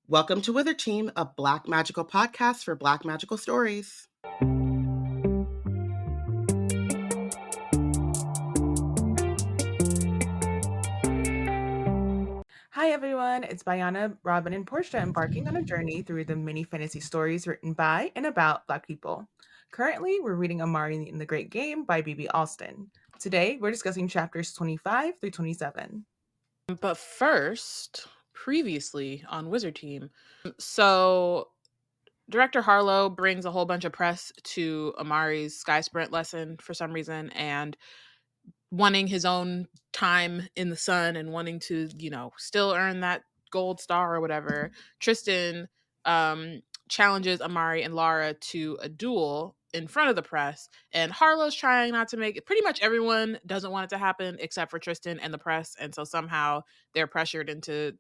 Welcome to Wither Team, a Black magical podcast for Black magical stories. Hi everyone, it's Bayana, Robyn, and Porshèa embarking on a journey through the many fantasy stories written by and about Black people. Currently, we're reading Amari in the Great Game by B.B. Alston. Today, we're discussing chapters 25 through 27. But first, previously on Wizard Team, so Director Harlow brings a whole bunch of press to Amari's Sky Sprint lesson for some reason, and wanting his own time in the sun and wanting to, still earn that gold star or whatever. Tristan challenges Amari and Lara to a duel in front of the press, and Harlow's trying not to make it. Pretty much everyone doesn't want it to happen except for Tristan and the press, and so somehow they're pressured into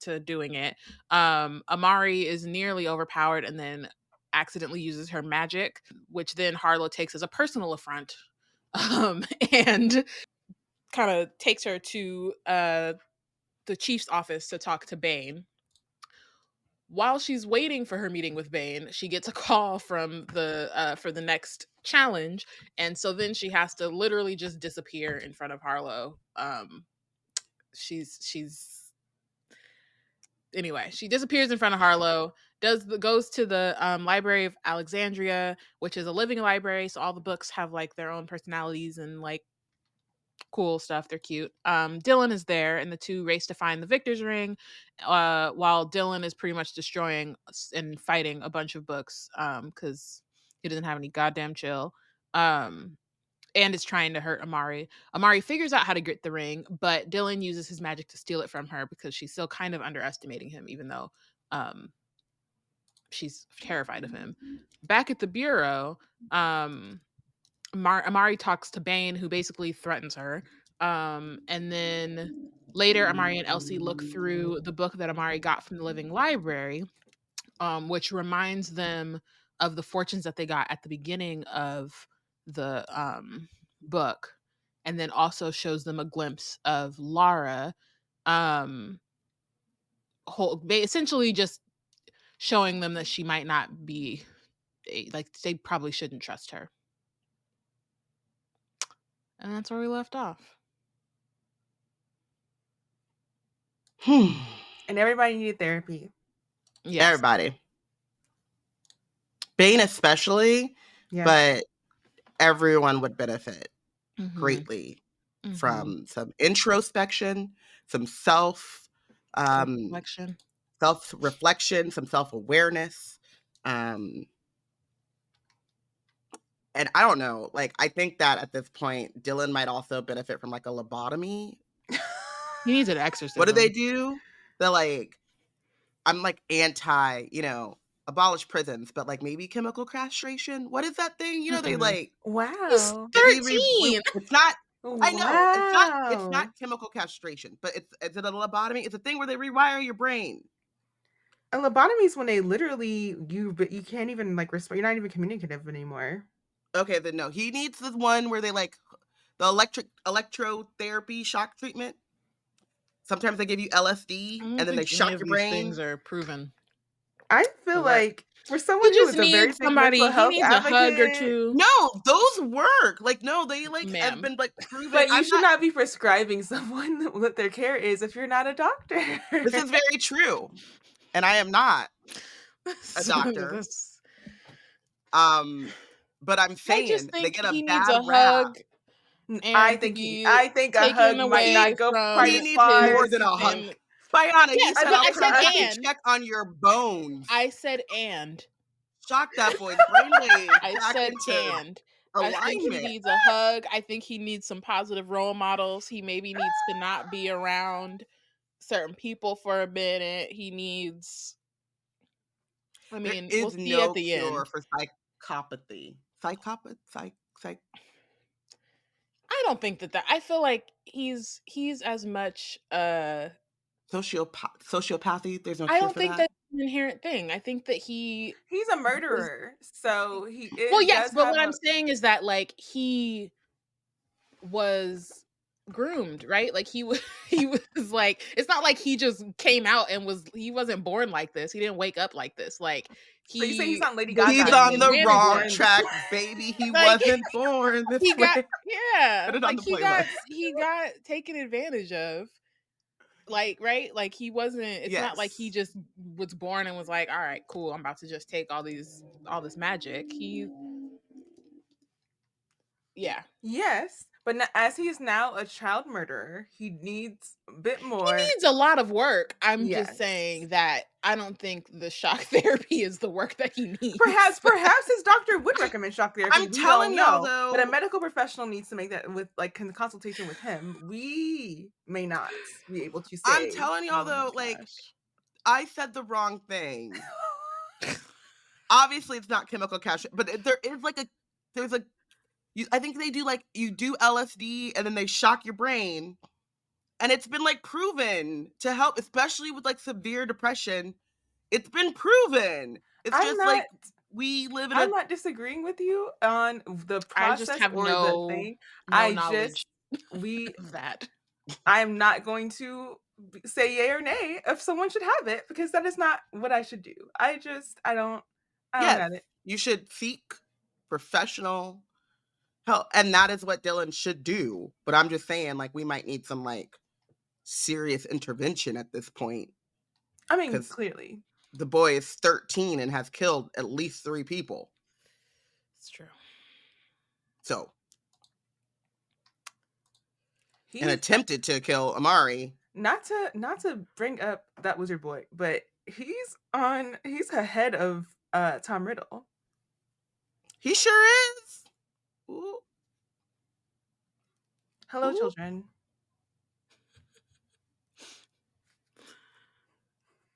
to doing it. Amari is nearly overpowered and then accidentally uses her magic, which then Harlow takes as a personal affront, and kind of takes her to the chief's office to talk to Bane. While she's waiting for her meeting with Bane, she gets a call from the for the next challenge, and so then she has to literally just disappear in front of Harlow. She's anyway, she disappears in front of Harlow. Goes to the Library of Alexandria, which is a living library, so all the books have like their own personalities and like cool stuff. They're cute. Dylan is there, and the two race to find the Victor's Ring, while Dylan is pretty much destroying and fighting a bunch of books because he doesn't have any goddamn chill. And is trying to hurt Amari. Amari figures out how to get the ring, but Dylan uses his magic to steal it from her because she's still kind of underestimating him, even though she's terrified of him. Back at the bureau, Amari talks to Bane, who basically threatens her. And then later, Amari and Elsie look through the book that Amari got from the Living Library, which reminds them of the fortunes that they got at the beginning of the book, and then also shows them a glimpse of Lara, essentially just showing them that she might not be, like, they probably shouldn't trust her. And that's where we left off. And everybody needed therapy. Yes. Everybody. Bane especially, but everyone would benefit greatly from some introspection, some self-reflection, some self-awareness. And I don't know, like, I think that at this point, Dylan might also benefit from like a lobotomy. He needs an exorcism. What do they do? They're like, I'm like anti, abolish prisons, but like maybe chemical castration. What is that thing? They like, wow. He's 13. It's not. Wow. I know it's not chemical castration, but is it a lobotomy? It's a thing where they rewire your brain. A lobotomy is when they literally you can't even like respond. You're not even communicative anymore. Okay, then no. He needs the one where they like the electrotherapy shock treatment. Sometimes they give you LSD and then they shock your brain. Things are proven. I feel like for someone who is a very somebody, big mental health advocate, a hug or two. No, those work. Like, no, they like have been like proven. But you should not be prescribing someone what their care is if you're not a doctor. This is very true, and I am not a doctor. But I'm saying they get a bad rap. I think a hug might not go quite as far. More than a hug. Bayana, you said I said check on your bones. I said and. Shock that boy's brainwave. I said and. Alignment. I think he needs a hug. I think he needs some positive role models. He maybe needs to not be around certain people for a minute. He needs. I mean, we'll see at the end. For psychopathy. I don't think that. I feel like he's as much sociopathy. There's no. I don't think that's an inherent thing. I think that he's a murderer, so he is. Well, yes, but what I'm saying is that like he was groomed, right? Like he was like, it's not like he just came out and he wasn't born like this. He didn't wake up like this. Like So you say he's he not Lady was Gaga? He's given on the wrong born- advantages. track, baby. He Like, wasn't born this He got way. Put it on like the playlist. he got taken advantage of. Like, right? Like he wasn't, it's not like he Yes. just was born and was like, all right, cool, I'm about to just take all this magic. Yes, but as he is now a child murderer, he needs a bit more. He needs a lot of work. I'm Yes. just saying that I don't think the shock therapy is the work that he needs. Perhaps his doctor would recommend shock therapy. I'm telling y'all, though, but a medical professional needs to make that with like consultation with him. We may not be able to say. I'm telling y'all, Oh though, my like, gosh. I said the wrong thing. Obviously, it's not chemical castration, but there is like I think they do like, you do LSD and then they shock your brain. And it's been like proven to help, especially with like severe depression. It's been proven. It's just like we live in I'm not disagreeing with you on the process I just have or no the thing. knowledge of that. I'm not going to say yay or nay if someone should have it, because that is not what I should do. I don't have it. You should seek professional help, and that is what Dylan should do. But I'm just saying, like, we might need some like serious intervention at this point. I mean, clearly. The boy is 13 and has killed at least 3 people. It's true. So, and attempted to kill Amari. Not to bring up that wizard boy, but he's ahead of Tom Riddle. He sure is. Ooh. Hello, children.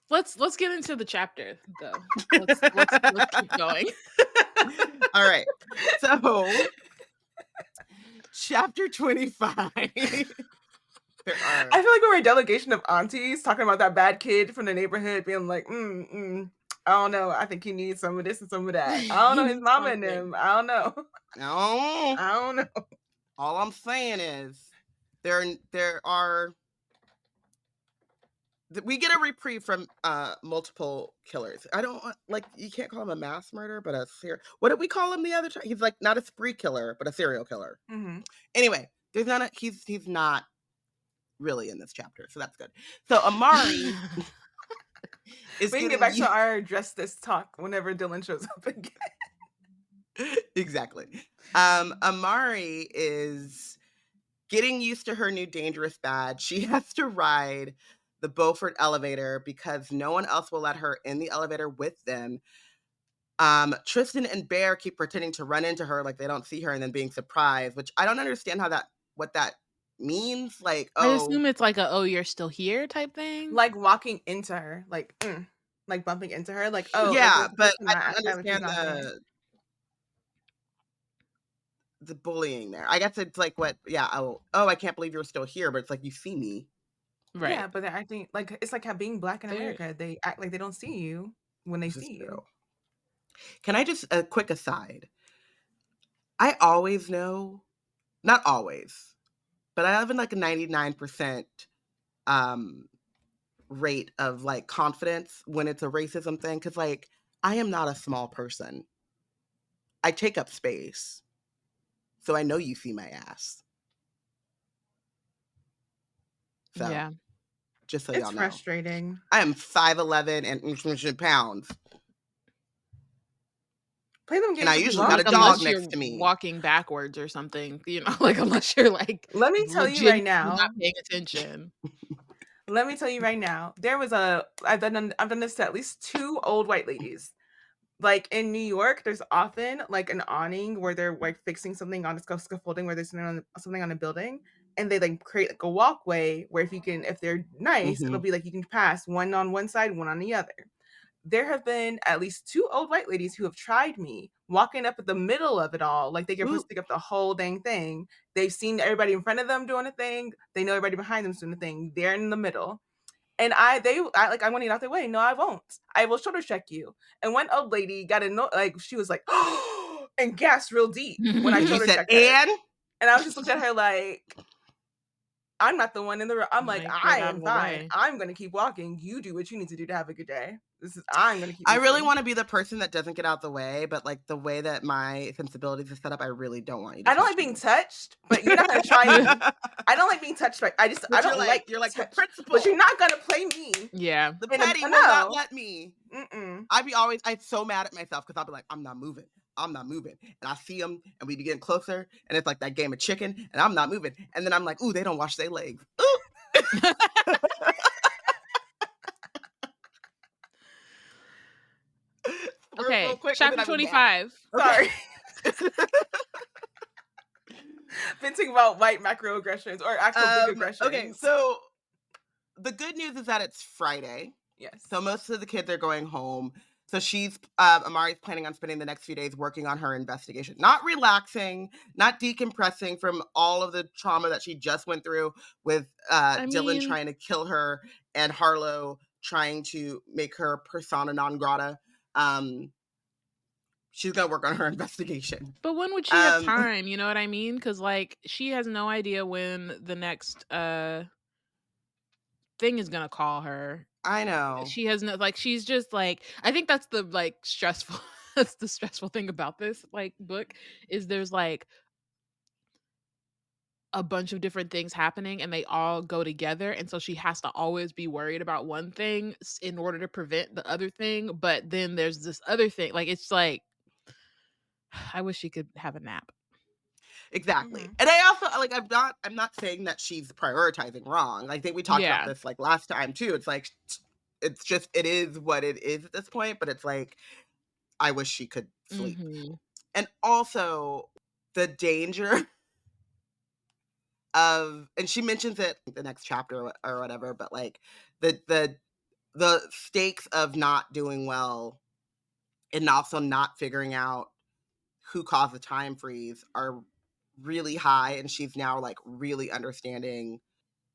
Let's get into the chapter though. Let's keep going. All right. So, chapter 25. I feel like we were a delegation of aunties talking about that bad kid from the neighborhood, being like, I don't know. I think he needs some of this and some of that. I don't know his mama and him. I don't know. No. I don't know. All I'm saying is there are we get a reprieve from multiple killers. I don't like, you can't call him a mass murder, but what did we call him the other time? He's like not a spree killer, but a serial killer. Mm-hmm. Anyway, there's not he's not really in this chapter, so that's good. So Amari we can get back to our dress this talk whenever Dylan shows up again. Exactly. Amari is getting used to her new dangerous badge. She has to ride the Beaufort elevator because no one else will let her in the elevator with them. Tristan and Bear keep pretending to run into her like they don't see her and then being surprised, which I don't understand what that means. Like, I assume it's like a you're still here type thing. Like walking into her, like bumping into her, like yeah, but I don't understand the bullying there. I guess it's like I can't believe you're still here, but it's like you see me. Right. Yeah, but they're acting like it's like being Black in America. They act like they don't see you when they see you. Can I just, a quick aside? I always know, not always, but I have like a 99% rate of like confidence when it's a racism thing, because like I am not a small person. I take up space. So I know you see my ass. So, yeah. Just so y'all know. It's frustrating. I am 5'11" and pounds. Play them games. And I usually got a dog next to me. Walking backwards or something, like unless you're like. Let me tell you right now. Not paying attention. Let me tell you right now. There was I've done this to at least 2 old white ladies. Like in New York, there's often like an awning where they're like fixing something on a scaffolding where there's something on a building, and they like create like a walkway where if they're nice, it'll be like you can pass one on one side, one on the other. There have been at least 2 old white ladies who have tried me walking up at the middle of it all. Like they can pick up the whole dang thing. They've seen everybody in front of them doing a thing. They know everybody behind them doing a thing. They're in the middle. And I want to get out their way. No, I won't. I will shoulder check you. And one old lady got she was like, oh, and gasped real deep when I shoulder checked her. And I was just looking at her like, I'm not the one in the room. I'm like, Like, I get out am of the fine. way. I'm going to keep walking. You do what you need to do to have a good day. I'm going to keep I really moving. want to be the person that doesn't get out the way, but like the way that my sensibilities are set up, I really don't want you to I don't touch like being me. touched, but you're not going to try me. I don't like being touched. I But don't like you're like the touch. principal. But you're not going to play me. Yeah. The in a- petty will no. not let me. Mm-mm. I'm so mad at myself because I'll be like, I'm not moving. I'm not moving. And I see them and we be getting closer and it's like that game of chicken and I'm not moving. And then I'm like, ooh, they don't wash their legs. Ooh. Okay, Real quick, chapter 25. Sorry. Venting about white macroaggressions or actual big aggressions. Okay, so the good news is that it's Friday. Yes. So most of the kids are going home. So she's Amari's planning on spending the next few days working on her investigation, not relaxing, not decompressing from all of the trauma that she just went through with Dylan trying to kill her and Harlow trying to make her persona non grata. She's gonna work on her investigation. But when would she have time? You know what I mean? Because like she has no idea when the next thing is gonna call her. I know. She has no, like, she's just like, I think that's the like stressful that's the stressful thing about this like book is there's like a bunch of different things happening and they all go together, and so she has to always be worried about one thing in order to prevent the other thing, but then there's this other thing. Like it's like I wish she could have a nap. Exactly. And I also like I'm not saying that she's prioritizing wrong. I think we talked about this like last time too. It's like it's just it is what it is at this point, but it's like I wish she could sleep. And also the danger of, and she mentions it the next chapter or whatever, but like the stakes of not doing well and also not figuring out who caused the time freeze are really high, and she's now like really understanding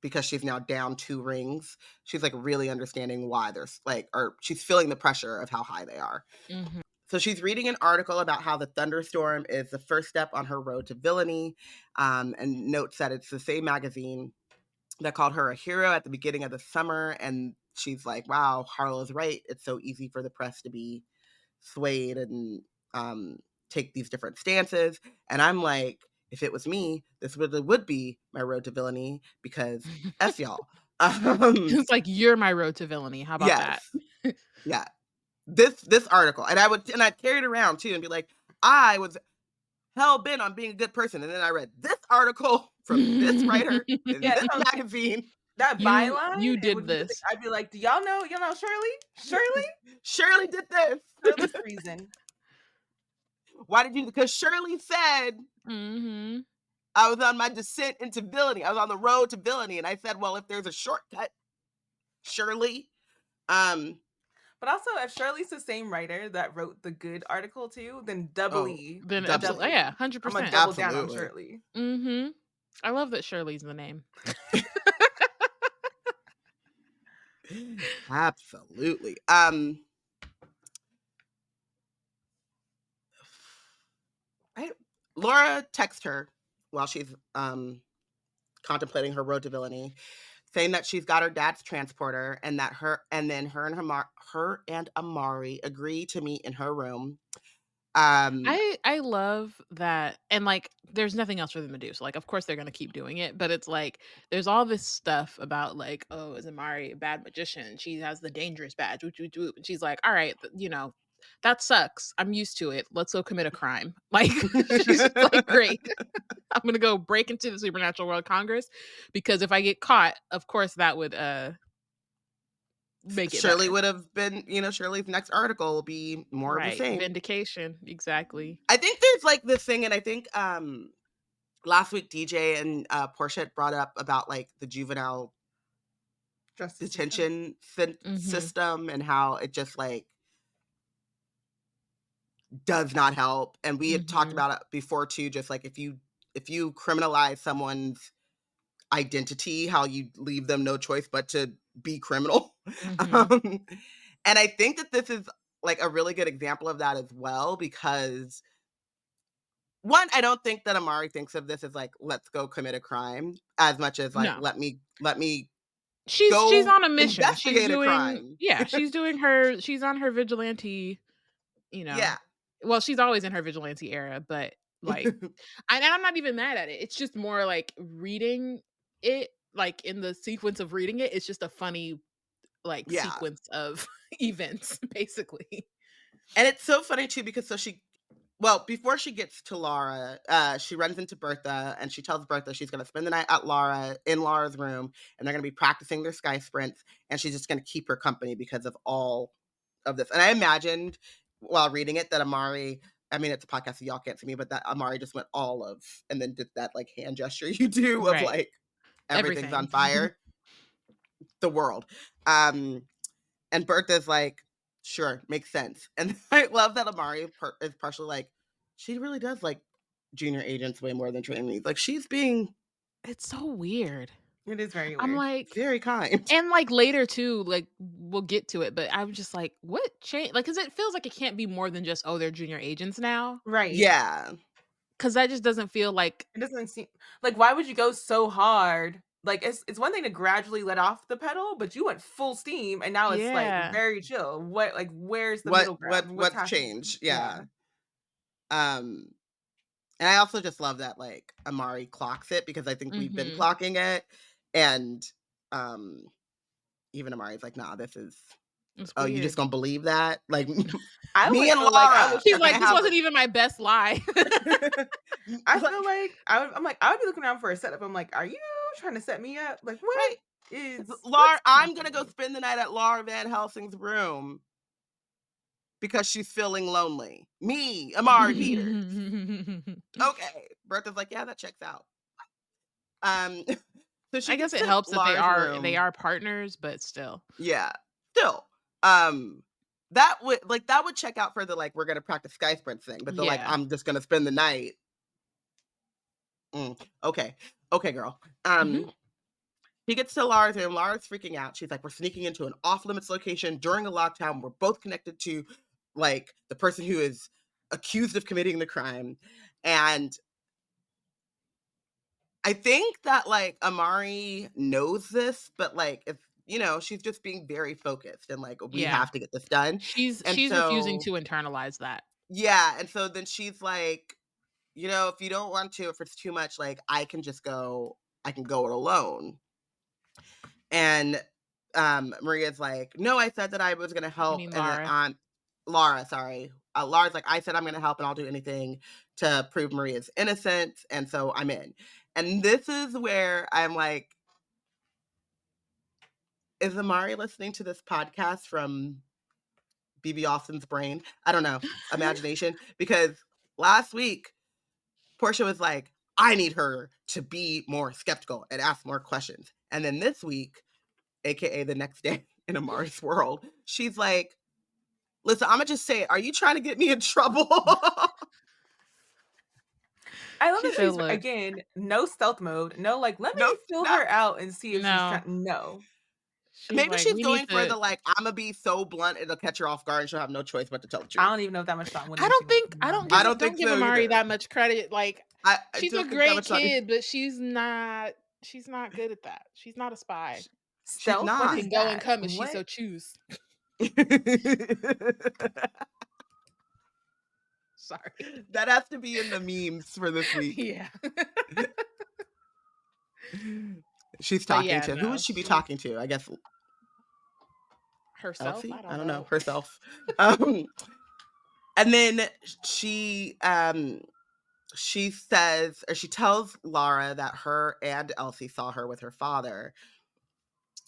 because she's now down 2 rings. She's like really understanding why there's like, or she's feeling the pressure of how high they are. So she's reading an article about how the thunderstorm is the first step on her road to villainy, and notes that it's the same magazine that called her a hero at the beginning of the summer. And she's like, wow, Harlow's right. It's so easy for the press to be swayed and take these different stances. And I'm like, if it was me, this would be my road to villainy because F y'all. It's like you're my road to villainy. How about that? Yeah. This article, and I'd carry it around too and be like, I was hell bent on being a good person, and then I read this article from this writer in this magazine. That byline, you did this. I'd be like, do y'all know Shirley? Shirley did this. Shirley's the reason. Why did you? Because Shirley said I was on my descent into villainy. I was on the road to villainy, and I said, well, if there's a shortcut, Shirley. But also, if Shirley's the same writer that wrote the good article too, then doubly. Then absolutely, yeah, 100%. I'm gonna double down on Shirley. I love that Shirley's the name. Absolutely. Laura texts her while she's contemplating her road to villainy, saying that she's got her dad's transporter and that her and Amari agree to meet in her room. I love that, and like there's nothing else for them to do, so like of course they're gonna keep doing it, but it's like there's all this stuff about like, oh, is Amari a bad magician? She has the dangerous badge, and she's like, all right, you know, that sucks, I'm used to it, let's go commit a crime. Like she's just like, great. I'm gonna go break into the Supernatural World Congress because if I get caught, of course that would make it Shirley better. would have been, Shirley's next article will be more of the same. Vindication, exactly. I think there's like this thing, and I think last week DJ and Porshèa brought up about like the juvenile detention system and how it just like does not help. And we had talked about it before too, just like if you criminalize someone's identity, how you leave them no choice but to be criminal. And I think that this is like a really good example of that as well, because one, I don't think that Amari thinks of this as like, let's go commit a crime, as much as like, No. let me She's go on a mission. investigate a crime. She's on her vigilante, you know. Yeah. Well, she's always in her vigilante era, but like and I'm not even mad at it. It's just more like reading it, like in the sequence of reading it, it's just a funny like Yeah. sequence of events, basically. And it's so funny too, because before she gets to Laura, she runs into Bertha and she tells Bertha she's going to spend the night at Laura's room, and they're going to be practicing their sky sprints, and she's just going to keep her company because of all of this. And I imagined while reading it that Amari, I mean, it's a podcast, so y'all can't see me, but that Amari just went and then did that like hand gesture you do of Right. like everything's on Everything. fire, the world. And Bertha's like, sure, makes sense. And I love that Amari is partially like, she really does like junior agents way more than trainees. Like, she's being It's so weird. It is very I'm weird. like, very kind. and like later too, like we'll get to it, but I'm just like, what change? Like, because it feels like it can't be more than just, oh, they're junior agents now. Right. Yeah. Because that just doesn't feel like It doesn't seem like, why would you go so hard? Like, it's one thing to gradually let off the pedal, but you went full steam and now it's like yeah. very chill. What, like, where's the middle ground? What's What's happening? changed? Yeah. And I also just love that like Amari clocks it, because I think we've been clocking it, and even Amari's like, nah, this is It's you weird. just gonna believe that? Like, I me would and feel Laura. like I would She's are like, gonna this have wasn't even my best lie. I feel like I'm like, I would be looking around for a setup. I'm like, are you trying to set me up? Like, what right. is Laura, what's I'm gonna go happening? spend the night at Laura Van Helsing's room because she's feeling lonely. Me, Amari Peters. Okay. Bertha's like, yeah, that checks out. So she I guess gets it to helps that Laura's room. they are partners, but still. Yeah. Still. That would check out for the like, we're gonna practice sky sprint thing, but the like, Yeah. I'm just gonna spend the night. Okay. Okay, girl. He gets to Laura's room. Laura's freaking out. She's like, we're sneaking into an off-limits location during a lockdown. We're both connected to like the person who is accused of committing the crime. And I think that like Amari knows this, but like, if she's just being very focused and like, we Yeah. have to get this done. She's And refusing so to internalize that. yeah, and so then she's like, if you don't want to, if it's too much, like I can go it alone. And Maria's like, no, I said that I was gonna You help. mean And Laura? then Laura, sorry. Laura's like, I said I'm gonna help and I'll do anything to prove Maria's innocence, and so I'm in. And this is where I'm like, is Amari listening to this podcast from BB Austin's brain? I don't know, imagination. Because last week, Porshèa was like, I need her to be more skeptical and ask more questions. And then this week, aka the next day in Amari's world, she's like, listen, I'm gonna just say it. Are you trying to get me in trouble? I love that said, she's, "Look." again, no stealth mode. No, like, let me No, feel no. her out and see if she's No. trying. No. She's Maybe like, she's we going need for to the like, I'm gonna be so blunt it'll catch her off guard and she'll have no choice but to tell the I truth. don't even know if that much thought went I into don't I don't don't think give so Amari either. that much credit. Like, I she's a don't think that great much thought. kid, but she's not good at that. She's not a spy. She's stealth. What not. is Can go and that? come as she What? so choose. Sorry. That has to be in the memes for this week. Yeah. She's But talking yeah, to who no, would she be she's talking to? I guess herself. Elsie? I don't know. know. Herself. And then she says, or she tells Laura that her and Elsie saw her with her father.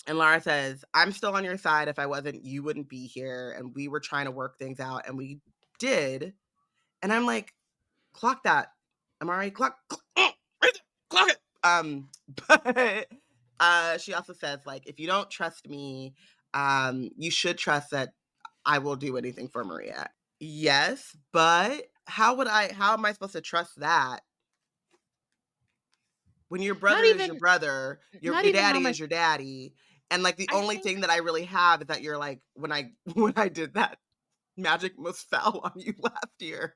And Laura says, I'm still on your side. If I wasn't, you wouldn't be here. And we were trying to work things out, and we did. And I'm like, clock that. Amari, clock it. But she also says, like, if you don't trust me, you should trust that I will do anything for Maria. Yes, but how am I supposed to trust that when your brother is your brother, your daddy is your daddy, and like the only thing that I really have is that you're like, when I did that magic must fell on you last year.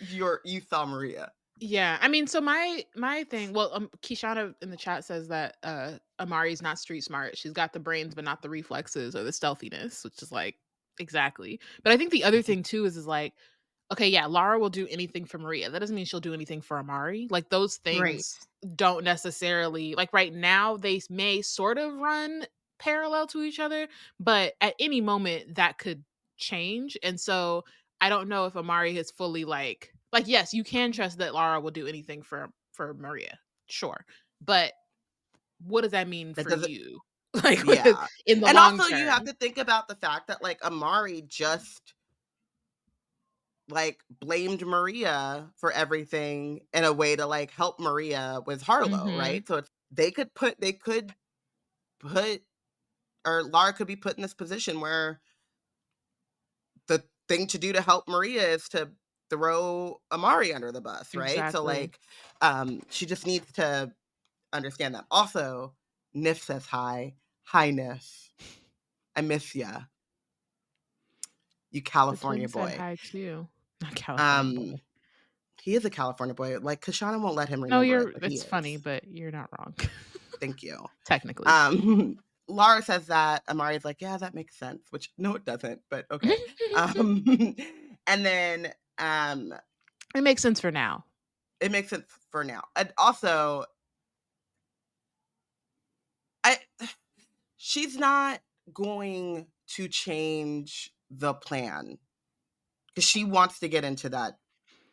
You saw Maria. Yeah, I mean, so my thing, well, Kishana in the chat says that Amari's not street smart. She's got the brains, but not the reflexes or the stealthiness, which is like exactly. But I think the other thing too is like, okay, yeah, Lara will do anything for Maria. That doesn't mean she'll do anything for Amari. Like those Right. things don't necessarily like right now they may sort of run parallel to each other, but at any moment that could change. And so I don't know if Amari has fully like yes, you can trust that Lara will do anything for Maria. Sure. But what does that mean That for doesn't. you? Like Yeah. in the And long also you have term. to think about the fact that like Amari just like blamed Maria for everything in a way to like help Maria with Harlow, Mhm. right? So it's they could put or Lara could be put in this position where the thing to do to help Maria is to throw Amari under the bus, right? So Exactly. like she just needs to understand that. Also, Nif says hi. Hi Nif. I miss ya. You The California twin said boy. hi too. Not California boy. Um he is a California boy. Like Kashana won't let him No, remember it, you're but he that's funny, is. but you're not wrong. Thank you. Technically. Laura says that. Amari's like, yeah, that makes sense, which no, it doesn't, but okay. Um, and then It makes sense for now. it makes sense for now. And also, I she's not going to change the plan because she wants to get into that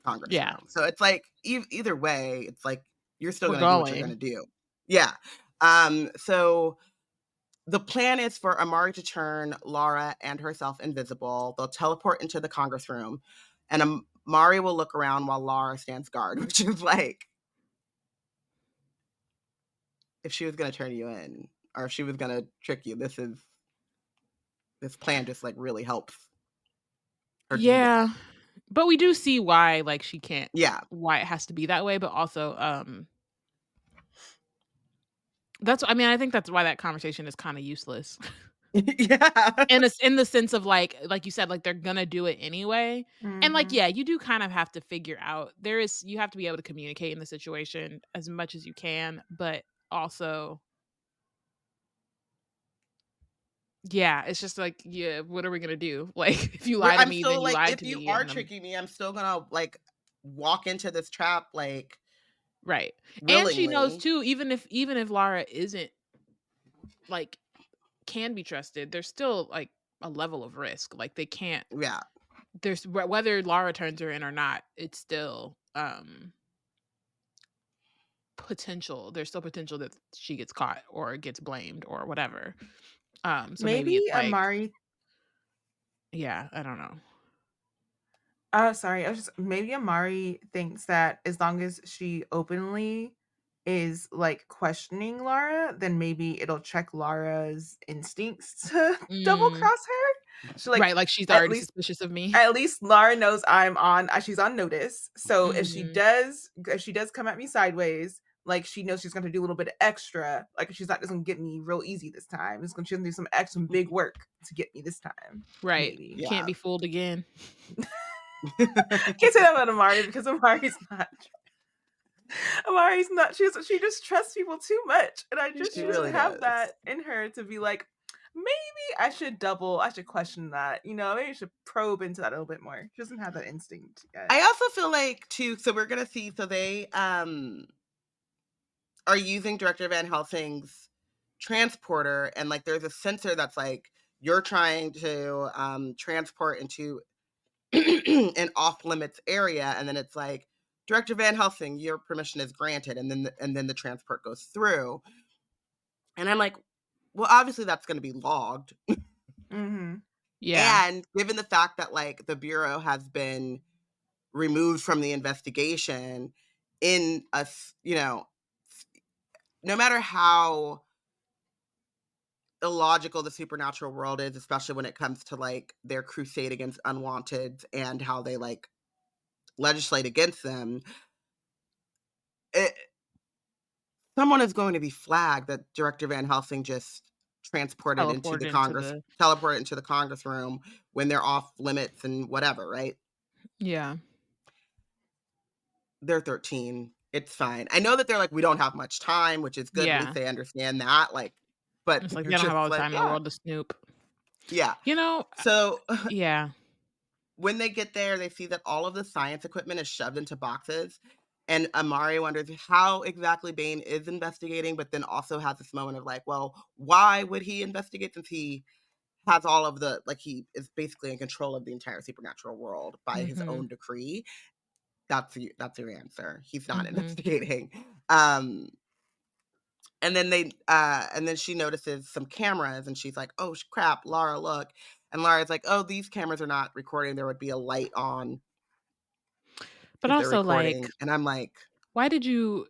Congress Yeah. room. So it's like either way, it's like you're still We're gonna do what you're gonna going. do. Yeah. So the plan is for Amari to turn Laura and herself invisible. They'll teleport into the Congress room, and Amari will look around while Laura stands guard, which is like if she was gonna turn you in or if she was gonna trick you, this plan just like really helps her do Yeah. that. But we do see why like she can't Yeah. why it has to be that way, but also that's I mean, I think that's why that conversation is kind of useless. Yeah. And it's in the sense of like you said, like they're gonna do it anyway. And like, Mhm. yeah, you do kind of have to figure out you have to be able to communicate in the situation as much as you can, but also, yeah, it's just like, yeah, what are we gonna do? Like, if you lie to I'm me, still then you like, lied if to you me, are and I'm tricking me, I'm still gonna like walk into this trap like right. And she knows willingly. too, even if Lara isn't like can be trusted, there's still like a level of risk. Like they can't. Yeah. There's whether Lara turns her in or not, it's still potential. There's still potential that she gets caught or gets blamed or whatever. So maybe Maybe it's like, Amari. yeah, I don't know. Sorry. I was just maybe Amari thinks that as long as she openly is like questioning Lara, then maybe it'll check Lara's instincts to double Mm, cross her. She like right, like she's at already least suspicious of me. at least Lara knows I'm on. She's on notice. So Mhm. if she does come at me sideways, like she knows she's going to do a little bit of extra. Like she's not just going to get me real easy this time. She's going to do some extra big work to get me this time. Right. Maybe. Can't Yeah. be fooled again. Can't say that about Amari because Amari's not. Amari's not. She just trusts people too much, and She she really doesn't have does. that in her to be like, maybe I should question that. Maybe I should probe into that a little bit more. She doesn't have that instinct yet. I also feel like too, so we're gonna see, so they are using Director Van Helsing's transporter, and like there's a sensor that's like you're trying to transport into an off limits area, and then it's like Director Van Helsing, your permission is granted, and then the transport goes through. And I'm like, well, obviously that's going to be logged. Mm-hmm. Yeah. And given the fact that like the bureau has been removed from the investigation in a, no matter how illogical the supernatural world is, especially when it comes to like their crusade against unwanted and how they like legislate against them, it, someone is going to be flagged that Director Van Helsing just Teleported into the teleported into the Congress room when they're off limits and whatever, right? yeah. They're 13. It's fine. I know that they're like, we don't have much time, which is good. At least Yeah. they understand that. Like, but It's like you're they don't have just all the like, time in the yeah, world to snoop. yeah. You know, So yeah. when they get there, they see that all of the science equipment is shoved into boxes. And Amari wonders how exactly Bane is investigating, but then also has this moment of like, well, why would he investigate since he has all of the, like, he is basically in control of the entire supernatural world by his Mhm. own decree. That's your answer. He's not Mhm. investigating. And then she notices some cameras and she's like, oh crap, Lara, look. And Lara's like, oh, these cameras are not recording. There would be a light on But if they're also, like, recording. And I'm like, why did you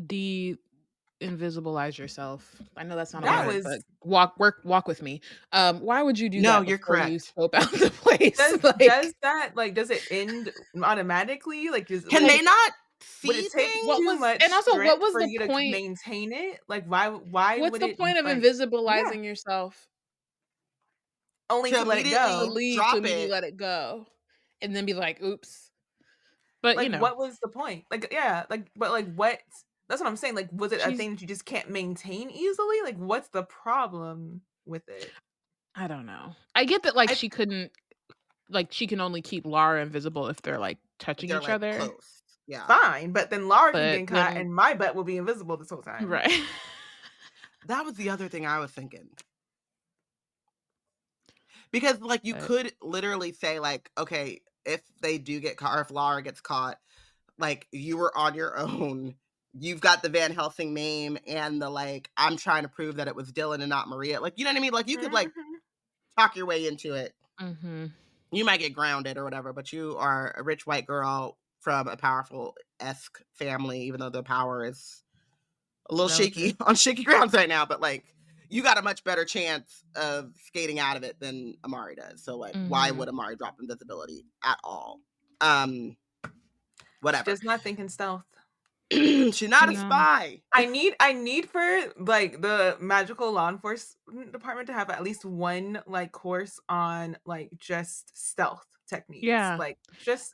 de-invisibilize yourself? I know that's not a That yeah, word, was but walk with me. Why would you do no, that you're before you correct. scope out the place? does Like, that like does it end automatically? Like Can would they it not would see it take what things? too was much and also what strength was for the you to point? maintain it? Like why What's would the it point of like yeah, invisibilizing yourself only To to let it to go? immediately leave to drop immediately it. let it go and then be like, oops? But Like what was the point? Like yeah, like but like what that's what I'm saying. Like was it a she's thing that you just can't maintain easily? Like what's the problem with it? I don't know. I get that like I she couldn't like she can only keep Lara invisible if they're like If touching they're each like other. close. Yeah. Fine, but then Lara can But get caught then and my butt will be invisible this whole time. right. That was the other thing I was thinking. Because like you But could literally say like, okay, if they do get caught or if Lara gets caught, like you were on your own. You've got the Van Helsing name and the like, I'm trying to prove that it was Dylan and not Maria. Like, you know what I mean? Like you could like Mhm. talk your way into it. mhm. You might get grounded or whatever, but you are a rich white girl from a powerful esque family, even though the power is a little shaky Relative. on shaky grounds right now. But like, you got a much better chance of skating out of it than Amari does. So like, why Mhm. would Amari drop invisibility at all? She Whatever. does not think in stealth. She's not a No. spy. I need for like the magical law enforcement department to have at least one like course on like just stealth techniques. Yeah. Like just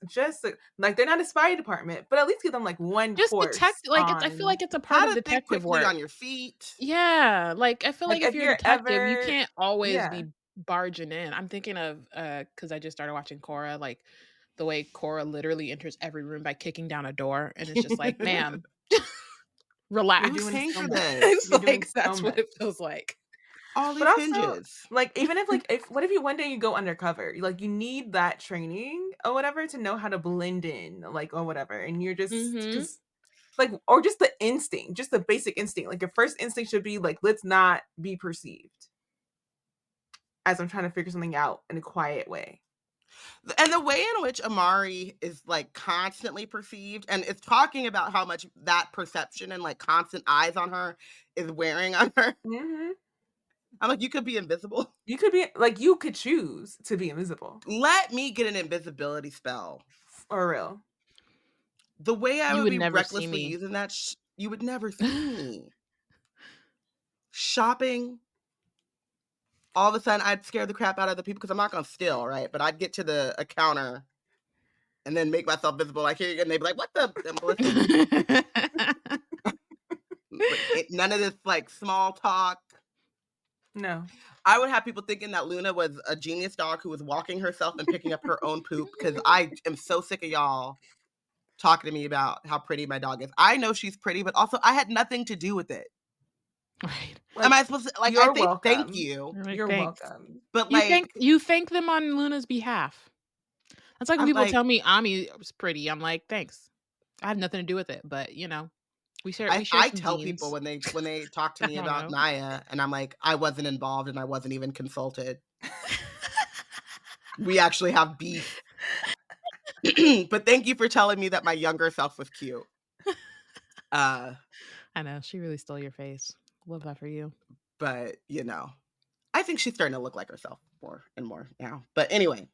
like they're not a spy department, but at least give them like one Just course detect like it's I feel on like it's a part How of to think detective quickly work. on your feet. Yeah, like I feel like like if if you're a you're detective, you ever can't always yeah. be barging in. I'm thinking of cuz I just started watching Cora, like the way Cora literally enters every room by kicking down a door and it's just like, "Ma'am, You're Who's doing relax." paying so for much. this? It's You're doing like so that's what much. it feels like. All But these also, hinges. like, even if like if what if you one day you go undercover? Like you need that training or whatever to know how to blend in, like or whatever. And you're just Mhm. because like or just the instinct, just the basic instinct. Like your first instinct should be like, let's not be perceived as I'm trying to figure something out in a quiet way. And the way in which Amari is like constantly perceived and is talking about how much that perception and like constant eyes on her is wearing on her. Hmm. I'm like, you could be invisible. You could be like you could choose to be invisible Let me get an invisibility spell. for real. The way I You would would be never see recklessly me. using that, you would never see me. Shopping, all of a sudden, I'd scare the crap out of the people because I'm not going to steal, right? But I'd get to a counter and then make myself visible. Like, here you go. And they'd be like, what the? And listen, none of this like small talk. No. I would have people thinking that Luna was a genius dog who was walking herself and picking up her own poop because I am so sick of y'all talking to me about how pretty my dog is. I know she's pretty, but also I had nothing to do with it. Right. Am Like I supposed to like I you're say thank welcome. you, You're like, You're "Thanks." welcome. but You thank them on Luna's behalf. That's like when I'm people like tell me Ami was pretty. I'm like, "Thanks." I have nothing to do with it, but we share I some tell people genes. when they talk to I me don't about know. Naya and I'm like, I wasn't involved and I wasn't even consulted. We actually have beef. But thank you for telling me that my younger self was cute. Uh, I know, she really stole your face. Love that for you. but I think she's starting to look like herself more and more now. But anyway,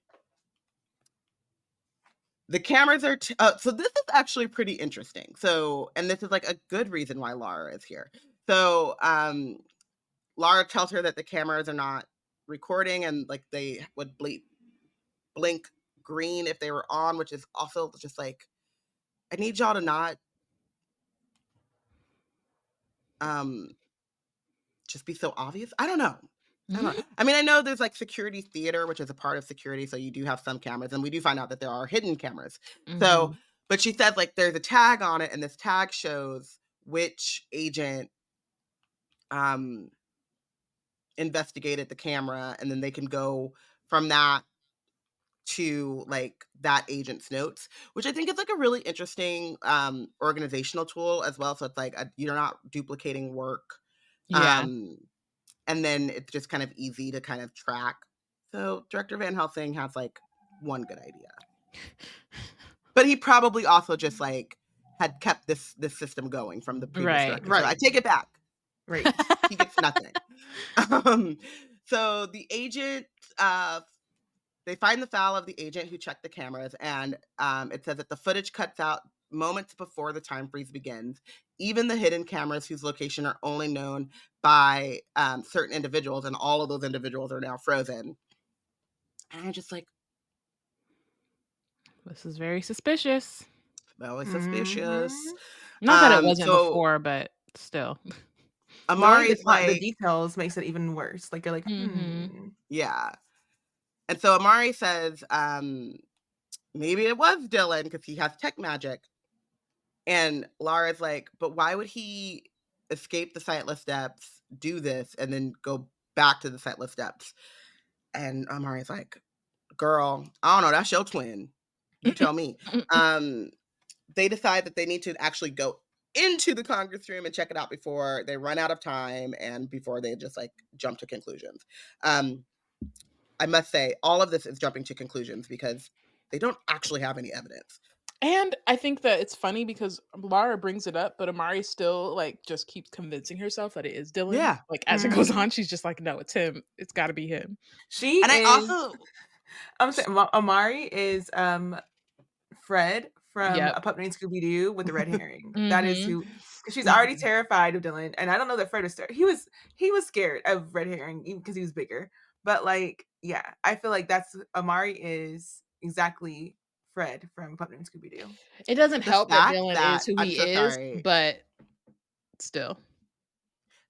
the cameras are so this is actually pretty interesting. So, and this is like a good reason why Lara is here. So, Lara tells her that the cameras are not recording and like they would blink green if they were on, which is also just like I need y'all to not just be so obvious. I don't know. I mean, I know there's like security theater, which is a part of security, so you do have some cameras, and we do find out that there are hidden cameras. So, but she said like there's a tag on it, and this tag shows which agent investigated the camera, and then they can go from that to like that agent's notes, which I think is like a really interesting organizational tool as well. So it's like you're not duplicating work. Yeah. And then it's just kind of easy to kind of track. So Director Van Helsing has like one good idea. But he probably also just like had kept this system going from the previous director. So I take it back. Right. He gets nothing. So the agent, they find the file of the agent who checked the cameras, and it says that the footage cuts out moments before the time freeze begins. Even the hidden cameras whose location are only known by certain individuals, and all of those individuals are now frozen. And I'm just like, this is very suspicious. Very suspicious. Not that it wasn't before, but still. Amari's like, the details makes it even worse. Like you're like, yeah. And so Amari says, maybe it was Dylan because he has tech magic. And Laura's like, but why would he escape the sightless depths, do this, and then go back to the sightless depths? And Amari's like, girl, I don't know, that's your twin. You tell me. They decide that they need to actually go into the Congress room and check it out before they run out of time and before they just like jump to conclusions. I must say, all of this is jumping to conclusions because they don't actually have any evidence. And I think that it's funny because Laura brings it up, but Amari still like just keeps convincing herself that it is Dylan. Yeah. Like as it goes on, she's just like, no, it's him. It's got to be him. I'm saying Amari is Fred from A Pup Named Scooby-Doo with the red herring. That is who. She's already terrified of Dylan, and I don't know that Fred was he was scared of red herring even because he was bigger. But like, yeah, I feel like that's Amari is exactly Fred from Pup Named Scooby-Doo. It doesn't help that Dylan is who he is, but still.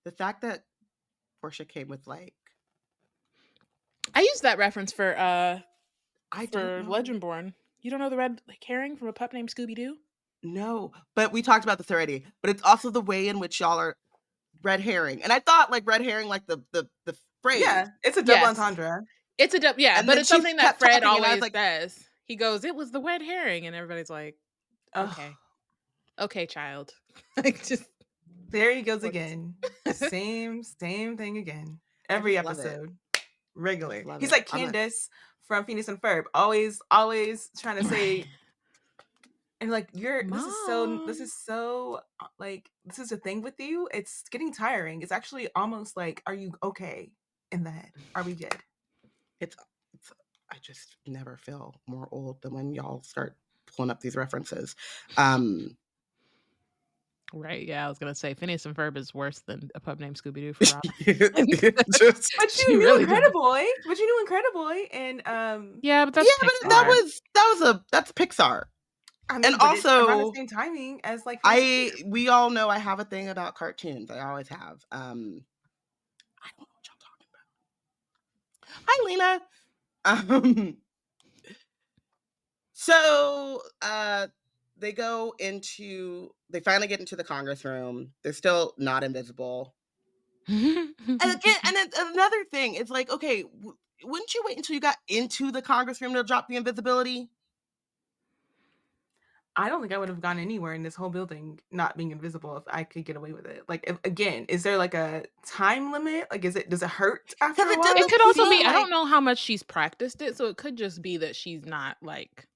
The fact that Porshèa came with like, I used that reference for Legendborn. You don't know the red herring from A Pup Named Scooby-Doo? No, but we talked about this already. But it's also the way in which y'all are red herring, and I thought like red herring, like the phrase. Yeah, it's a double entendre. It's a double, but it's something that Fred always says. He goes, "It was the red herring," and everybody's like, "Okay, child." Like just there he goes again. same thing again. Every episode, regular. He's like Candace from Phineas and Ferb, always trying to say, and like this is so like this is a thing with you. It's getting tiring. It's actually almost like, are you okay in the head? Are we good? It's I just never feel more old than when y'all start pulling up these references. Right, yeah, I was gonna say Phineas and Ferb is worse than A Pup Named Scooby-Doo for Robyn. But you knew Incrediboy. But you knew Incrediboy, and yeah, but that's that's Pixar. I mean, and also around the same timing as like we all know I have a thing about cartoons. I always have. I don't know what y'all talking about. Hi, Lena. So they finally get into the Congress room. They're still not invisible. And again, and then another thing, it's like, okay, wouldn't you wait until you got into the Congress room to drop the invisibility? I don't think I would have gone anywhere in this whole building not being invisible if I could get away with it. Like, again, is there like a time limit? Like, does it hurt after a while? It could also be, I don't know how much she's practiced it, so it could just be that she's not like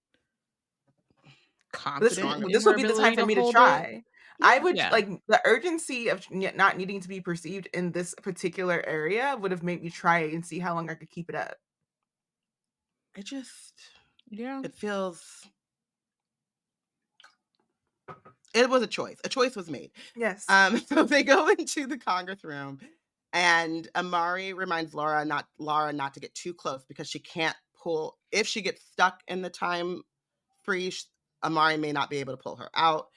confident. This would be the time for me to try. I would like the urgency of not needing to be perceived in this particular area would have made me try and see how long I could keep it up. It feels. It was a choice. A choice was made. Yes. So they go into the Congress room, and Amari reminds Laura not to get too close because she can't pull. If she gets stuck in the time freeze, Amari may not be able to pull her out.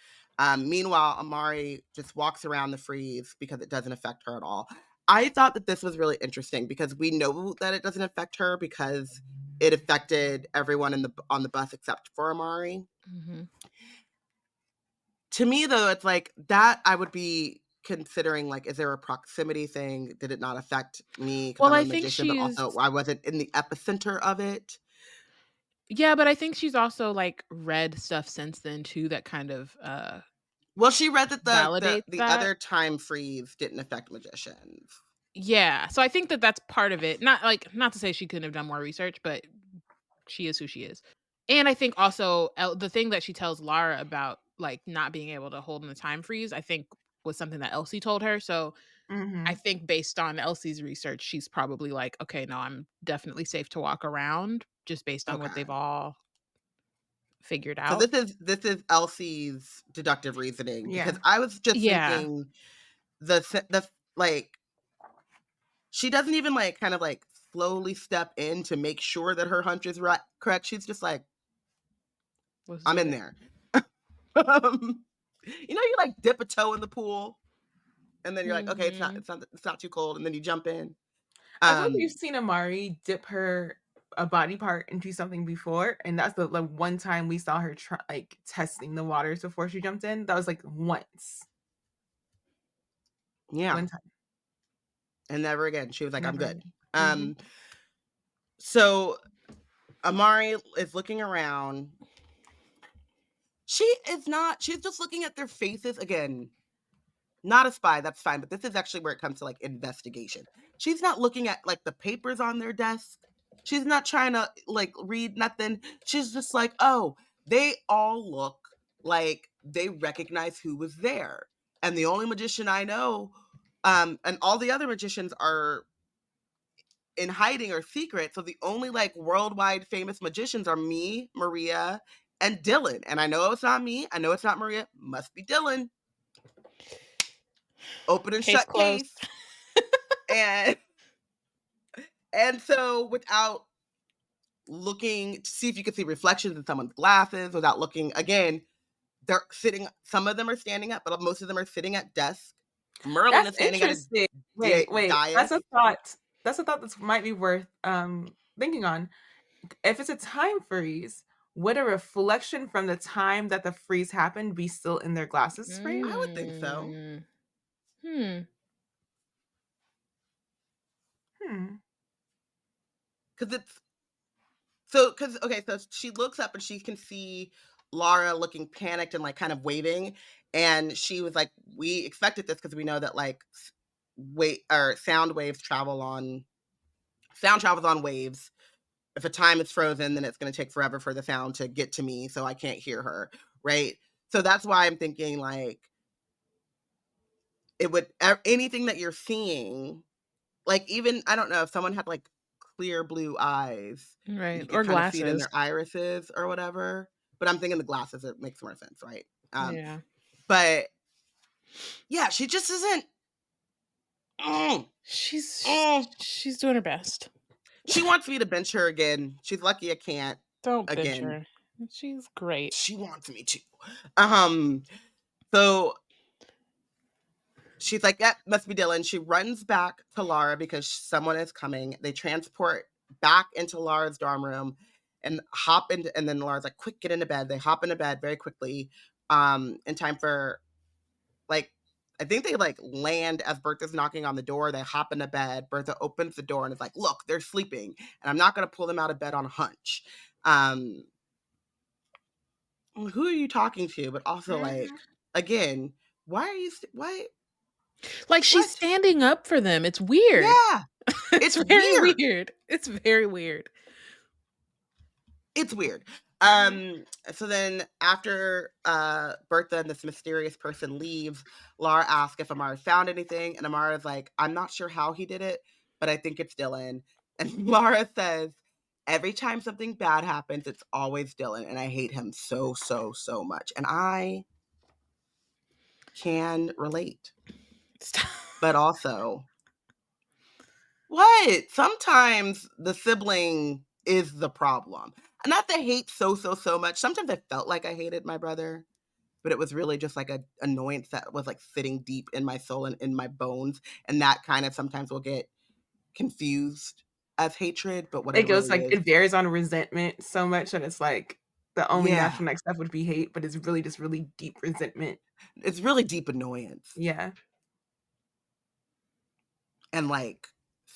Meanwhile, Amari just walks around the freeze because it doesn't affect her at all. I thought that this was really interesting because we know that it doesn't affect her because it affected everyone on the bus except for Amari. Mm-hmm. To me, though, it's like that I would be considering, like, is there a proximity thing? Did it not affect me because Well, I'm a I think magician, but also I wasn't in the epicenter of it? yeah, but I think she's also, like, read stuff since then too that kind of, Well, she read that validates the that. other time freeze didn't affect magicians. Yeah, so I think that that's part of it. Not to say she couldn't have done more research, but she is who she is. And I think also the thing that she tells Lara about, like, not being able to hold in the time freeze, I think was something that Elsie told her. So I Mhm. think based on Elsie's research, she's probably like, okay, no, I'm definitely safe to walk around just based on what Okay. they've all figured So out. this is Elsie's deductive reasoning because Yeah. I was just Yeah. thinking the like she doesn't even like kind of like slowly step in to make sure that her hunch is right correct. She's just like, Let's I'm do in it. there. You like dip a toe in the pool and then you're like, okay, Mhm. it's not too cold, and then you jump in. I feel like we've Um, seen Amari dip her a body part into something before, and that's the like one time we saw her try like testing the waters before she jumped in. That was like once. yeah, One time. and never again. She was like, I'm Never good. again. Mhm. Um, so Amari is looking around. She is not. She's just looking at their faces again. Not a spy, that's fine, but this is actually where it comes to, like, investigation. She's not looking at, like, the papers on their desk. She's not trying to, like, read nothing. She's just like, "Oh, they all look like they recognize who was there, and the only magician I know, and all the other magicians are in hiding or secret, so the only, like, worldwide famous magicians are me, Maria, and Dylan, and I know it's not me, I know it's not Maria, must be Dylan." Open and Case shut closed. case. And so without looking to see if you could see reflections in someone's glasses, without looking again, they're sitting, some of them are standing up, but most of them are sitting at desks. Merlin That's is standing at a interesting. Wait. dais. That's a thought that might be worth thinking on. If it's a time freeze, would a reflection from the time that the freeze happened be still in their glasses frame? I would think so. Mm. Hmm. Hmm. Because it's so, because, okay, so she looks up and she can see Laura looking panicked and like kind of waving. And she was like, we expected this because we know that like wait or sound travels on waves. If a time is frozen, then it's going to take forever for the sound to get to me, so I can't hear her, right? So that's why I'm thinking like it would anything that you're seeing, like even I don't know if someone had like clear blue eyes, you Right. could Or kind of see it in glasses. their irises or whatever. But I'm thinking the glasses, it makes more sense, right? Yeah. But yeah, she just isn't. Mm, She's mm. she's doing her best. She wants me to bench her again. She's lucky I can't Don't bench again. her. She's great. She wants me to. Um, so she's like, "That must be Dylan." She runs back to Laura because someone is coming. They transport back into Laura's dorm room and hop into, and then Laura's like, "Quick, get into bed." They hop into bed very quickly, in time for like, I think they like land as Bertha's knocking on the door. They hop into bed. Bertha opens the door and is like, "Look, they're sleeping, and I'm not gonna pull them out of bed on a hunch." Um, who are you talking to? But also like, Mhm. again, why Like, she's what? standing up for them. It's weird. Yeah, It's it's very weird. weird. It's very weird. It's weird. Mhm. So then after Bertha and this mysterious person leaves, Laura asks if Amara found anything, and Amara's like, I'm not sure how he did it, but I think it's Dylan. And Laura says, every time something bad happens, it's always Dylan, and I hate him so, so, so much. And I can relate. Stop. But also, what? Sometimes the sibling is the problem. Not the hate so much. Sometimes I felt like I hated my brother, but it was really just like a annoyance that was like sitting deep in my soul and in my bones. And that kind of sometimes will get confused as hatred, but what It it goes really like is. it varies on resentment so much that it's like the only Yeah. natural next step would be hate, but it's really just really deep resentment. It's really deep annoyance. Yeah. And like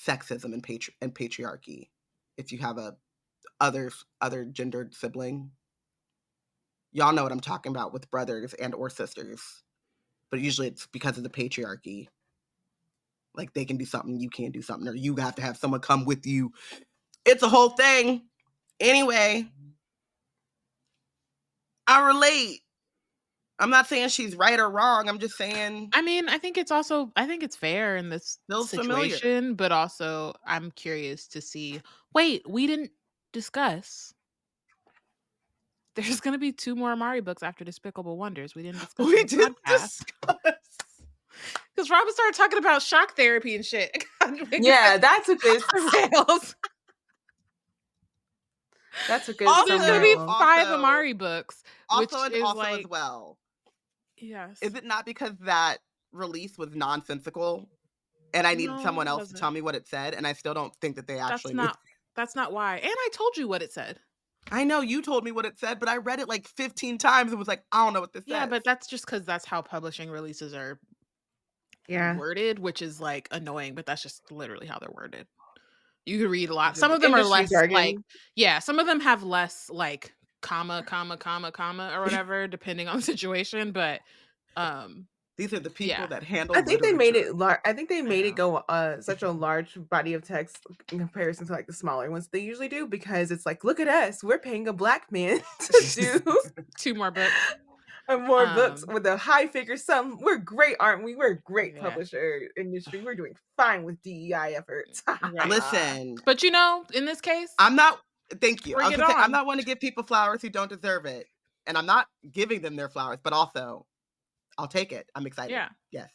sexism and patriarchy. If you have a other gendered sibling, y'all know what I'm talking about with brothers and or sisters. But usually it's because of the patriarchy. Like they can do something, you can't do something, or you have to have someone come with you. It's a whole thing. Anyway, I relate. I'm not saying she's right or wrong. I'm just saying I mean, I think it's fair in this feels familiar. situation, but also I'm curious to see. Wait, we didn't discuss. There's going to be 2 more Amari books after Despicable Wonders. We didn't discuss We on the did podcast. discuss. Because Robyn started talking about shock therapy and shit. Yeah, that took us rails. that took us Also, there's going to somewhere be else. 5 Amari books, which Also is as like, well. yes. Is it not because that release was nonsensical and I needed someone else to tell me what it said, and I still don't think that they actually knew. That's not why. And I told you what it said. I know you told me what it said, but I read it like 15 times and was like, I don't know what this says. Yeah, but that's just because that's how publishing releases are worded, which is like annoying, but that's just literally how they're worded. You could read a lot. Some of them are less like, some of them have less like comma or whatever, depending on the situation. But these are the people that handle. I think they made it. I think they made it go such a large body of text in comparison to like the smaller ones they usually do, because it's like, look at us, we're paying a Black man to do 2 more books. More books with a high figure sum. We're great, aren't we? We're a great publisher industry. We're doing fine with DEI efforts. Right. Listen, but in this case, I'm not. Thank you. I'm not one to give people flowers who don't deserve it, and I'm not giving them their flowers, but also, I'll take it. I'm excited. Yeah. Yes.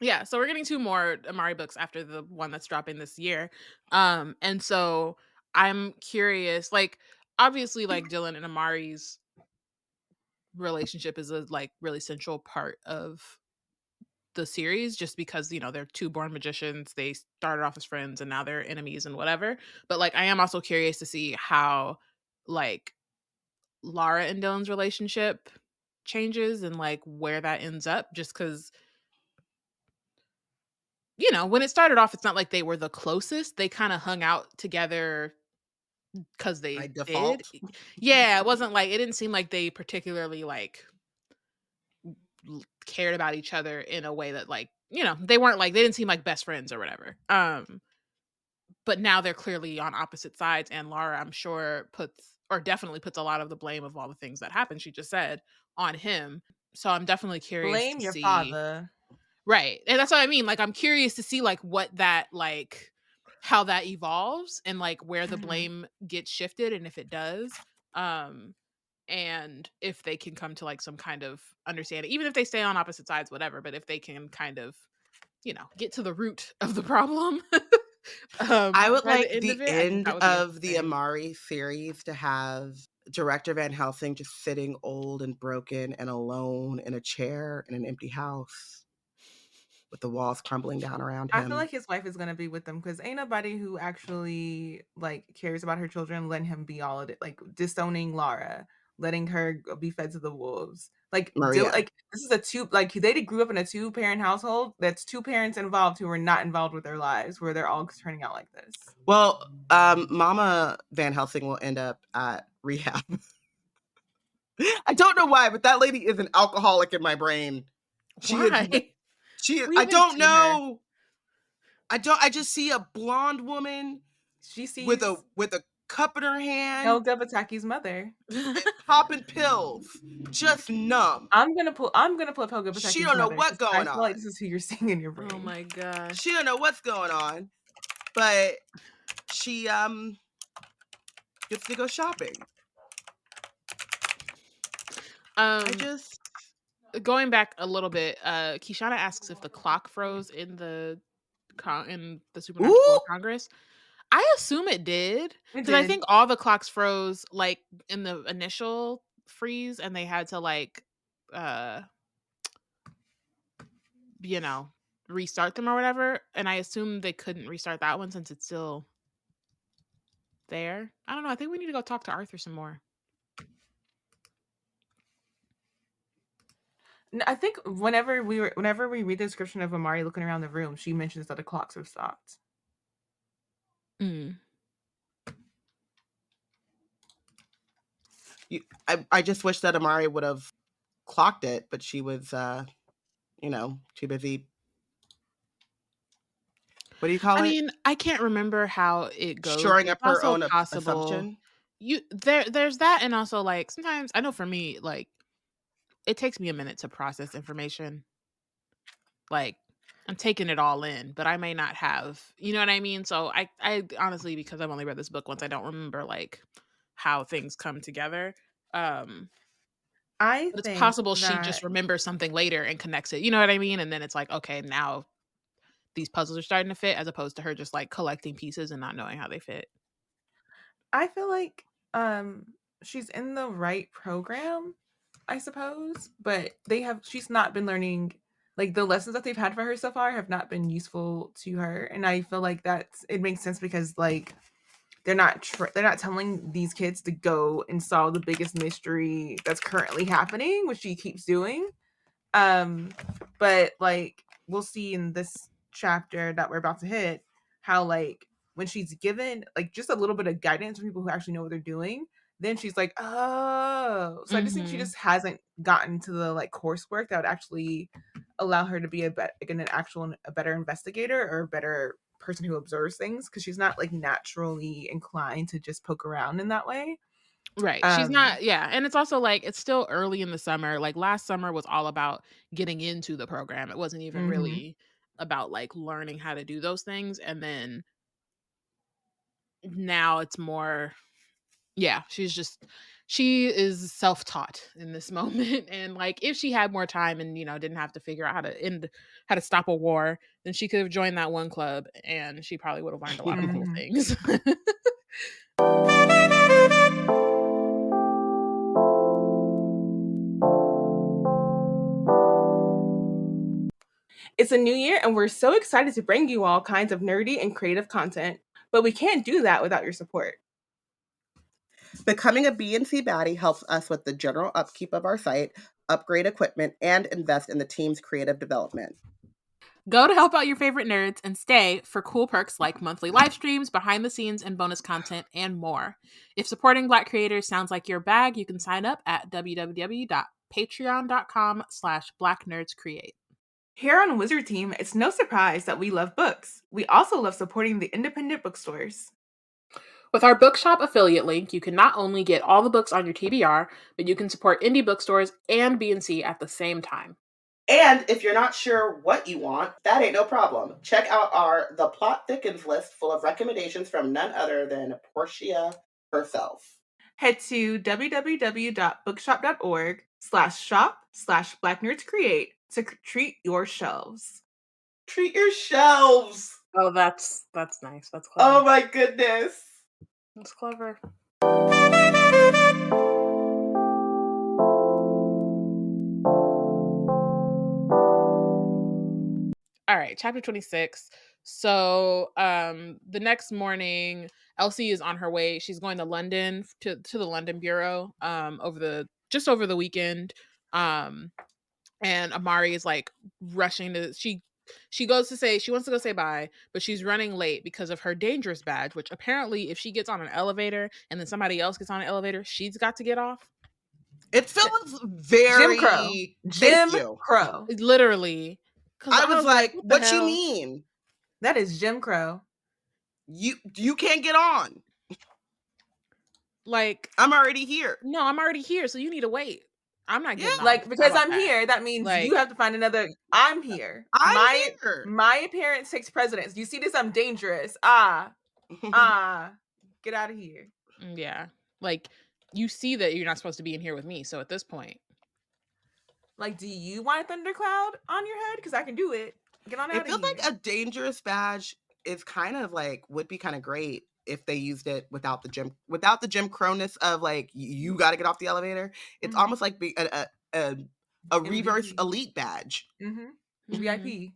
Yeah. So we're getting 2 more Amari books after the one that's dropping this year, and so I'm curious. Like, obviously, like Dylan and Amari's relationship is a like really central part of the series, just because they're 2 born magicians. They started off as friends and now they're enemies and whatever. But like, I am also curious to see how like Lara and Dylan's relationship changes and like where that ends up, just because when it started off, it's not like they were the closest. They kind of hung out together because they By default. did. Yeah, it wasn't like, it didn't seem like they particularly like cared about each other in a way that like, they weren't like, they didn't seem like best friends or whatever. But now they're clearly on opposite sides, and Lara, I'm sure, definitely puts a lot of the blame of all the things that happened, she just said, on him. So I'm definitely curious Blame to your see, father. Right. And that's what I mean. Like, I'm curious to see like what that like how that evolves and like where the blame gets shifted, and if it does. And if they can come to like some kind of understanding, even if they stay on opposite sides, whatever, but if they can kind of, get to the root of the problem. I would like the end of the Amari series to have Director Van Helsing just sitting old and broken and alone in a chair in an empty house with the walls crumbling down around him. I feel like his wife is gonna be with them, because ain't nobody who actually like cares about her children letting him be all of it, like disowning Lara, letting her be fed to the wolves. Like, like this is they grew up in a 2-parent household. That's 2 parents involved who are not involved with their lives, where they're all turning out like this. Well, Mama Van Helsing will end up at rehab. I don't know why, but that lady is an alcoholic in my brain. Why? She is. I don't know. I just see a blonde woman. She sees with a cup in her hand. Helga Bataki's mother. Popping pills. Just numb. I'm gonna pull up Helga Bataki's mother. She don't know what's going on. I feel like this is who you're seeing in your brain. Oh my gosh. She don't know what's going on. But she gets to go shopping. Going back a little bit, Kishana asks if the clock froze in the Supernatural Congress. I assume it did It because I did. think all the clocks froze like in the initial freeze, and they had to like, uh, you know, restart them or whatever. And I assume they couldn't restart that one since it's still there. I don't know. I think we need to go talk to Arthur some more. I think whenever we read the description of Amari looking around the room, she mentions that the clocks have stopped. Mm. I just wish that Amari would have clocked it, but she was, too busy. What do you call I it? mean, I can't remember how it goes. Shoring It's up her also own possible assumption. there's that, and also like sometimes I know for me, like it takes me a minute to process information. Like I'm taking it all in, but I may not have, you know what I mean? So I honestly, because I've only read this book once, I don't remember like how things come together. Um, I but it's think possible she just that remembers something later and connects it. You know what I mean? And then it's like, okay, now these puzzles are starting to fit, as opposed to her just like collecting pieces and not knowing how they fit. I feel like she's in the right program, I suppose, but she's not been learning, like the lessons that they've had for her so far have not been useful to her, and I feel like it makes sense because like they're not telling these kids to go and solve the biggest mystery that's currently happening, which she keeps doing. But like we'll see in this chapter that we're about to hit how like when she's given like just a little bit of guidance from people who actually know what they're doing, then she's like, oh. So I just think she Mm-hmm. just hasn't gotten to the like coursework that would actually allow her to be a better investigator or a better person who observes things, because she's not like naturally inclined to just poke around in that way. Right. She's not, yeah. And it's also like it's still early in the summer. Like last summer was all about getting into the program. It wasn't even Mhm. really about like learning how to do those things. And then now it's more, yeah, she is self-taught in this moment. And like if she had more time and didn't have to figure out how to stop a war, then she could have joined that one club and she probably would have learned a lot of cool Mhm. things. It's a new year, and we're so excited to bring you all kinds of nerdy and creative content, but we can't do that without your support. Becoming a B&C baddie helps us with the general upkeep of our site, upgrade equipment, and invest in the team's creative development. Go to help out your favorite nerds and stay for cool perks like monthly live streams, behind the scenes and bonus content, and more. If supporting Black creators sounds like your bag, you can sign up at www.patreon.com/blacknerdscreate. Here on Wizard Team, it's no surprise that we love books. We also love supporting the independent bookstores. With our bookshop affiliate link, you can not only get all the books on your TBR, but you can support indie bookstores and B&C at the same time. And if you're not sure what you want, that ain't no problem. Check out our The Plot Thickens list full of recommendations from none other than Porshèa herself. Head to www.bookshop.org/shop/blacknerdscreate to treat your shelves. Treat your shelves. Oh, that's nice. That's clever. Oh my goodness. That's clever. All right, chapter 26. So, the next morning, Elsie is on her way. She's going to London to the London bureau over the weekend. And Amari is like rushing to she goes to say she wants to go say bye, but she's running late because of her dangerous badge, which apparently if she gets on an elevator and then somebody else gets on an elevator, she's got to get off. It feels very Jim Crow. Thank Jim you. Crow. Literally. Because I I was was like, like, what the what you hell? mean? That is Jim Crow. You can't get on. Like, I'm already here. no, I'm already here, so you need to wait. I'm not getting Yeah. off. Like, How because about I'm that? here, that means you Like, have to find another. I'm here. I'm My here. my appearance takes precedence. You see this? I'm dangerous. Get out of here. yeah. Like, you see that you're not supposed to be in here with me, so at this point. Like, do you want a thundercloud on your head? Because I can do it. Get on out It of feels here. like a dangerous badge is kind of like would be kind of great if they used it without the Jim Cronus of like you got to get off the elevator. It's almost like a reverse MVP. elite badge. VIP.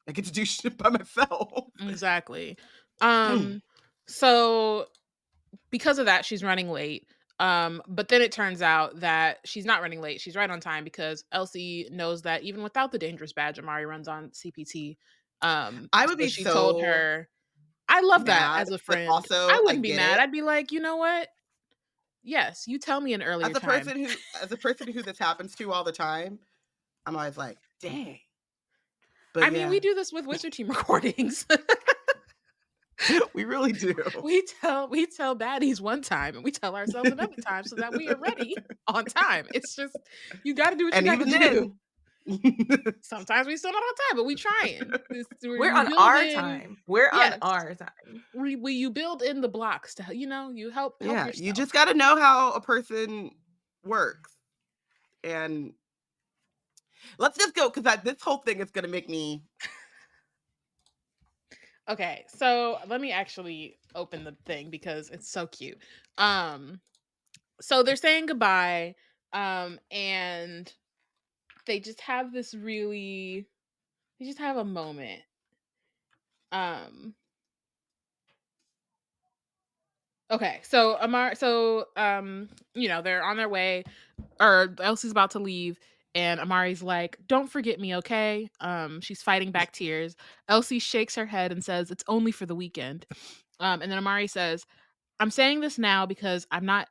I get to do shit by myself. Exactly. So because of that, she's running late. But then it turns out that she's not running late. She's right on time because Elsie knows that even without the dangerous badge, Amari runs on CPT. I would So be she told so her, I love that mad, as a but friend. I also I wouldn't be get mad. it. I'd be like, you know what? Yes, you tell me an earlier As a time. person who this happens to all the time, I'm always like, dang. But I mean, we do this with Wizard Team recordings. we really do. We tell baddies one time and we tell ourselves another time so that we are ready on time. It's just you got to do what And you got to even do. then, Sometimes we still not on time, but we trying. We're on our time. We're on our time. You build in the blocks to you help yeah, yourself. you just got to know how a person works. And let's just go because this whole thing is going to make me. Okay, so let me actually open the thing because it's so cute. So they're saying goodbye, and they just have this really, they just have a moment. Okay, so they're on their way, or Elsie's about to leave, and Amari's like, "Don't forget me, okay?" She's fighting back tears. Elsie shakes her head and says, "It's only for the weekend." And then Amari says, I'm saying this now in case I'm not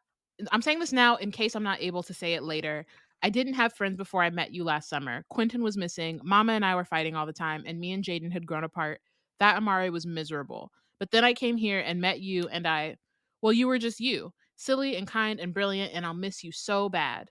able to say it later. I didn't have friends before I met you last summer. Quentin was missing. Mama and I were fighting all the time, and me and Jaden had grown apart. That Amari was miserable. But then I came here and met you, and well, you were just you. Silly and kind and brilliant, and I'll miss you so bad.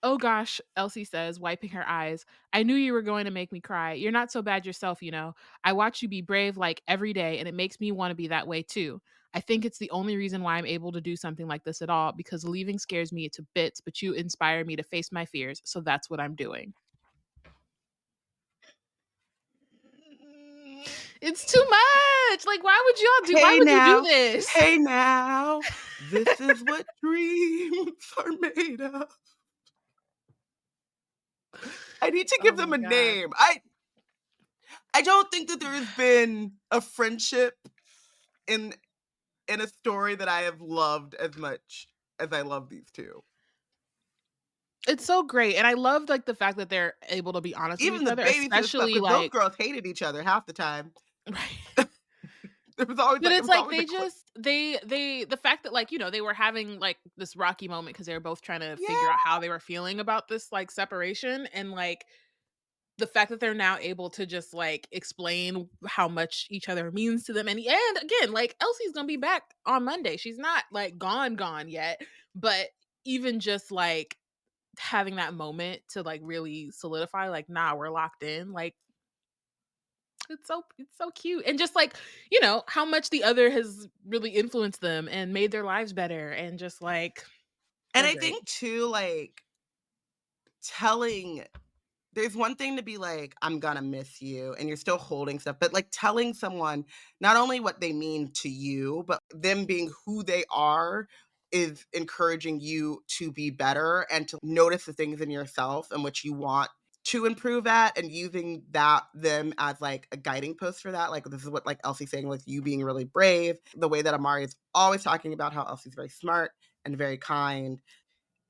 Oh gosh, Elsie says, wiping her eyes. I knew you were going to make me cry. You're not so bad yourself, you know. I watch you be brave like every day, and it makes me want to be that way too. I think it's the only reason why I'm able to do something like this at all, because leaving scares me to bits, but you inspire me to face my fears, so that's what I'm doing. It's too much. Like, why would you do this? Hey now, this is what dreams are made of. I need to give them a name. I don't think that there has been a friendship in a story that I have loved as much as I love these two. It's so great, and I love like the fact that they're able to be honest with each other, especially like those girls hated each other half the time. Right. There was always, but it's like the fact that like they were having like this rocky moment because they were both trying to figure out how they were feeling about this like separation, and like the fact that they're now able to just like explain how much each other means to them, and again, like Elsie's gonna be back on Monday. She's not like gone yet, but even just like having that moment to like really solidify like, nah, we're locked in, like it's so cute. And just like how much the other has really influenced them and made their lives better, and just like and I think too, like telling, there's one thing to be like, I'm gonna miss you, and you're still holding stuff, but like telling someone not only what they mean to you, but them being who they are is encouraging you to be better and to notice the things in yourself and what you want to improve at, and using them as like a guiding post for that. Like this is what like Elsie's saying with you being really brave, the way that Amari is always talking about how Elsie's very smart and very kind.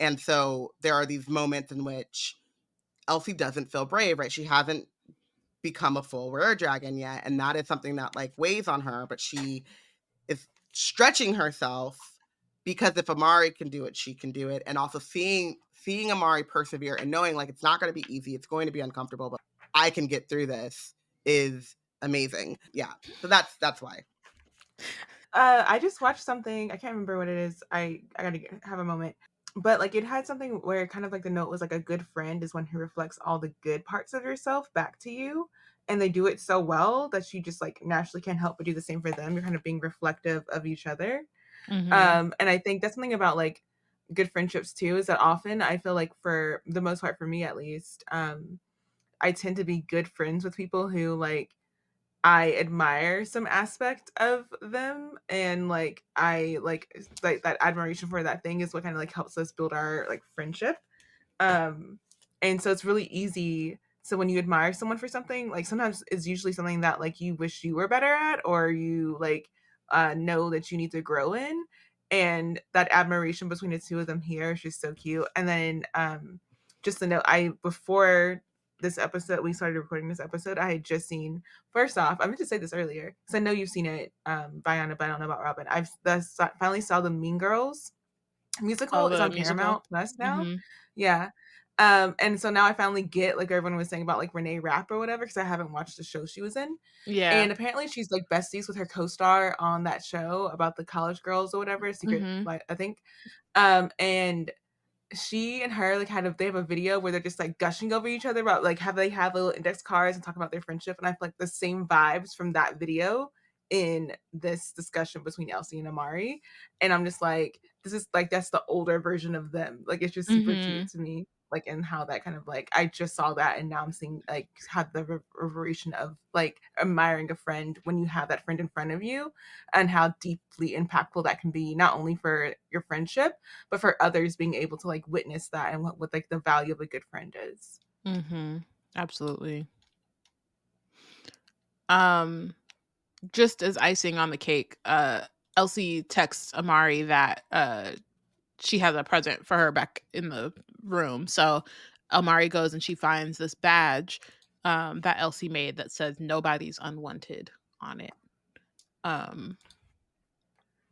And so there are these moments in which Elsie doesn't feel brave, right? She hasn't become a full rare dragon yet, and that is something that like weighs on her, but she is stretching herself because if Amari can do it, she can do it. And also seeing Amari persevere and knowing like it's not going to be easy, it's going to be uncomfortable, but I can get through this is amazing. Yeah. So that's why. I just watched something. I can't remember what it is. I gotta have a moment. But like it had something where kind of like the note was like a good friend is one who reflects all the good parts of yourself back to you. And they do it so well that you just like naturally can't help but do the same for them. You're kind of being reflective of each other. And I think that's something about like good friendships too, is that often I feel like for the most part, for me at least, I tend to be good friends with people who like I admire some aspect of them, and like I like that admiration for that thing is what kind of like helps us build our like friendship. Um, and so it's really easy. So when you admire someone for something, like sometimes it's usually something that like you wish you were better at, or you like know that you need to grow in. And that admiration between the two of them here is just so cute. And then just to note, I before this episode, we started recording this episode, I had just seen, first off, I meant to say this earlier, because I know you've seen it, Bayana, but I don't know about Robyn. Finally saw the Mean Girls musical. Oh, Is the on musical. Paramount Plus now. Mm-hmm. Yeah. And so now I finally get like everyone was saying about like Renee Rapp or whatever, because I haven't watched the show she was in. Yeah. And apparently she's like besties with her co-star on that show about the college girls or whatever, Secret Mm-hmm. Life, I think. And she and her like they have a video where they're just like gushing over each other about like have they have little index cards and talk about their friendship, and I feel like the same vibes from that video in this discussion between Elsie and Amari. And I'm just like, this is like that's the older version of them. Like it's just super Mm-hmm. cute to me. Like and how that kind of like I just saw that and now I'm seeing like how the reverberation of like admiring a friend when you have that friend in front of you, and how deeply impactful that can be not only for your friendship but for others being able to like witness that and what like the value of a good friend is. Mm-hmm. Absolutely. Um, just as icing on the cake, Elsie texts Amari that she has a present for her back in the room. So Amari goes and she finds this badge that Elsie made that says "Nobody's unwanted" on it. Um,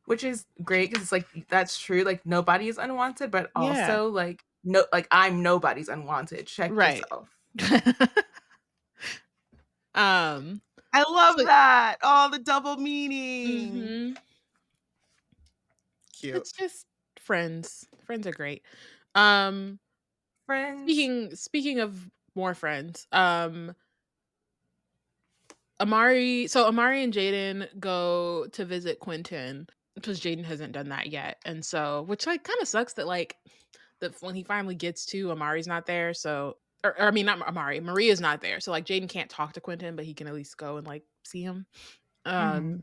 Which is great because it's like that's true. Like nobody is unwanted, but yeah, also like no, like I'm nobody's unwanted. Check right. yourself. um, I love so, that. All the double meaning. mhm. Cute. It's just friends. Friends are great. Um, Friends. speaking of more friends, Amari and Jaden go to visit Quentin because Jaden hasn't done that yet. And so, which like kind of sucks that like that when he finally gets to Amari's not there. So, or I mean, not Amari, Maria's not there. So like Jaden can't talk to Quentin, but he can at least go and like see him. Mm-hmm.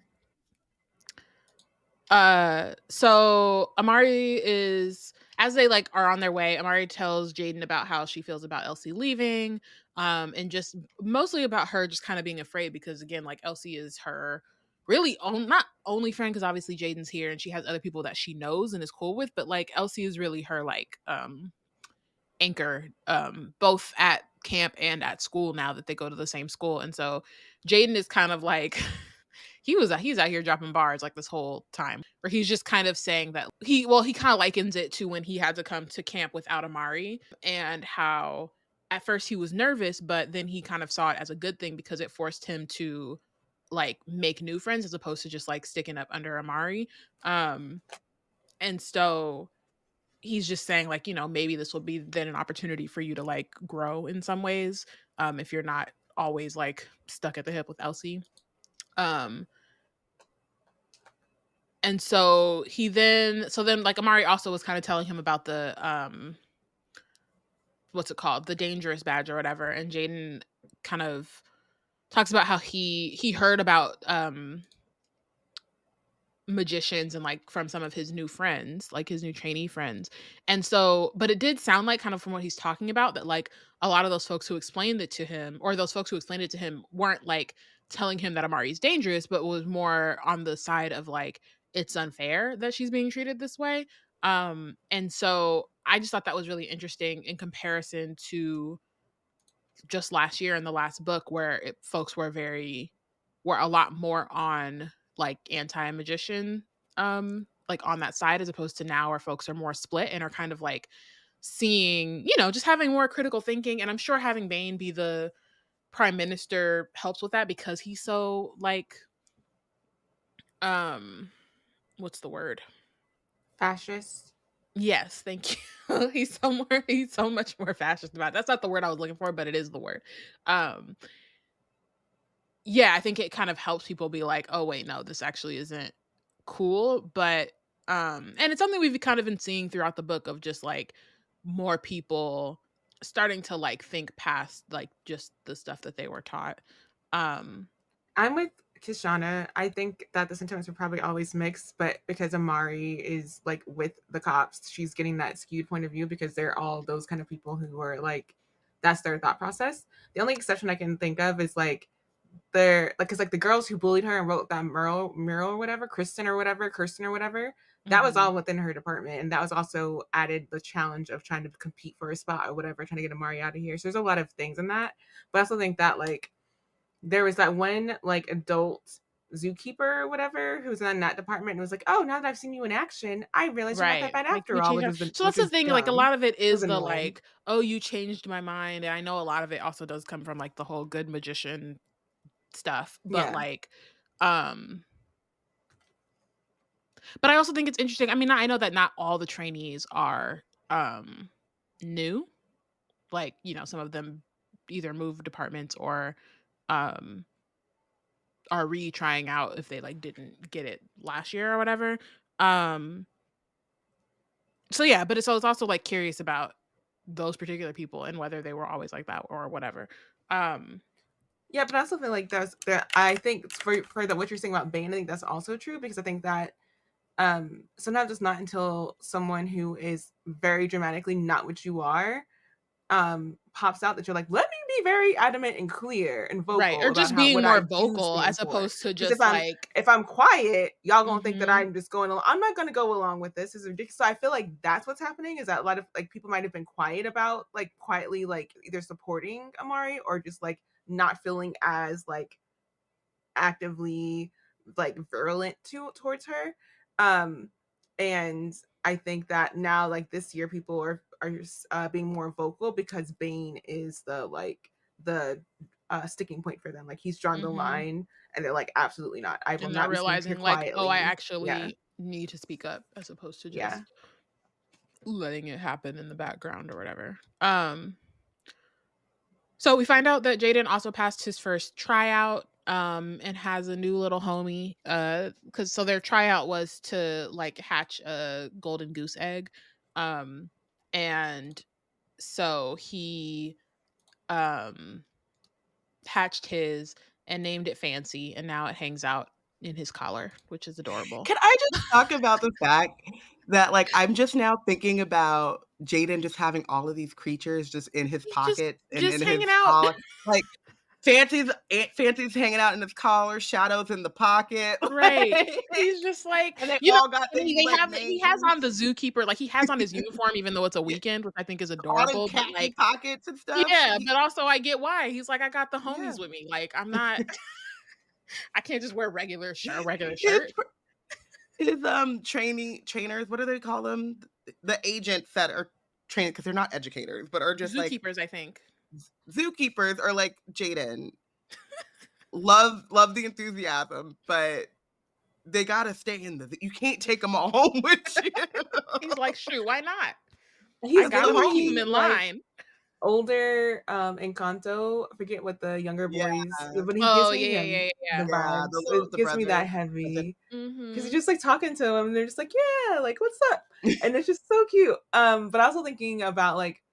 Um, so Amari is as they like are on their way, Amari tells Jaden about how she feels about Elsie leaving, and just mostly about her just kind of being afraid because again, like Elsie is her really not only friend because obviously Jaden's here and she has other people that she knows and is cool with, but like Elsie is really her like anchor, both at camp and at school now that they go to the same school. And so Jaden is kind of like he's out here dropping bars like this whole time where he's just kind of saying that he kind of likens it to when he had to come to camp without Amari and how at first he was nervous, but then he kind of saw it as a good thing because it forced him to like make new friends as opposed to just like sticking up under Amari. Um and so he's just saying like, maybe this will be then an opportunity for you to like grow in some ways, if you're not always like stuck at the hip with Elsie. Um And so then like Amari also was kind of telling him about the what's it called? The dangerous badge or whatever. And Jaden kind of talks about how he heard about magicians and like from some of his new friends, like his new trainee friends. And so, but it did sound like kind of from what he's talking about that like a lot of those folks who explained it to him or those folks who explained it to him weren't like telling him that Amari's dangerous, but was more on the side of like it's unfair that she's being treated this way. And so I just thought that was really interesting in comparison to just last year in the last book where folks were a lot more on like anti-magician, like on that side as opposed to now where folks are more split and are kind of like seeing, just having more critical thinking. And I'm sure having Bane be the prime minister helps with that because he's so like um what's the word? Fascist. Yes, thank you. He's so much more fascist about it. That's not the word I was looking for, but it is the word. Um yeah, I think it kind of helps people be like, "Oh wait, no, this actually isn't cool." But and it's something we've kind of been seeing throughout the book of just like more people starting to like think past like just the stuff that they were taught. Um I'm with Kishana. I think that the sentiments were probably always mixed, but because Amari is like with the cops, she's getting that skewed point of view because they're all those kind of people who are like, that's their thought process. The only exception I can think of is like they're like, because like the girls who bullied her and wrote that mural or whatever, Kirsten or whatever, that was all within her department, and that was also added the challenge of trying to compete for a spot or whatever, trying to get Amari out of here. So there's a lot of things in that, but I also think that like there was that one like adult zookeeper or whatever who was in that department and was like, "Oh, now that I've seen you in action, I realize you're not that Right. bad Like, you after all," change which our was so which that's the was thing, like, a dumb. lot of it It was is the, annoying. like, "Oh, you changed my mind," and I know a lot of it also does come from, like, the whole good magician stuff, but, Yeah. like, um but I also think it's interesting. I mean, I know that not all the trainees are, new. Like, you know, some of them either move departments or, um, are retrying out if they, like, didn't get it last year or whatever. Um So yeah, but it's also like curious about those particular people and whether they were always like that or whatever. Um, Yeah, but I also feel like that's that I think for the what you're saying about Bane, I think that's also true because I think that sometimes it's not until someone who is very dramatically not what you are pops out that you're like, let me be very adamant and clear and right. vocal Or about just how being what I more do vocal stand as for. opposed to Because just like if I'm quiet, y'all gonna think that mhm, I'm just going along. I'm not gonna go along with this. It's ridiculous. So I feel like that's what's happening is that a lot of like people might have been quiet about like quietly like either supporting Amari or just like not feeling as like actively like virulent towards her. Um and I think that now like this year people are being more vocal because Bane is the like the sticking point for them. Like he's drawn the mhm, line and they're like absolutely not. I will and not not be speaking here realizing like, oh, I quietly. Yeah. actually need to speak up as opposed to Yeah. just letting it happen in the background or whatever. So we find out that Jaden also passed his first tryout and has a new little homie cuz so their tryout was to like hatch a golden goose egg um and so he um hatched his and named it Fancy and now it hangs out in his collar, which is adorable. Can I just talk about the fact that, like, I'm just now thinking about Jaden just having all of these creatures just in his He's just pocket and in just his hanging out. collar, like, Fancy's hanging out in his collar, Shadow's in the pocket, Right. like, He's just like, and they you know, all got and things he they like have he has names, on the zookeeper, like, he has on his uniform even though it's a yeah, weekend, which I think is all in adorable, but, khaki like pockets and stuff. yeah, but also I get why. He's like, "I got the Yeah. homies with me." Like, I'm not I can't just wear a regular His shirt. his, trainers, what do they call them? The agents that are training because 'cause they're not educators, but are just, like, Zookeepers, I think. zookeepers are like Jaden. Love the enthusiasm, but they gotta stay in you can't take them all home with you. He's like, "Shoot, why not? I He's Because got the him to keep giving him homies in me like line." older Encanto. I forget what the younger yeah, boys, but he Oh, gives yeah, me yeah, yeah, the yeah. yeah, vibes. It the gives me that brothers. heavy because he's Mhm. just like talking to them and they're just like, yeah, like what's up? And it's just so cute. But also thinking about like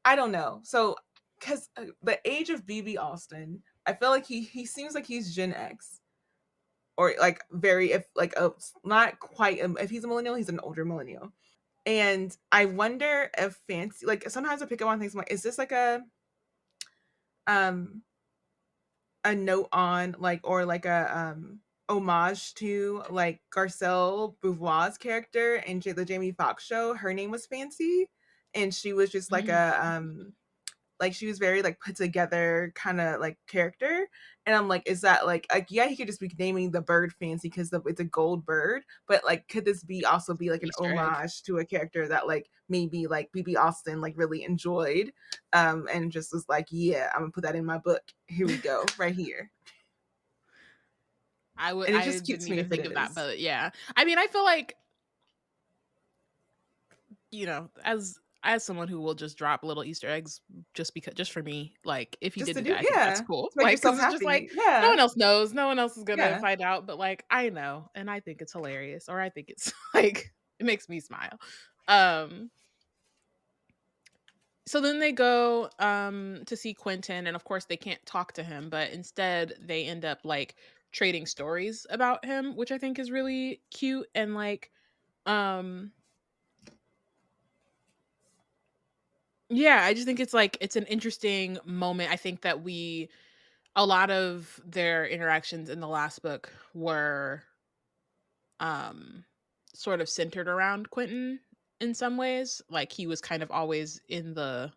I don't know. So because the age of BB Alston, I feel like he seems like he's Gen X or like very if like a not quite if he's a millennial, he's an older millennial. And I wonder if fancy like sometimes I pick up on things I'm like, is this like um a note on like or like a homage to like Garcelle Beauvoir's character in the Jamie Foxx show? Her name was Fancy, and she was just like she was very like put together kind of like character, and I'm like, is that like yeah, he could just be naming the bird Fancy because it's a gold bird, but like could this be also be like an Easter egg. homage to a character that like maybe like BB Austin like really enjoyed and just was like, yeah, I'm gonna put that in my book, here we go right here. And it I just didn't cutes me even if it think of that, is. but yeah. I mean, I feel like, you know, as someone who will just drop little Easter eggs just for me, like if he Just did to do do that, I think that's yeah, cool. to make Like, yourself because it's just like happy. no Yeah. one else knows, no one else is gonna Yeah. find out, but like I know, and I think it's hilarious, or I think it's like it makes me smile. Um, So then they go to see Quentin, and of course they can't talk to him, but instead they end up like trading stories about him, which I think is really cute and like um yeah, I just think it's like it's an interesting moment. I think that a lot of their interactions in the last book were um sort of centered around Quentin in some ways. Like he was kind of always in the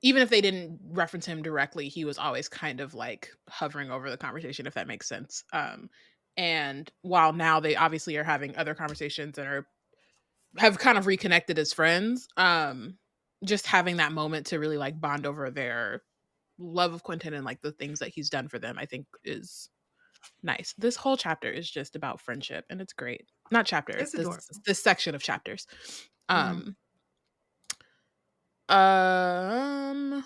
even if they didn't reference him directly, he was always kind of like hovering over the conversation, if that makes sense. And while now they obviously are having other conversations and have kind of reconnected as friends, just having that moment to really like bond over their love of Quentin and like the things that he's done for them, I think is nice. This whole chapter is just about friendship and it's great. Not chapter, It's adorable. this section of chapters. Mhm. Um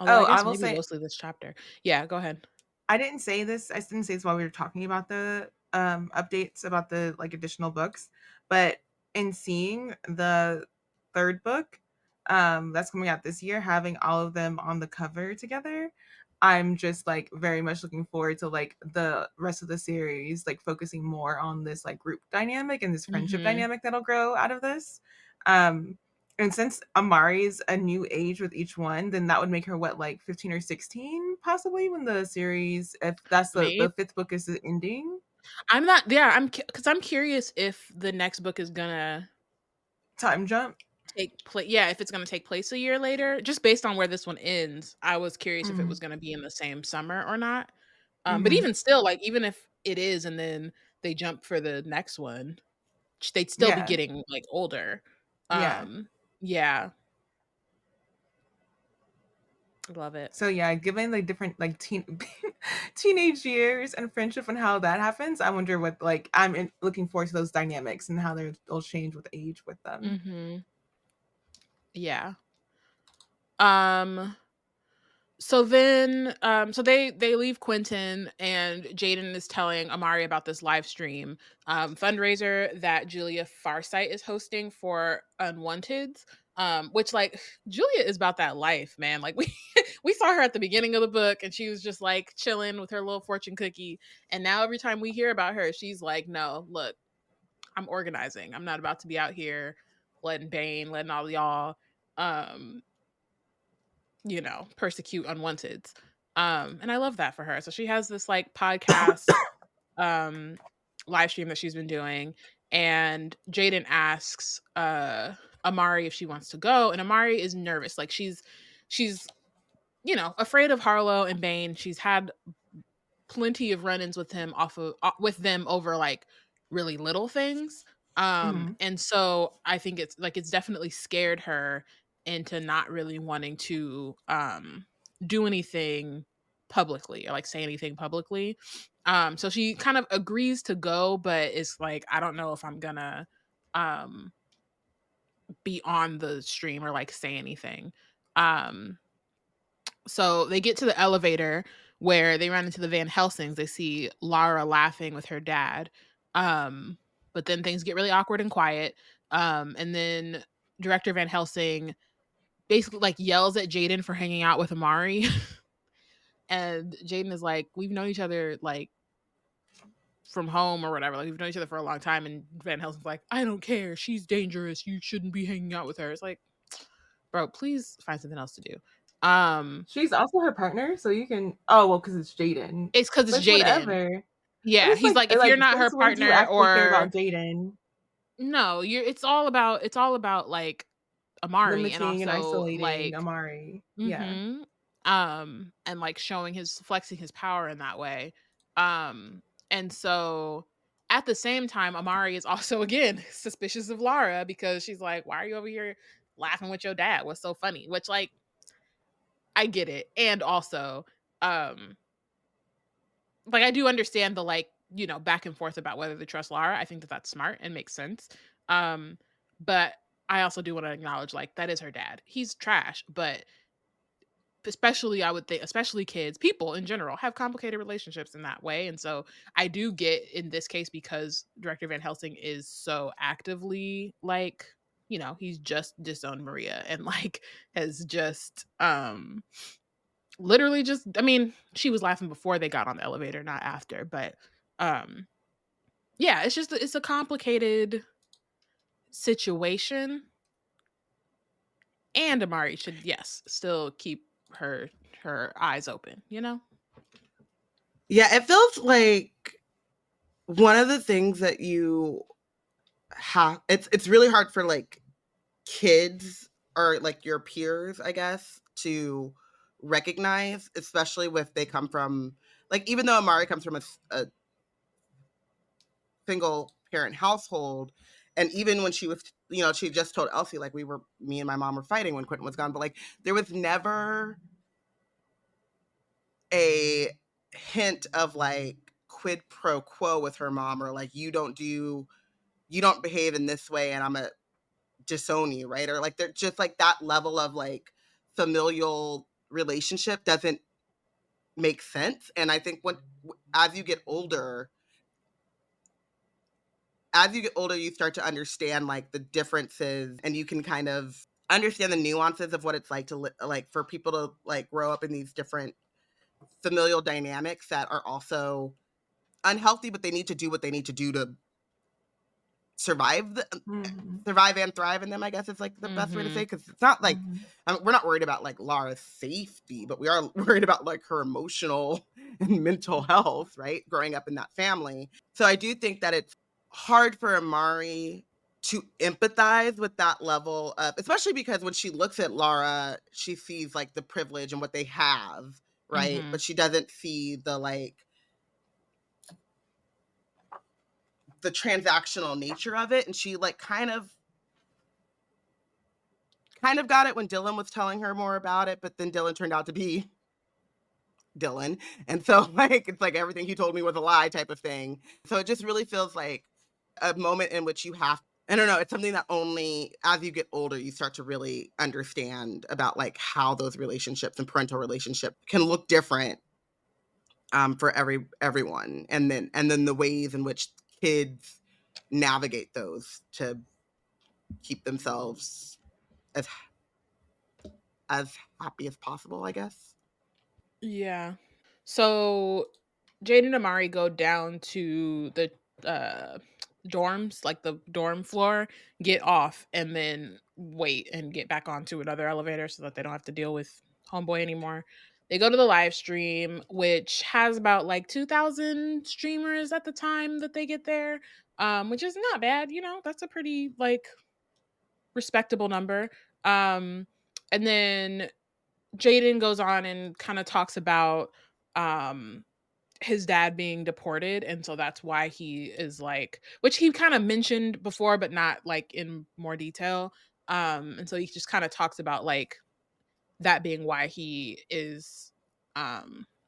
Although I Oh, I guess will maybe say mostly this chapter. Yeah, go ahead. I didn't say this. I didn't say this while we were talking about the updates about the like additional books, but in seeing the third book that's coming out this year, having all of them on the cover together, I'm just like very much looking forward to like the rest of the series, like focusing more on this like group dynamic and this friendship Mhm. dynamic that'll grow out of this. Um, and since Amari's a new age with each one, then that would make her what, like 15 or 16 possibly when the series, if that's Maybe. the fifth book is the ending. I'm not yeah, cuz I'm curious if the next book is going to Time jump. take place yeah, if it's going to take place a year later. Just based on where this one ends, I was curious if it Mm-hmm. was going to be in the same summer or not. But Mm-hmm. even still, like even if it is and then they jump for the next one, they'd still be Yeah. getting like older. Yeah. Yeah, love it. So yeah, given like different like teenage years and friendship and how that happens, I wonder what like looking forward to those dynamics and how they'll change with age with them. Mhm. Yeah. Um So then, so they leave Quentin, and Jaden is telling Amari about this live stream fundraiser that Julia Farsight is hosting for Unwanteds. Which like Julia is about that life, man. Like we we saw her at the beginning of the book, and she was just like chilling with her little fortune cookie. And now every time we hear about her, she's like, "No, look, I'm organizing. I'm not about to be out here letting Bane, letting all y'all." Um, persecute unwanteds. And I love that for her. So she has this like podcast um live stream that she's been doing, and Jaden asks Amari if she wants to go, and Amari is nervous. Like she's afraid of Harlow and Bane. She's had plenty of run-ins with him with them over like really little things. Mm-hmm. And so I think it's definitely scared her into not really wanting to do anything publicly or like say anything publicly. So she kind of agrees to go, but it's like I don't know if I'm gonna um be on the stream or like say anything. Um so they get to the elevator where they run into the Van Helsings. They see Lara laughing with her dad. Um, but then things get really awkward and quiet. And then director Van Helsing basically like yells at Jaden for hanging out with Amari. And Jaden is like, we've known each other like from home or whatever. Like we've known each other for a long time. And Van Helsing's like, I don't care. She's dangerous. You shouldn't be hanging out with her. It's like, bro, please find something else to do. She's also her partner, so you can. Oh well, because it's Jaden. It's because it's But Jaden. whatever. But Yeah, it's he's like, if like you're not since her when do you partner actually care or about Jaden? no, it's all about like Amari and Limiting and also isolating like Amari. Yeah. mhm and like showing his flexing his power in that way. And so at the same time Amari is also again suspicious of Lara because she's like, why are you over here laughing with your dad? What's so funny? Which like I get it. And also um like I do understand the like back and forth about whether to trust Lara. I think that that's smart and makes sense. Um, but I also do want to acknowledge like that is her dad. He's trash, but especially I would think, especially kids, people in general have complicated relationships in that way. And so I do get in this case because director Van Helsing is so actively like he's just disowned Maria and like has just literally just, I mean, she was laughing before they got on the elevator, not after, but yeah, it's a complicated situation. And Amari should, yes, still keep her eyes open, Yeah, it feels like one of the things that you have, it's really hard for like kids or like your peers, I guess, to recognize, especially if they come from, like, even though Amari comes from a single parent household, and even when she was, she just told Elsie, like, me and my mom were fighting when Quentin was gone, but like there was never a hint of like quid pro quo with her mom, or like, you don't behave in this way and I'm a disown you, right? Or like they're just like that level of like familial relationship doesn't make sense. And I think as you get older, you start to understand like the differences, and you can kind of understand the nuances of what it's like to like for people to like grow up in these different familial dynamics that are also unhealthy, but they need to do what they need to do to survive and thrive in them, I guess is like the best way to say, because it's not like we're not worried about like Lara's safety, but we are worried about like her emotional and mental health, right, growing up in that family. So I do think that it's hard for Amari to empathize with that level of, especially because when she looks at Lara, she sees like the privilege and what they have, right? But she doesn't see the like the transactional nature of it. And she like kind of got it when Dylan was telling her more about it, but then Dylan turned out to be Dylan. And so like it's like everything he told me was a lie type of thing. So it just really feels like a moment in which you have, I don't know, it's something that only as you get older you start to really understand about like how those relationships and parental relationships can look different for everyone, and then the ways in which kids navigate those to keep themselves as happy as possible, I guess. Yeah. So Jade and Amari go down to the dorms, like the dorm floor, get off, and then wait and get back onto another elevator so that they don't have to deal with Homeboy anymore. They go to the live stream, which has about like 2,000 streamers at the time that they get there, which is not bad. That's a pretty like respectable number. And then Jaden goes on and kind of talks about his dad being deported, and so that's why he is like, which he kind of mentioned before but not like in more detail. And so he just kind of talks about like that being why he is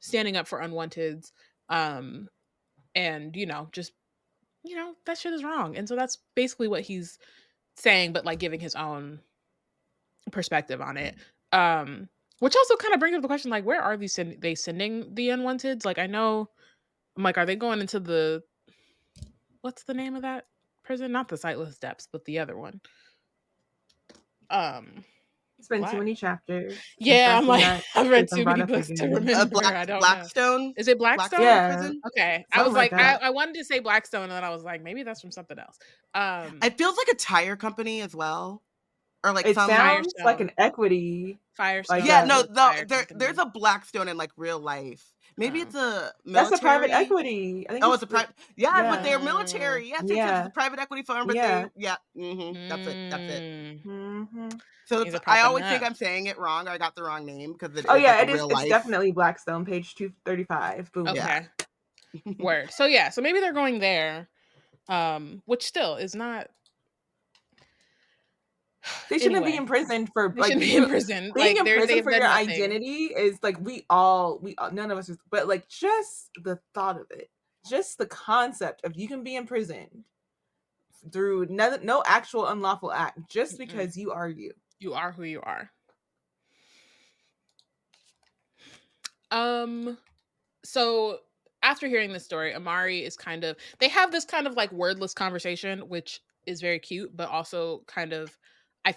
standing up for unwanteds, and just that shit is wrong. And so that's basically what he's saying, but like giving his own perspective on it. Which also kind of brings up the question, like, where are they sending the unwanteds? Like, I know, I'm like, are they going into the, what's the name of that prison? Not the Sightless Depths, but the other one. It's been too many chapters. Yeah, I'm like, I've read too many books to remember. I don't Blackstone? know. Is it Blackstone? Yeah. Prison? Okay. I was like, I wanted to say Blackstone, and then I was like, maybe that's from something else. It feels like a tire company as well. Or like it some sounds like an equity. Firestone. Like yeah, no, there's a Blackstone in like real life. Maybe it's a military. That's a private equity. I think it's a private. Yeah, but they're military. Yes, it's a private equity firm. But that's it. Mm-hmm. So I always think I'm saying it wrong. I got the wrong name because it is it is. It's definitely Blackstone, page 235. Boom. Okay. Word. So yeah, so maybe they're going there, which still is not. They shouldn't be imprisoned for like being in prison. Being in prison for your identity is like we all none of us, but like just the thought of it, just the concept of you can be imprisoned through no actual unlawful act just because you are you. You are who you are. So after hearing this story, Amari is they have this kind of like wordless conversation, which is very cute, but also kind of, I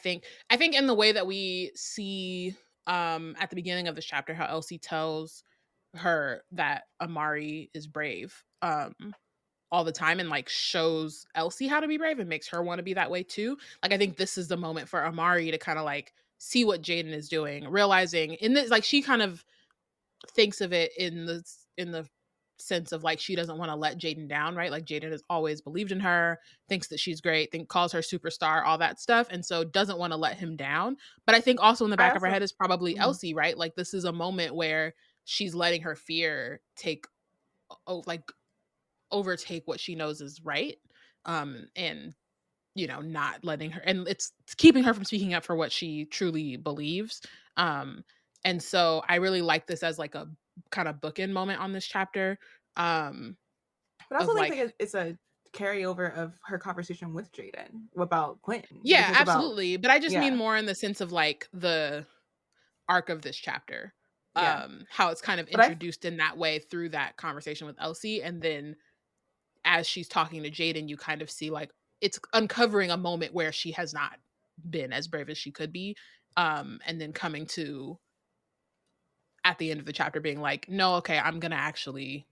think in the way that we see at the beginning of this chapter how Elsie tells her that Amari is brave all the time, and like shows Elsie how to be brave and makes her want to be that way too. Like I think this is the moment for Amari to kind of like see what Jaden is doing, realizing in this, like she kind of thinks of it in the sense of like she doesn't want to let Jaden down, right? Like Jaden has always believed in her, thinks that she's great, calls her superstar, all that stuff, and so doesn't want to let him down. But I think also in the I back of her also head is probably mhm. Elsie, right? Like this is a moment where she's letting her fear like overtake what she knows is right. And not letting her, and it's keeping her from speaking up for what she truly believes. Um, and so I really like this as like a kind of bookend moment on this chapter. Um, But I of also think like, that it's a carryover of her conversation with Jaden about Quentin because yeah, it's about absolutely. But I just mean yeah, more in the sense of like the arc of this chapter. yeah. How it's kind of But I introduced in that way through that conversation with Elsie. And then as she's talking to Jaden, you kind of see like it's uncovering a moment where she has not been as brave as she could be. And then coming to at the end of the chapter being like, no, okay, I'm gonna actually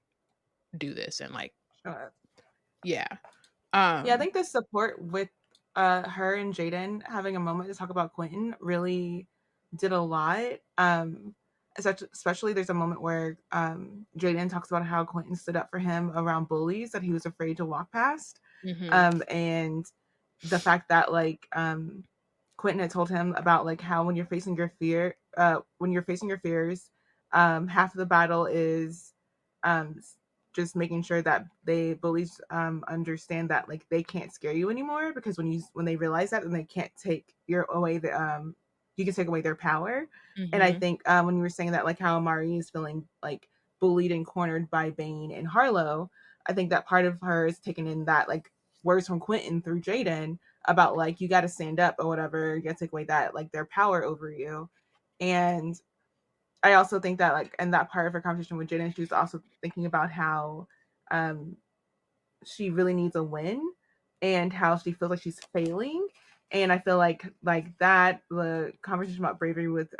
do this. And like, uh, yeah. yeah, I Um, think the support with her and Jaden having a moment to talk about Quentin really did a lot. Especially there's a moment where Jaden talks about how Quentin stood up for him around bullies that he was afraid to walk past. mhm, And the fact that Quentin had told him about like how when you're facing your fears, half of the battle is um, just making sure that they bullies understand that like they can't scare you anymore because when they realize that, then they can't take your away the you can take away their power. And I mhm, think when you were saying that like how Amari is feeling like bullied and cornered by Bane and Harlow, I think that part of her is taken in that like words from Quentin through Jaden about like you got to stand up or whatever, you got to take away that like their power over you. And I also think that like in that part of her conversation with Jaden, she was also thinking about how um she really needs a win and how she feels like she's failing. And I feel like that the conversation about bravery with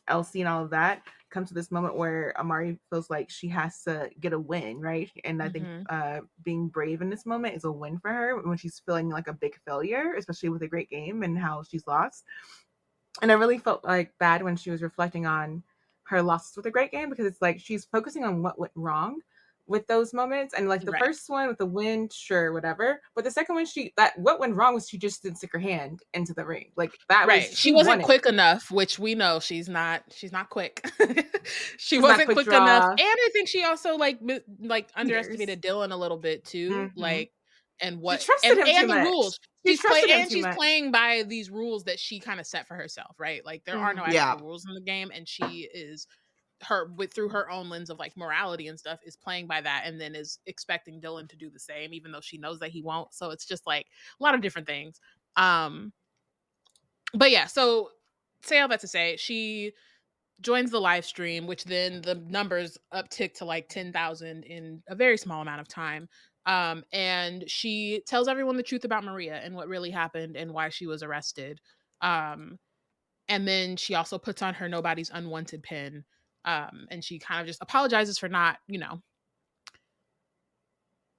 Elsie and all of that comes to this moment where Amari feels like she has to get a win, right? And I think mhm. being brave in this moment is a win for her when she's feeling like a big failure, especially with a great game and how she's lost. And I really felt like bad when she was reflecting on her losses with a great game because it's like she's focusing on what went wrong with those moments. And like the Right. first one with the win, sure, whatever. But the second one, she that what went wrong was she just didn't stick her hand into the ring. Like that was Right. She she wasn't won it. quick enough, which we know she's not quick. She She's not wasn't quick quick enough. draw And I think she also like leaders. underestimated Dylan a little bit too. Hmm. Like and She what trusted him too and the much. rules. She trusted him too She's much. playing by these rules that she kind of set for herself, right? Like there are no Hmm. actual Yeah. rules in the game, and she is her with through her own lens of like morality and stuff is playing by that, and then is expecting Dylan to do the same even though she knows that he won't. So it's just like a lot of different things. um but yeah, so say all that to say, she joins the live stream, which then the numbers uptick to like 10,000 in a very small amount of time. And she tells everyone the truth about Maria and what really happened and why she was arrested. Um, and then she also puts on her Nobody's Unwanted pin. And she kind of just apologizes for not,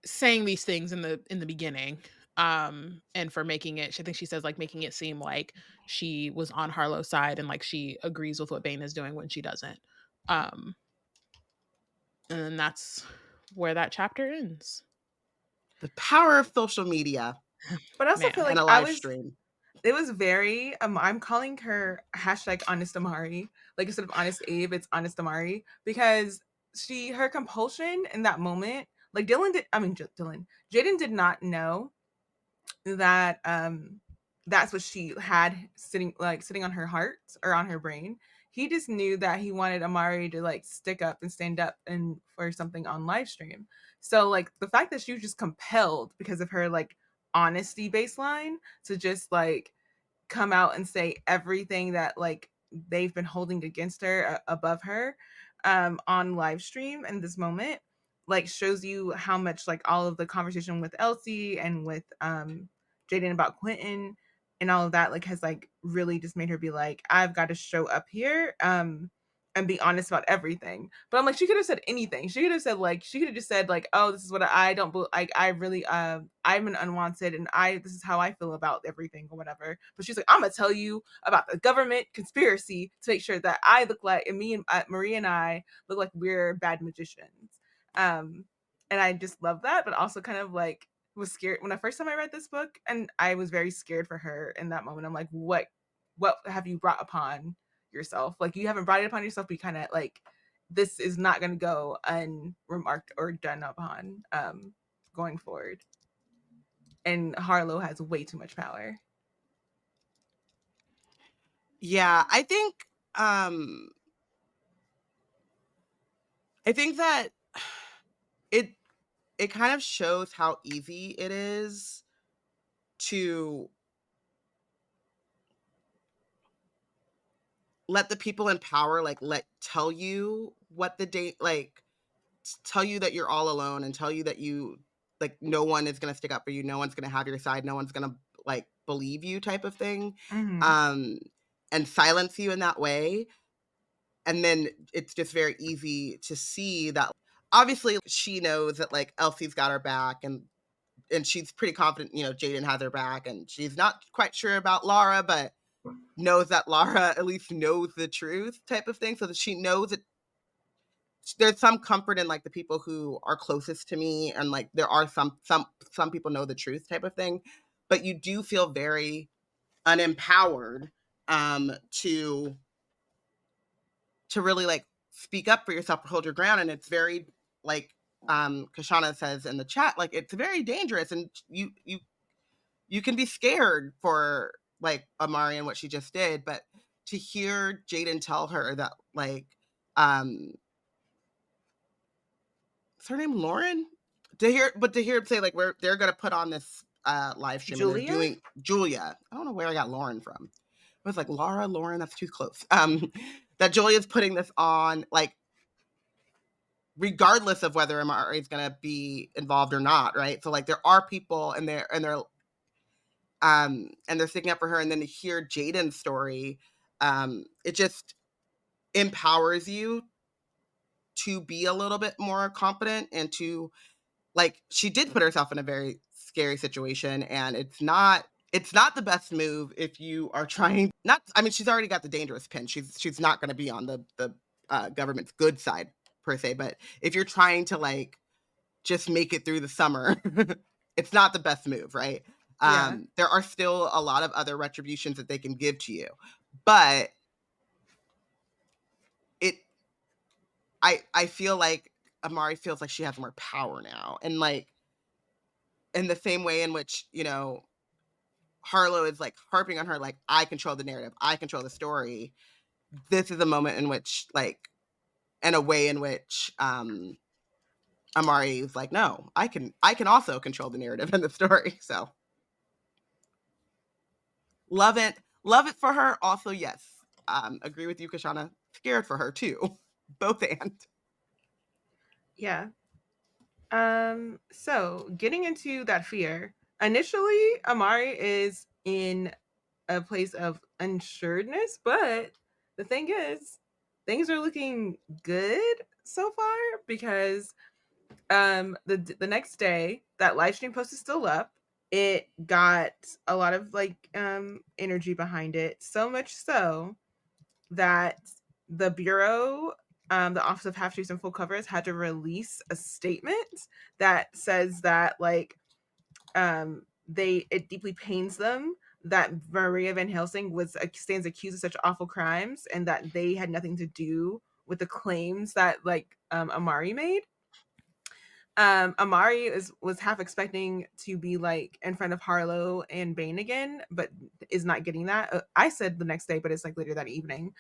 saying these things in the beginning, and for making it, I think she says like making it seem like she was on Harlow's side and like she agrees with what Bane is doing when she doesn't. um and then that's where that chapter ends. The power of social media But I also feel Man. and like a live stream. it was very I'm calling her hashtag honest Amari. Like instead of honest Abe, it's honest Amari because her compulsion in that moment, like Jaden did not know that that's what she had sitting on her heart or on her brain. He just knew that he wanted Amari to like stick up and stand up and for something on live stream. So like the fact that she was just compelled because of her like honesty baseline to just like come out and say everything that like they've been holding against her above her on live stream in this moment like shows you how much like all of the conversation with Elsie and with Jaden about Quentin and all of that, like, has like really just made her be like, I've got to show up here and be honest about everything. But I'm like, she could have said anything. She could have said like, she could have just said like, oh, this is what I don't like. I really I'm an unwanted, and this is how I feel about everything or whatever. But she's like, I'm gonna tell you about the government conspiracy to make sure that I look like, and me and Marie and I look like we're bad magicians. And I just love that, but also kind of like was scared when the first time I read this book, and I was very scared for her in that moment. I'm like, what have you brought upon yourself? Like, you haven't brought it upon yourself, but you kind of like, this is not going to go unremarked or done upon going forward. And Harlow has way too much power. Yeah, I think that it kind of shows how easy it is to let the people in power tell you what the date, like tell you that you're all alone, and tell you that you like no one is going to stick up for you, no one's going to have your side, no one's going to like believe you, type of thing. Mm-hmm. And silence you in that way. And then it's just very easy to see that obviously she knows that like Elsie's got her back, and she's pretty confident, Jaden has her back, and she's not quite sure about Laura, but knows that Laura at least knows the truth, type of thing, so that she knows that there's some comfort in like the people who are closest to me, and like there are some people know the truth, type of thing. But you do feel very unempowered to really like speak up for yourself or hold your ground. And it's very like Kashana says in the chat, like it's very dangerous, and you can be scared for like Amari and what she just did. But to hear Jaden tell her that like is her name Lauren? To hear him say like they're gonna put on this live stream, and they're doing Julia. I don't know where I got Lauren from. It was like Laura, Lauren, that's too close. That Julia's putting this on, like, regardless of whether Amari is going to be involved or not, right? So like there are people, and they're sticking up for her. And then to hear Jaden's story, it just empowers you to be a little bit more confident, and to like, she did put herself in a very scary situation, and it's not the best move if you are trying not. I mean, she's already got the dangerous pin. She's not going to be on the government's good side per se, but if you're trying to like just make it through the summer, it's not the best move, right? Yeah. There are still a lot of other retributions that they can give to you, but I feel like Amari feels like she has more power now, and like in the same way in which Harlow is like harping on her, like, I control the narrative, I control the story. This is a moment in which, like, in a way in which Amari is like, no, I can also control the narrative and the story. So love it for her. Also, yes, agree with you, Kashana. Scared for her too. Both and. Yeah. So getting into that fear, initially Amari is in a place of unsureness, but the thing is, things are looking good so far, because the next day that live stream post is still up. It got a lot of like energy behind it, so much so that the bureau, the Office of Half Truths and Full Covers, had to release a statement that says that like it deeply pains them that Maria Van Helsing stands accused of such awful crimes, and that they had nothing to do with the claims that like Amari made. Amari was half expecting to be like in front of Harlow and Bane again, but is not getting that. I said the next day, but it's like later that evening.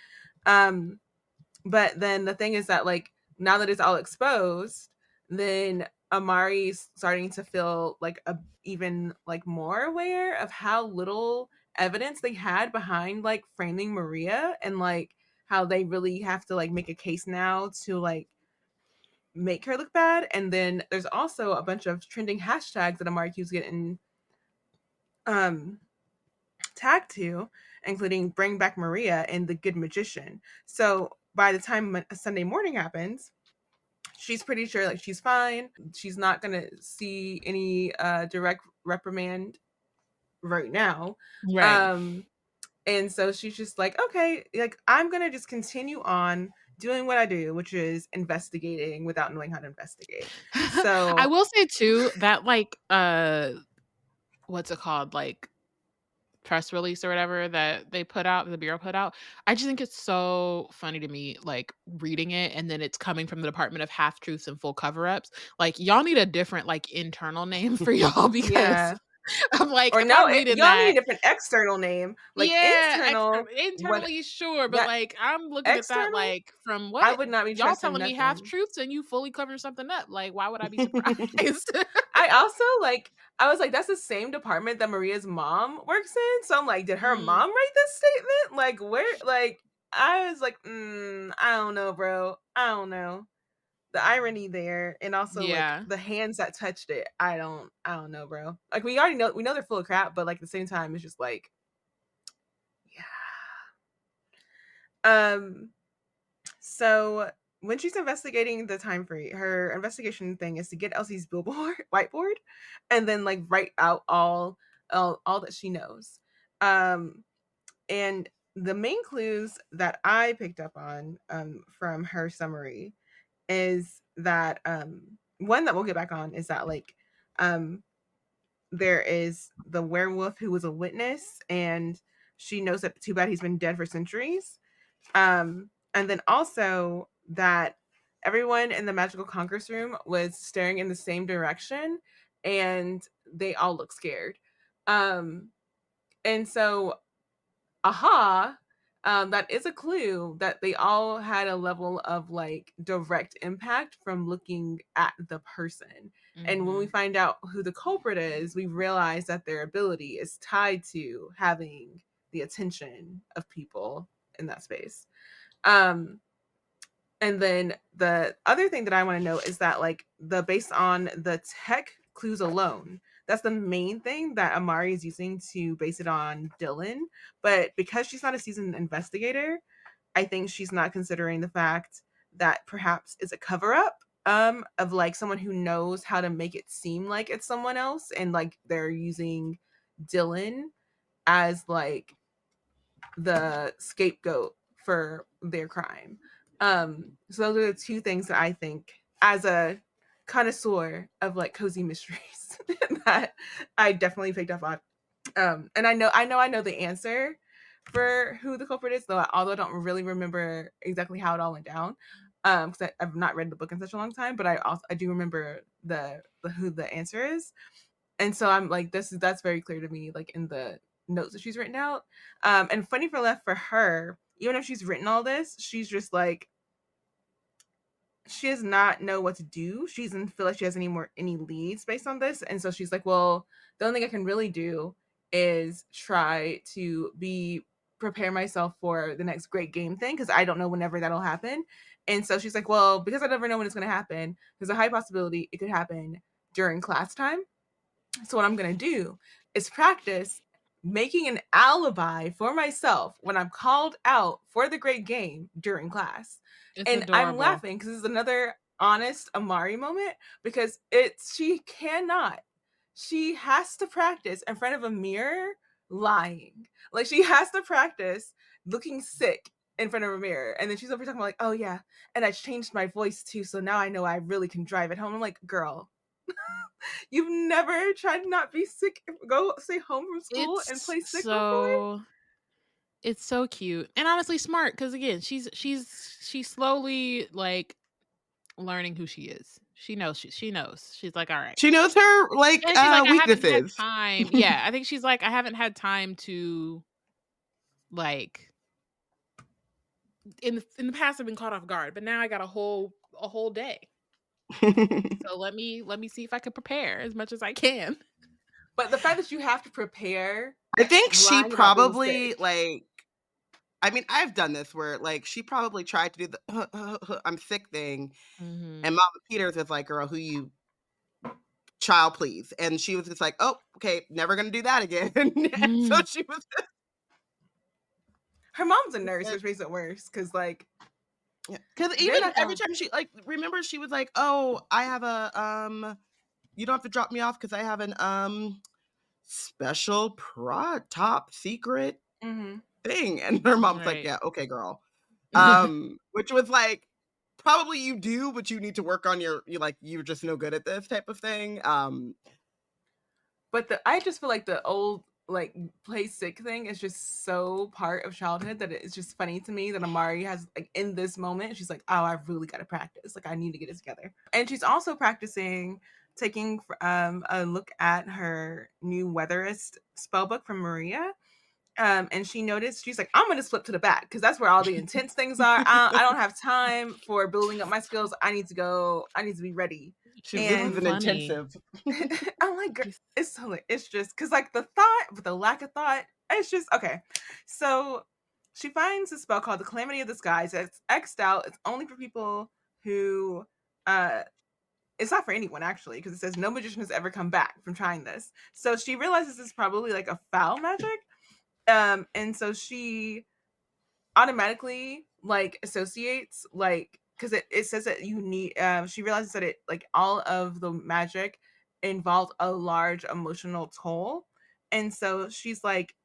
But then the thing is that like now that it's all exposed, then Amari's starting to feel like even like more aware of how little evidence they had behind like framing Maria, and like how they really have to like make a case now to like make her look bad. And then there's also a bunch of trending hashtags that Amari keeps getting um tagged to, including Bring Back Maria and The Good Magician. So by the time a Sunday morning happens, she's pretty sure like she's fine. She's not gonna see any direct reprimand right now. Right. And so she's just like, okay, like I'm gonna just continue on doing what I do, which is investigating without knowing how to investigate. I So will say too that like what's it called? Like press release or whatever that they put out, the bureau put out. I just think it's so funny to me, like reading it, and then it's coming from the Department of Half Truths and Full Cover Ups. Like y'all need a different like internal name for y'all because yeah. I'm like, Or if no, I'm reading y'all need that, a different external name. Like yeah, internal, what internally sure, but that like I'm looking at that external, like from I what would not be y'all trusting telling me half nothing. truths and you fully covering something up. Like, why would I be surprised? I also like I was like, that's the same department that Maria's mom works in. So I'm like, did her Mhm. mom write this statement? Like where like I was like, I don't know, bro. I don't know. The irony there and also like Yeah. the hands that touched it. I don't know, bro. Like we know they're full of crap, but like at the same time, it's just like, yeah. Um So when she's investigating the time free, her investigation thing is to get Elsie's billboard whiteboard and then like write out all that she knows. Um and the main clues that I picked up on from her summary is that one that we'll get back on is that like um there is the werewolf who was a witness and she knows that too bad he's been dead for centuries. And then also that everyone in the magical congress room was staring in the same direction and they all look scared. Um, and so, aha, that is a clue that they all had a level of like direct impact from looking at the person. And when we Mhm. find out who the culprit is, we realize that their ability is tied to having the attention of people in that space. Um, and then the other thing that I want to know is that like the based on the tech clues alone, that's the main thing that Amari is using to base it on Dylan. But because she's not a seasoned investigator, I think she's not considering the fact that perhaps it's a cover up of like someone who knows how to make it seem like it's someone else and like they're using Dylan as like the scapegoat for their crime. So those are the two things that I think, as a connoisseur of like cozy mysteries, that I definitely picked up on. And I know the answer for who the culprit is, though. Although I don't really remember exactly how it all went down, because I've not read the book in such a long time. But I do remember the who the answer is, and so I'm like, that's very clear to me, like in the notes that she's written out. And funny for left for her, even if she's written all this, she's just like she does not know what to do. She doesn't feel like she has any leads based on this, and so she's like, well, the only thing I can really do is try to be prepare myself for the next great game thing because I don't know whenever that'll happen. And so she's like, well, because I never know when it's going to happen, there's a high possibility it could happen during class time. So what I'm going to do is practice making an alibi for myself when I'm called out for the great game during class. It's And I'm adorable. laughing because this is another honest Amari moment because she has to practice in front of a mirror lying. Like she has to practice looking sick in front of a mirror. And then she's over talking about like, oh yeah, and I changed my voice too. So now I know I really can drive it home. I'm like, girl, you've never tried to not be sick, go stay home from school and It's play sick before? so it's so cute and honestly smart because again, she's slowly like learning who she is. She knows. She's like, all right. She knows her like And she's like, I haven't had weaknesses. time. Yeah, I think she's like, I haven't had time to like in the past I've been caught off guard, but now I got a whole day. So let me see if I can prepare as much as I can. But the fact that you have to prepare I think she lying about being sick. probably like I mean, I've done this where like she probably tried to do the I'm sick thing, Mhm. and Mama Peters was like, "Girl, who you child please. And she was just like, oh, okay, never gonna do that again. And so she was her mom's a nurse, which makes it worse because like because even every time she like remember she was like, oh, I have a you don't have to drop me off because I have an special top secret thing. And her mom's like, yeah, okay, girl. Which was like, probably you do, but you need to work on you're just no good at this type of thing. But I just feel like the old like play sick thing is just so part of childhood that it's just funny to me that Amari has like in this moment she's like, oh, I've really got to practice, like I need to get it together. And she's also practicing taking a look at her new Weatherist spellbook from Maria. And she noticed, she's like, I'm going to slip to the back because that's where all the intense things are. I don't have time for building up my skills. I need to be ready. This is an intensive. I'm like, it's just because like the thought, but the lack of thought, it's just, okay. So she finds a spell called the Calamity of the Skies. It's X'd out. It's only for people who, it's not for anyone actually, because it says no magician has ever come back from trying this. So she realizes it's probably like a foul magic. And so she automatically like associates like because it says that you need she realizes that it like all of the magic involved a large emotional toll. And so she's like,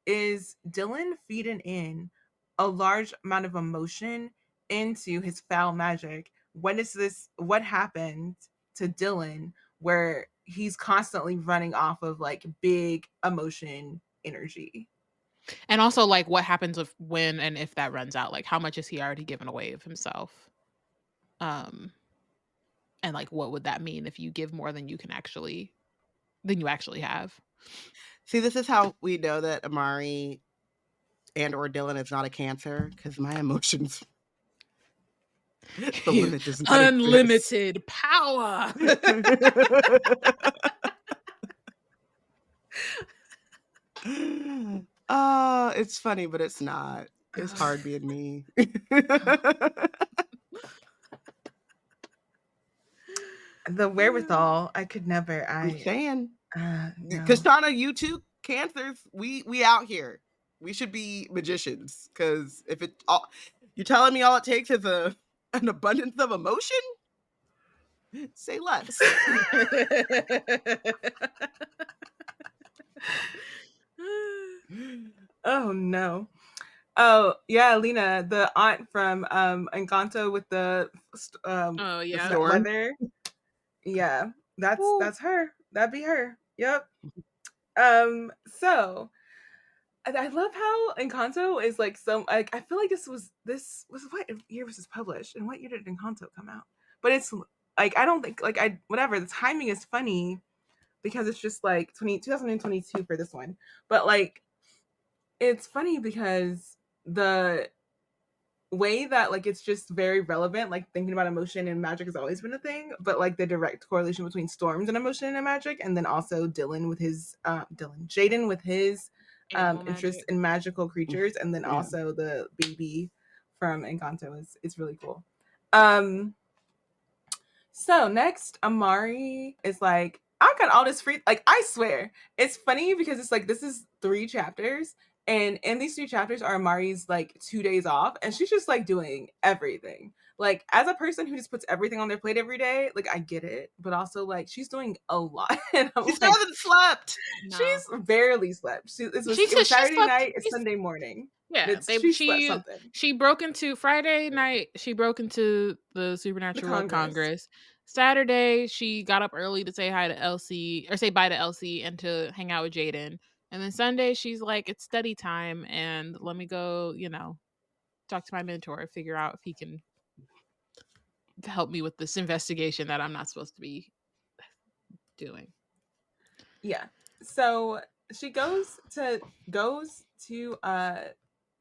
is Dylan feeding in a large amount of emotion into his foul magic? What happened to Dylan where he's constantly running off of like big emotion energy? And also, like, what happens when and if that runs out? Like, how much has he already given away of himself? And like, what would that mean if you give more than you actually have? See, this is how we know that Amari and or Dylan is not a Cancer, because my emotions. The limit does not unlimited exist. Power. It's funny, but it's not. It's hard being me. The wherewithal, I could never. I'm saying, no. Kashana, you two Cancers, we out here. We should be magicians, because if you're telling me all it takes is an abundance of emotion, say less. Oh no. Oh yeah, Lena, the aunt from Encanto with the the weather. Yeah, that's her. That'd be her. Yep. So I love how Encanto is like so like I feel like this was what year was this published and what year did Encanto come out? But it's like I don't think like whatever, the timing is funny because it's just like 2022 for this one. But like it's funny because the way that like it's just very relevant, like thinking about emotion and magic has always been a thing, but like the direct correlation between storms and emotion and magic, and then also Jaden with his interest in magical creatures, and then also the baby from Encanto is really cool. So next, Amari is like, I got all this free, like, I swear. It's funny because it's like, this is 3 chapters. And in these 3 chapters are Amari's like 2 days off. And she's just like doing everything. Like, as a person who just puts everything on their plate every day, like, I get it. But also, like, she's doing a lot. She still hasn't slept. No. She's barely slept. It was Saturday night, it's Sunday morning. Yeah, she broke into Friday night. She broke into the Supernatural World Congress. Saturday, she got up early to say hi to Elsie or say bye to Elsie and to hang out with Jaden. And then Sunday, she's like, it's study time, and let me go, talk to my mentor, figure out if he can help me with this investigation that I'm not supposed to be doing. Yeah. So she goes to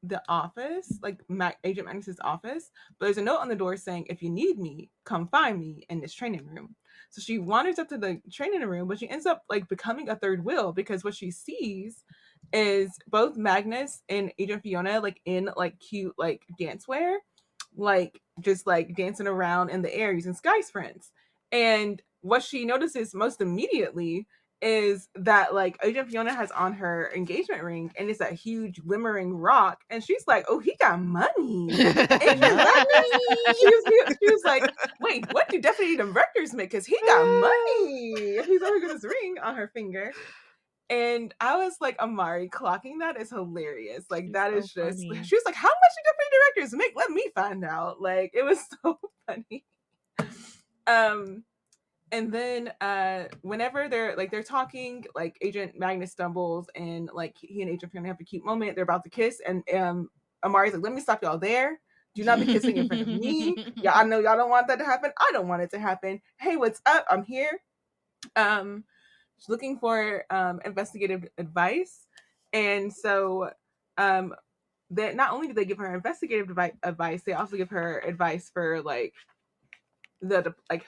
the office, like Agent Magnus's office, but there's a note on the door saying, if you need me, come find me in this training room. So she wanders up to the training room, but she ends up like becoming a third wheel because what she sees is both Magnus and Agent Fiona like in like cute like dance wear, like just like dancing around in the air using sky sprints. And what she notices most immediately is that like Agent Fiona has on her engagement ring, and it's that huge glimmering rock, and she's like, "Oh, he got money." Agent money. She was like, "Wait, what do deputy directors make? Because he got money." He's always got this ring on her finger. And I was like, Amari clocking that is hilarious. Like, that is so just, funny. she was like, "How much do deputy directors make? Let me find out." Like, it was so funny. And then whenever they're talking, like Agent Magnus stumbles, and like he and Agent Fiona have a cute moment. They're about to kiss, and Amari's like, "Let me stop y'all there. Do not be kissing in front of me. Yeah, I know y'all don't want that to happen. I don't want it to happen. Hey, what's up? I'm here." She's looking for investigative advice, and so that not only do they give her investigative advice, they also give her advice for like the like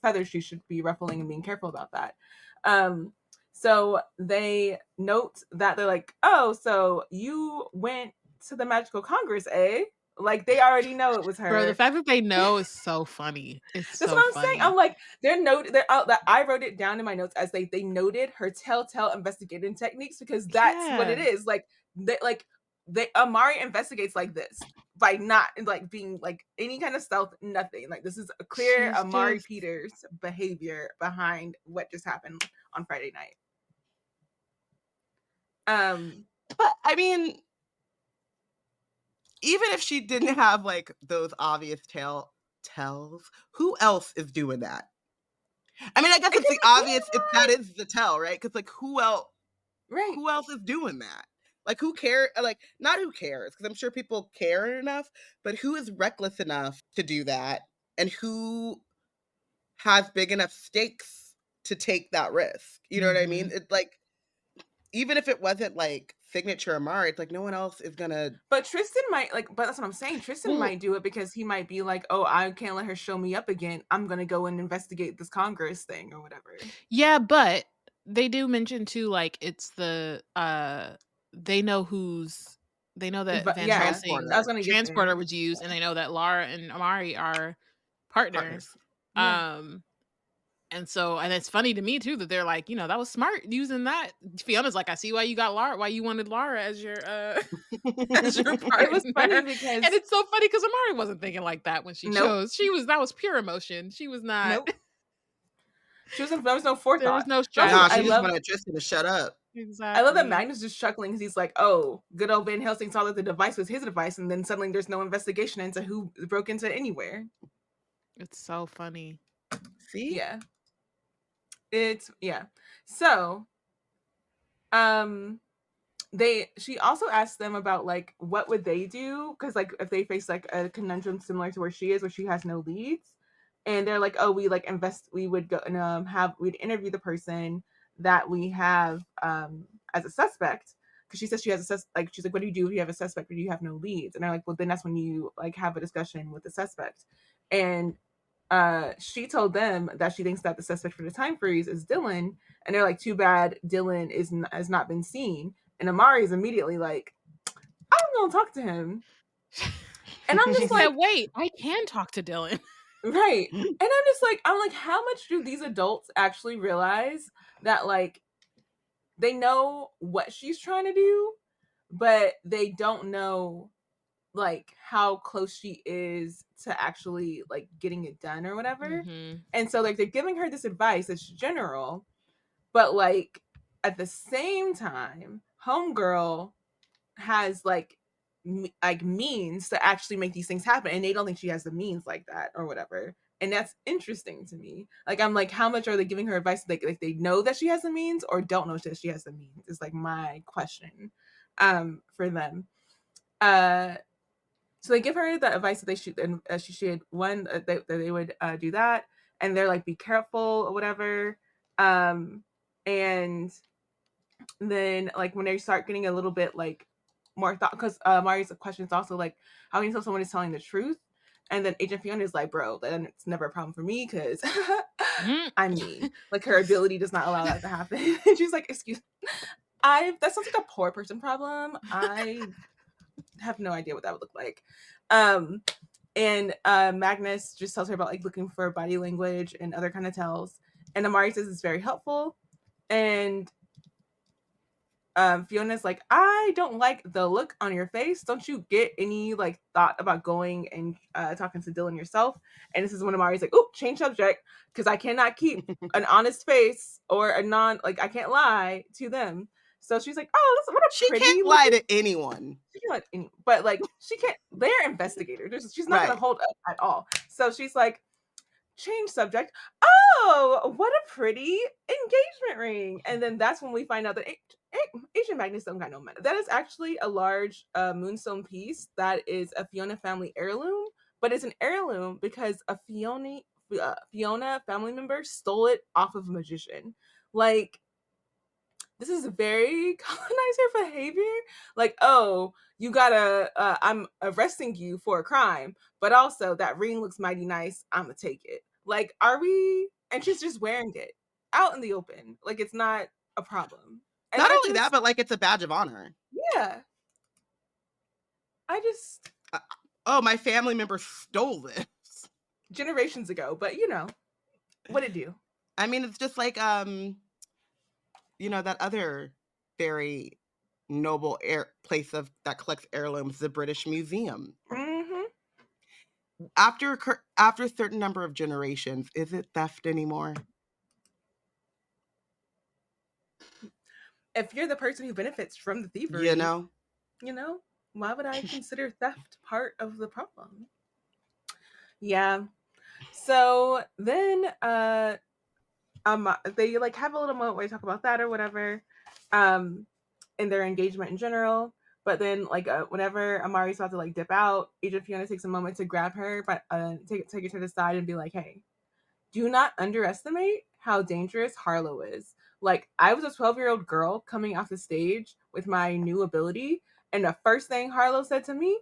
feathers she should be ruffling and being careful about that. So they note that they're like, "Oh, so you went to the Magical Congress, eh?" Like they already know it was her. Bro, the fact that they know is so funny. It's That's so what I'm funny. saying. I'm like, they're out that I wrote it down in my notes as they noted her telltale investigating techniques, because that's what it is. Like they Amari investigates like this by not like being like any kind of stealth, nothing. Like this is a clear She's Amari just- Peters behavior behind what just happened on Friday night. But I mean, even if she didn't have like those obvious tells, who else is doing that? I mean, I guess it's the obvious. That is the tell, right? Because like, who else? Right. Who else is doing that? Like, who cares? Like, not who cares, because I'm sure people care enough. But who is reckless enough to do that, and who has big enough stakes to take that risk? You know what I mean? It's like, even if it wasn't like signature Amari, it's like no one else is gonna. But Tristan might but that's what I'm saying. Tristan might do it because he might be like, "Oh, I can't let her show me up again. I'm gonna go and investigate this Congress thing or whatever." Yeah, but they do mention too, like it's the they know that Van Helsing transporter was used, and they know that Lara and Amari are partners. Yeah. And so, and it's funny to me too that they're like, that was smart using that. Fiona's like, I see why you got Lara, why you wanted Lara as your as your partner. It was funny because, and it's so funny because Amari wasn't thinking like that when she chose. That was pure emotion. She was not. Nope. There was no forethought. There was no strategy. Nah, she just wanted Tristan to shut up. Exactly. I love that Magnus just chuckling because he's like, "Oh, good old Van Helsing saw that the device was his device, and then suddenly there's no investigation into who broke into anywhere." It's so funny. See? Yeah. So, she also asked them about like what would they do, because like if they face like a conundrum similar to where she has no leads, and they're like, "Oh, we would go and we'd interview the person that we have as a suspect," because she says she has she's like, "What do you do if you have a suspect or do you have no leads?" And they're like, "Well, then that's when you like have a discussion with the suspect." And she told them that she thinks that the suspect for the time freeze is Dylan, and they're like, "Too bad Dylan has not been seen." And Amari is immediately like, "I'm gonna talk to him." And I'm just like, "Wait, I can talk to Dylan." Right. And I'm like, how much do these adults actually realize that like they know what she's trying to do, but they don't know like how close she is to actually like getting it done or whatever. And so like they're giving her this advice that's general, but like at the same time, homegirl has like means to actually make these things happen, and they don't think she has the means like that or whatever. And that's interesting to me. Like, I'm like, how much are they giving her advice? Like they know that she has the means or don't know that she has the means is like my question for them. So they give her the advice that they should, and she should that they would do that, and they're like, be careful or whatever. And then like when they start getting a little bit like more thought, because Mari's question is also like, how can you tell someone is telling the truth? And then Agent Fiona is like, bro, then it's never a problem for me because I'm me. Like her ability does not allow that to happen. And she's like, excuse me. That sounds like a poor person problem. I have no idea what that would look like. And Magnus just tells her about like looking for body language and other kind of tells. And Amari says it's very helpful. And Fiona's like, I don't like the look on your face. Don't you get any like thought about going and talking to Dylan yourself? And this is when Amari's like, oh, change subject, because I cannot keep an honest face or a I can't lie to them. So she's like, oh, what a She pretty can't lie to anyone. She can't lie to anyone, but like she can't. They're investigators. She's not Right. gonna hold up at all. So she's like, change subject. Oh, what a pretty engagement ring. And then that's when we find out that Asian Magnus don't got no money. That is actually a large moonstone piece that is a Fiona family heirloom, but it's an heirloom because a Fiona family member stole it off of a magician. Like, this is very colonizer behavior. Like, oh, you gotta, I'm arresting you for a crime, but also that ring looks mighty nice. I'm gonna take it. Like, are we? And she's just wearing it out in the open. Like, it's not a problem. And Not only that, but like it's a badge of honor. Yeah. I just. Oh, my family member stole this. Generations ago, but you know, what'd it do? I mean, it's just like, you know, that other very noble place that collects heirlooms, the British Museum. Mm-hmm. After a certain number of generations, is it theft anymore? If you're the person who benefits from the thievery, You know, why would I consider theft part of the problem? Yeah. So then they like have a little moment where they talk about that or whatever, in their engagement in general. But then like whenever Amari's about to like dip out, Agent Fiona takes a moment to grab her, but take her to the side and be like, hey, do not underestimate how dangerous Harlow is. Like, I was a 12-year-old girl coming off the stage with my new ability, and the first thing Harlow said to me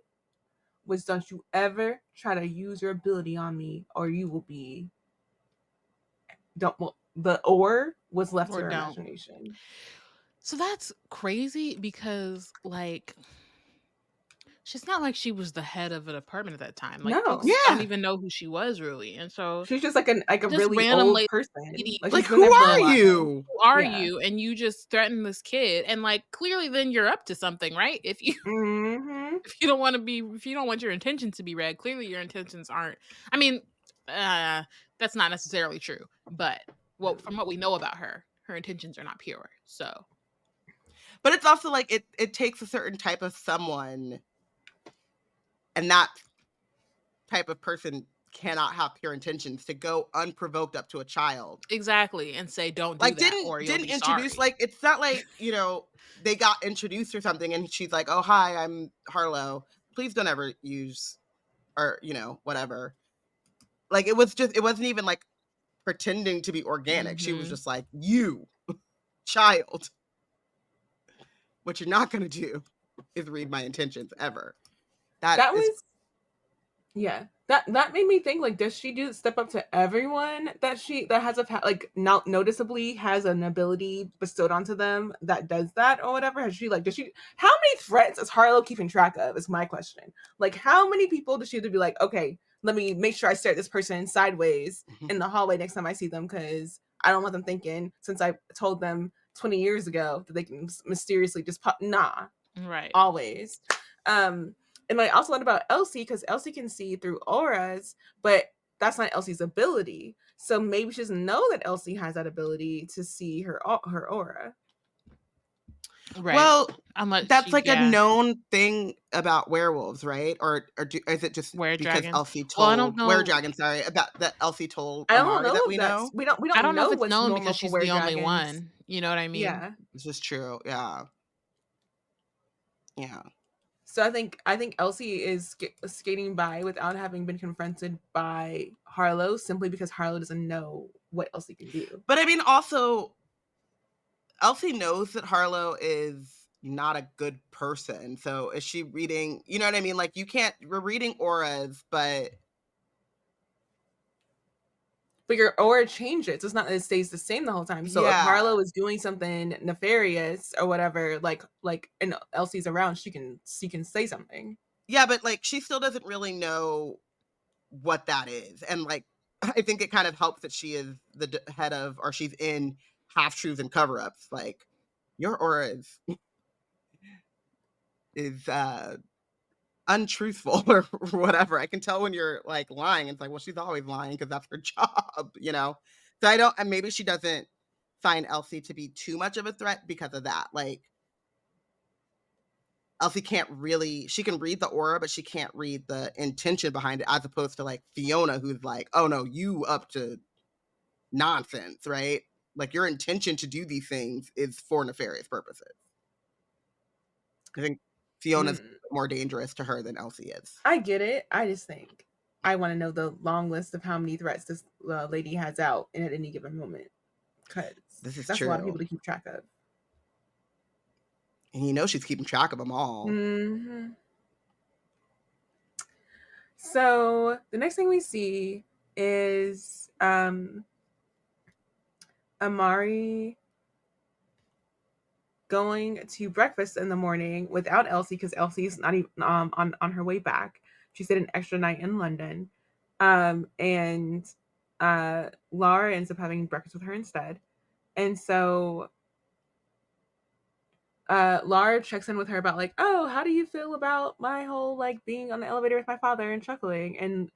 was, don't you ever try to use your ability on me, or you will be... The or was left to her imagination. So that's crazy because, like, she's not like she was the head of a department at that time. Like, folks don't even know who she was really, and so she's just like a really random old person. Like who are you? Who are you? And you just threaten this kid, and like clearly, then you're up to something, right? If you if you don't want your intentions to be read, clearly your intentions aren't. I mean, that's not necessarily true, but from what we know about her, her intentions are not pure. So, but it's also like it takes a certain type of someone. And that type of person cannot have pure intentions to go unprovoked up to a child. Exactly. And say, don't do like, that, or you'll didn't be introduce, sorry. like, it's not like, you know, they got introduced or something and she's like, oh, hi, I'm Harlow. Please don't ever use, or, you know, whatever. Like, it wasn't even like pretending to be organic. She was just like, you, child, what you're not going to do is read my intentions ever. That made me think, like, does she step up to everyone that has noticeably has an ability bestowed onto them that does that or whatever? How many threats is Harlow keeping track of is my question. Like, how many people does she have to be like, okay, let me make sure I stare at this person sideways in the hallway next time I see them, because I don't want them thinking, since I told them 20 years ago, that they can mysteriously just pop. Nah. Right. Always. And I also learned about Elsie, because Elsie can see through auras, but that's not Elsie's ability. So maybe she doesn't know that Elsie has that ability to see her aura. Right. Well, that's like a known thing about werewolves, right? Or is it just because Elsie told? Well, I don't know. Were-dragon, sorry, about that Elsie told Amari that we know. We don't I don't know if it's what's known because she's the only one. one. You know what I mean? Yeah, this is true. Yeah. Yeah. So I think Elsie is skating by without having been confronted by Harlow, simply because Harlow doesn't know what Elsie can do. But I mean, also, Elsie knows that Harlow is not a good person. So is she reading, you know what I mean? Like, we're reading auras, but your aura changes. It's not that it stays the same the whole time. So if Harlow is doing something nefarious or whatever, like and Elsie's around, she can say something. Yeah, but like she still doesn't really know what that is. And like, I think it kind of helps that she is the head of, or she's in half truths and cover ups. Like, your aura is untruthful or whatever. I can tell when you're like lying. It's like, well, she's always lying because that's her job, you know? So I don't, and maybe she doesn't find Elsie to be too much of a threat because of that. Like, Elsie can't really, she can read the aura, but she can't read the intention behind it, as opposed to like Fiona, who's like, oh no, you up to nonsense, right? Like, your intention to do these things is for nefarious purposes. I think Fiona's more dangerous to her than Elsie is. I get it. I just think I want to know the long list of how many threats this lady has out in at any given moment. Because that's true. A lot of people to keep track of. And you know she's keeping track of them all. Mm-hmm. So the next thing we see is Amari going to breakfast in the morning without Elsie, because Elsie's not even on her way back. She stayed an extra night in London. And Laura ends up having breakfast with her instead. And so Laura checks in with her about like, oh, how do you feel about my whole like being on the elevator with my father and chuckling? And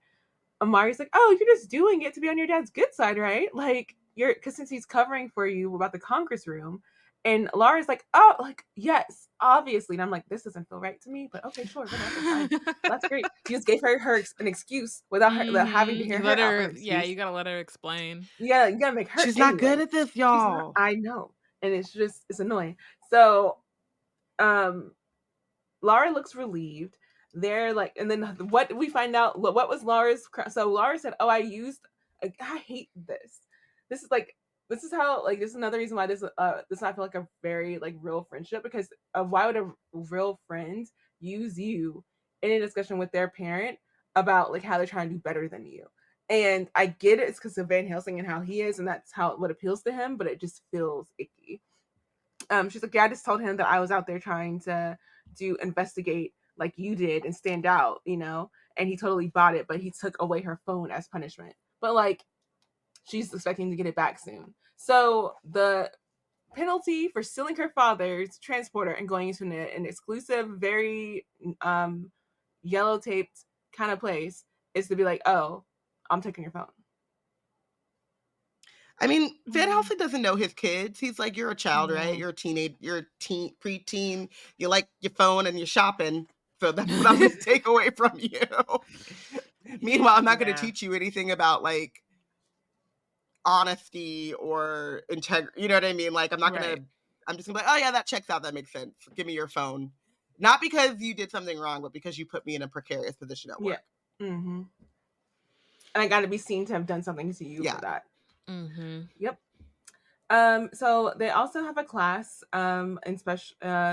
Amari's like, oh, you're just doing it to be on your dad's good side, right? Like, you're, because since he's covering for you about the Congress room. And Laura's like, oh, like, yes, obviously. And I'm like, this doesn't feel right to me, but okay, sure, whatever, fine. That's great. She just gave her an excuse without her without having to hear her out for an excuse. Yeah, you gotta let her explain. Yeah, you gotta make her. She's not good at this, y'all. I know, and it's annoying. So, Laura looks relieved. They're like, and then what we find out, what was Laura's, so Laura said, oh, I hate this. This is how, like, this is another reason why this I feel like a very, like, real friendship, because why would a real friend use you in a discussion with their parent about, like, how they're trying to do better than you? And I get it, it's because of Van Helsing and how he is, and that's what appeals to him, but it just feels icky. She's like, yeah, I just told him that I was out there trying to investigate like you did and stand out, you know, and he totally bought it, but he took away her phone as punishment. But like, she's expecting to get it back soon. So the penalty for stealing her father's transporter and going into an exclusive, very yellow taped kind of place is to be like, oh, I'm taking your phone. I mean, Van Helsing doesn't know his kids. He's like, you're a child, right? You're a teenage, you're a preteen. You like your phone and you're shopping. So that's what I'm going to take away from you. Meanwhile, I'm not going to teach you anything about like honesty or integrity. You know what I mean? Like, I'm not going to, I'm just going to be like, oh yeah, that checks out. That makes sense. Give me your phone. Not because you did something wrong, but because you put me in a precarious position at work. Yeah. Mm-hmm. And I got to be seen to have done something to you for that. Mm-hmm. Yep. So they also have a class, in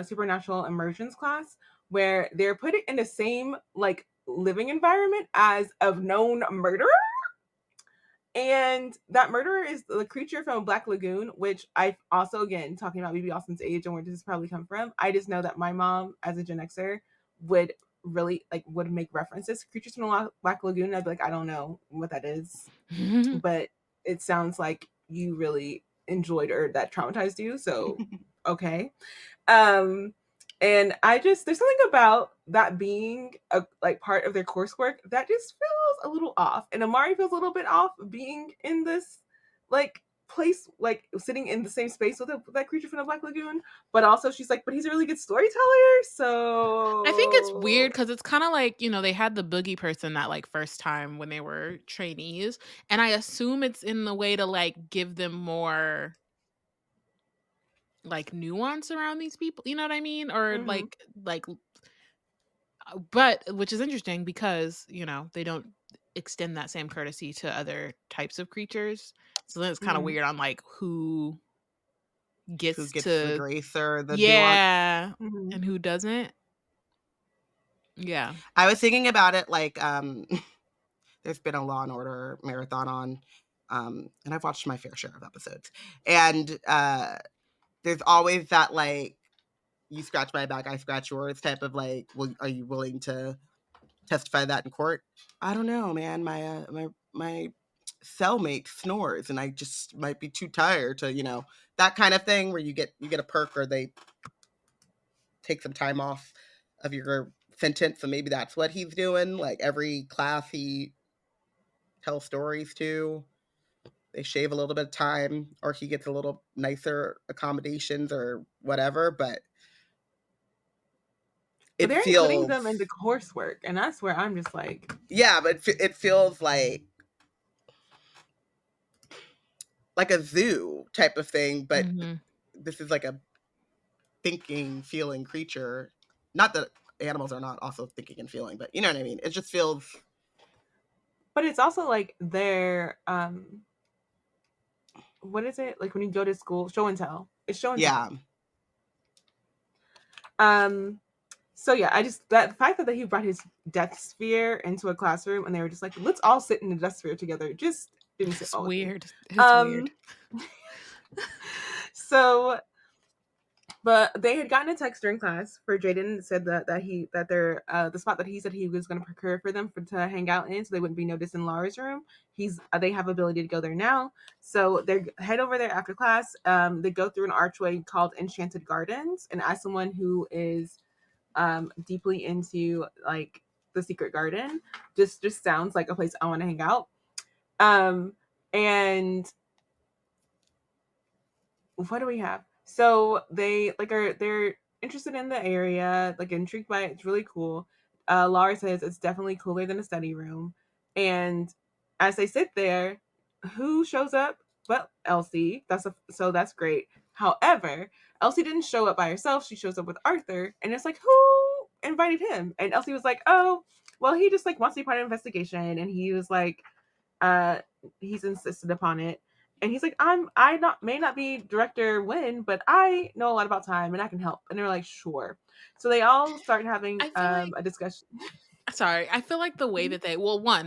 supernatural immersions class, where they're put in the same like living environment as a known murderer. And that murderer is the creature from Black Lagoon, which I also, again, talking about BB Alston's age and where does this probably come from. I just know that my mom, as a Gen Xer, would really would make references to creatures from Black Lagoon. I'd be like, I don't know what that is, but it sounds like you really enjoyed or that traumatized you. So, okay. And there's something about that being a part of their coursework that just feels a little off. And Amari feels a little bit off being in this place, sitting in the same space with that creature from the Black Lagoon. But also she's like, but he's a really good storyteller. So I think it's weird because it's kind of like, you know, they had the boogie person that first time when they were trainees. And I assume it's in the way to give them more nuance around these people, you know what I mean? Or but which is interesting because, you know, they don't extend that same courtesy to other types of creatures. So then it's kind of weird on who gets the grace or the nuance. And who doesn't. Yeah. I was thinking about it there's been a Law and Order marathon on, and I've watched my fair share of episodes. And there's always that you scratch my back, I scratch yours type of are you willing to testify that in court. I don't know, man. My cellmate snores, and I just might be too tired to, that kind of thing where you get a perk, or they take some time off of your sentence. So maybe that's what he's doing. Like every class he tells stories to, they shave a little bit of time, or he gets a little nicer accommodations or whatever. But But it they're including feels, them into coursework, and that's where I'm just like, yeah, but it feels like a zoo type of thing. But Mm-hmm. this is like a thinking, feeling creature. Not that animals are not also thinking and feeling, but you know what I mean? It just feels, but it's also like their what is it? Like when you go to school, show and tell. It's show and yeah. tell. So yeah, I just that the fact that he brought his death sphere into a classroom and they were just like, let's all sit in the death sphere together, just didn't sit It's well with me. weird. It's weird. So, but they had gotten a text during class for Jaden that said that they're the spot that he said he was going to procure for them to hang out in, so they wouldn't be noticed in Laura's room. They have ability to go there now, so they head over there after class. They go through an archway called Enchanted Gardens, and as someone who is deeply into like the Secret Garden, just sounds like a place I want to hang out. And what do we have? So they're interested in the area, like intrigued by it. It's really cool. Laura says it's definitely cooler than a study room. And as they sit there, who shows up but Elsie? So that's great. However, Elsie didn't show up by herself. She shows up with Arthur, and it's like, who invited him? And Elsie was like, oh, well, he just like wants to be part of the investigation, and he was like, uh, he's insisted upon it. And he's like, I not may not be Director Wynn, but I know a lot about time and I can help. And they're like, sure. So they all start having I feel like a discussion. sorry, I feel like the way that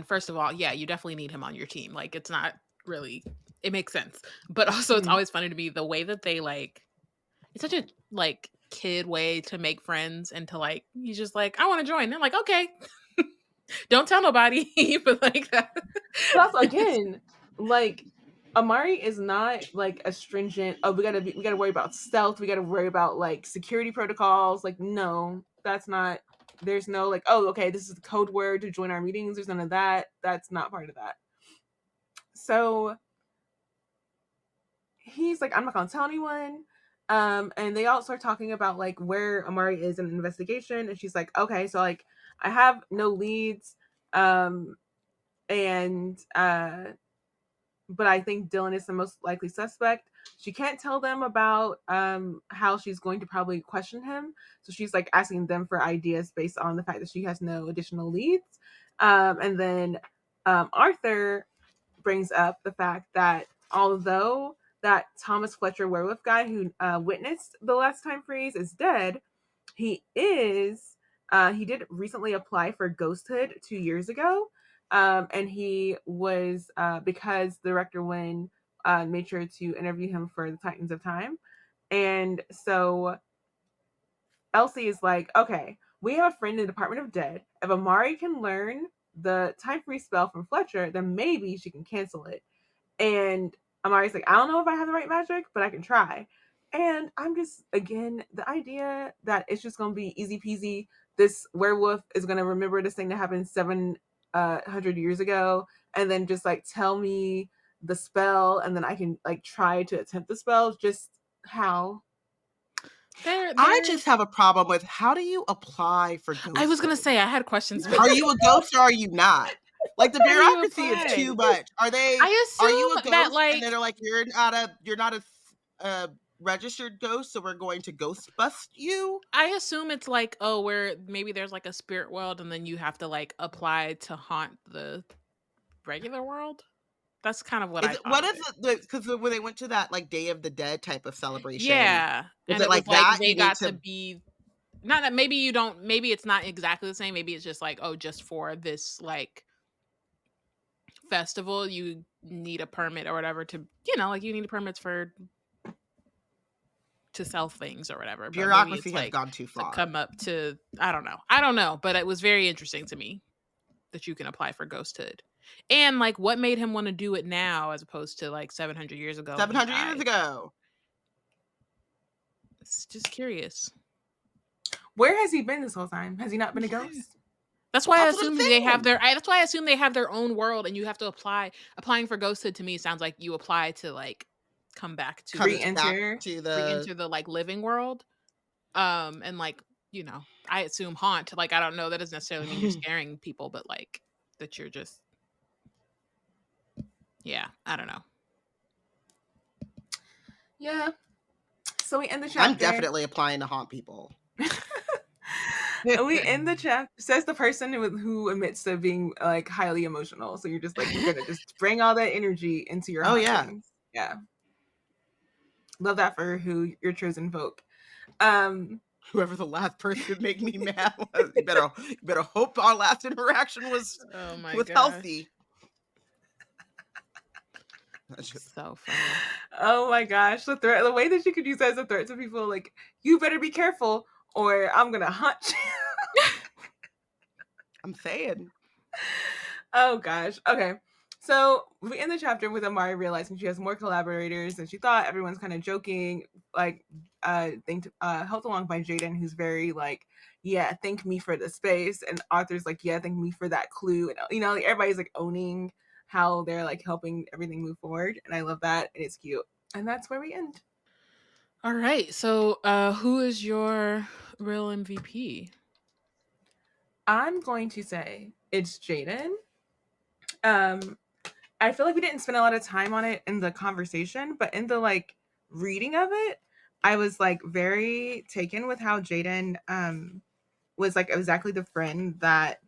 first of all, yeah, you definitely need him on your team. Like it's not really it makes sense. But also it's always funny to me the way that they like it's such a like kid way to make friends and to like he's just like, I want to join. They're like, okay. Don't tell nobody. But like that. But also again, like Amari is not like a stringent, oh, we gotta worry about stealth, we gotta worry about like security protocols. Like, no, that's not, there's no like, oh, okay, this is the code word to join our meetings. There's none of that. That's not part of that. So he's like, I'm not gonna tell anyone. And they all start talking about like where Amari is in an investigation, and she's like, okay, so like I have no leads, and but I think Dylan is the most likely suspect. She can't tell them about how she's going to probably question him, so she's like asking them for ideas based on the fact that she has no additional leads. And then Arthur brings up the fact that although that Thomas Fletcher werewolf guy who witnessed the last time freeze is dead, he did recently apply for ghosthood 2 years ago. And he was because Director Wynn made sure to interview him for the Titans of Time. And so Elsie is like, okay, we have a friend in the Department of Dead. If Amari can learn the time freeze spell from Fletcher, then maybe she can cancel it. And Amari's like, I don't know if I have the right magic, but I can try. And I'm just, again, the idea that it's just going to be easy peasy. This werewolf is going to remember this thing that happened 700 years ago, and then just like tell me the spell, and then I can like try to attempt the spell. Just how? I just have a problem with, how do you apply for ghost? I was gonna say I had questions. Are you a ghost or are you not? Like the bureaucracy is too much. Are you a ghost? That like and then they're like, you're not a registered ghost, so we're going to ghost bust you. I assume it's like, oh, where maybe there's like a spirit world and then you have to like apply to haunt the regular world. That's kind of what I thought. What is it? Because when they went to that like Day of the Dead type of celebration, yeah, and it like was like that? they got to be not that maybe you don't. Maybe it's not exactly the same. Maybe it's just like, oh, just for this like festival, you need a permit or whatever to like you need permits to sell things or whatever. Bureaucracy has gone too far. To come up to I don't know, but it was very interesting to me. that you can apply for ghosthood. And like, what made him want to do it now as opposed to like 700 years ago? 700 years ago. It's just curious. Where has he been this whole time? Has he not been a ghost? That's why That's I what I'm assume they have saying. that's why I assume they have their own world, and you have to apply. Applying for ghosthood to me sounds like you apply to like come back to Come the back Re-enter. to the re-enter the like living world. And like, you know, I assume haunt. Like, I don't know. That doesn't necessarily mean you're scaring people, but like that you're just, yeah, I don't know. Yeah. So we end the chapter. I'm definitely applying to haunt people. We end the chapter. Says the person who admits to being like highly emotional. So you're just like, we're gonna just bring all that energy into your hauntings. Yeah. Love that for who your chosen folk. Whoever the last person to make me mad was, you better hope our last interaction was healthy. That's just so funny. Oh my gosh, the way that you could use that as a threat to people, like, you better be careful or I'm gonna hunt you. I'm saying. Oh gosh. Okay. So we end the chapter with Amari realizing she has more collaborators than she thought. Everyone's kind of joking, like helped along by Jaden, who's very like, yeah, thank me for the space. And Arthur's like, yeah, thank me for that clue. And you know, like, everybody's like owning how they're like helping everything move forward. And I love that. And it's cute. And that's where we end. All right. So who is your real MVP? I'm going to say it's Jaden. I feel like we didn't spend a lot of time on it in the conversation, but in the like reading of it, I was like very taken with how Jaden was like exactly the friend that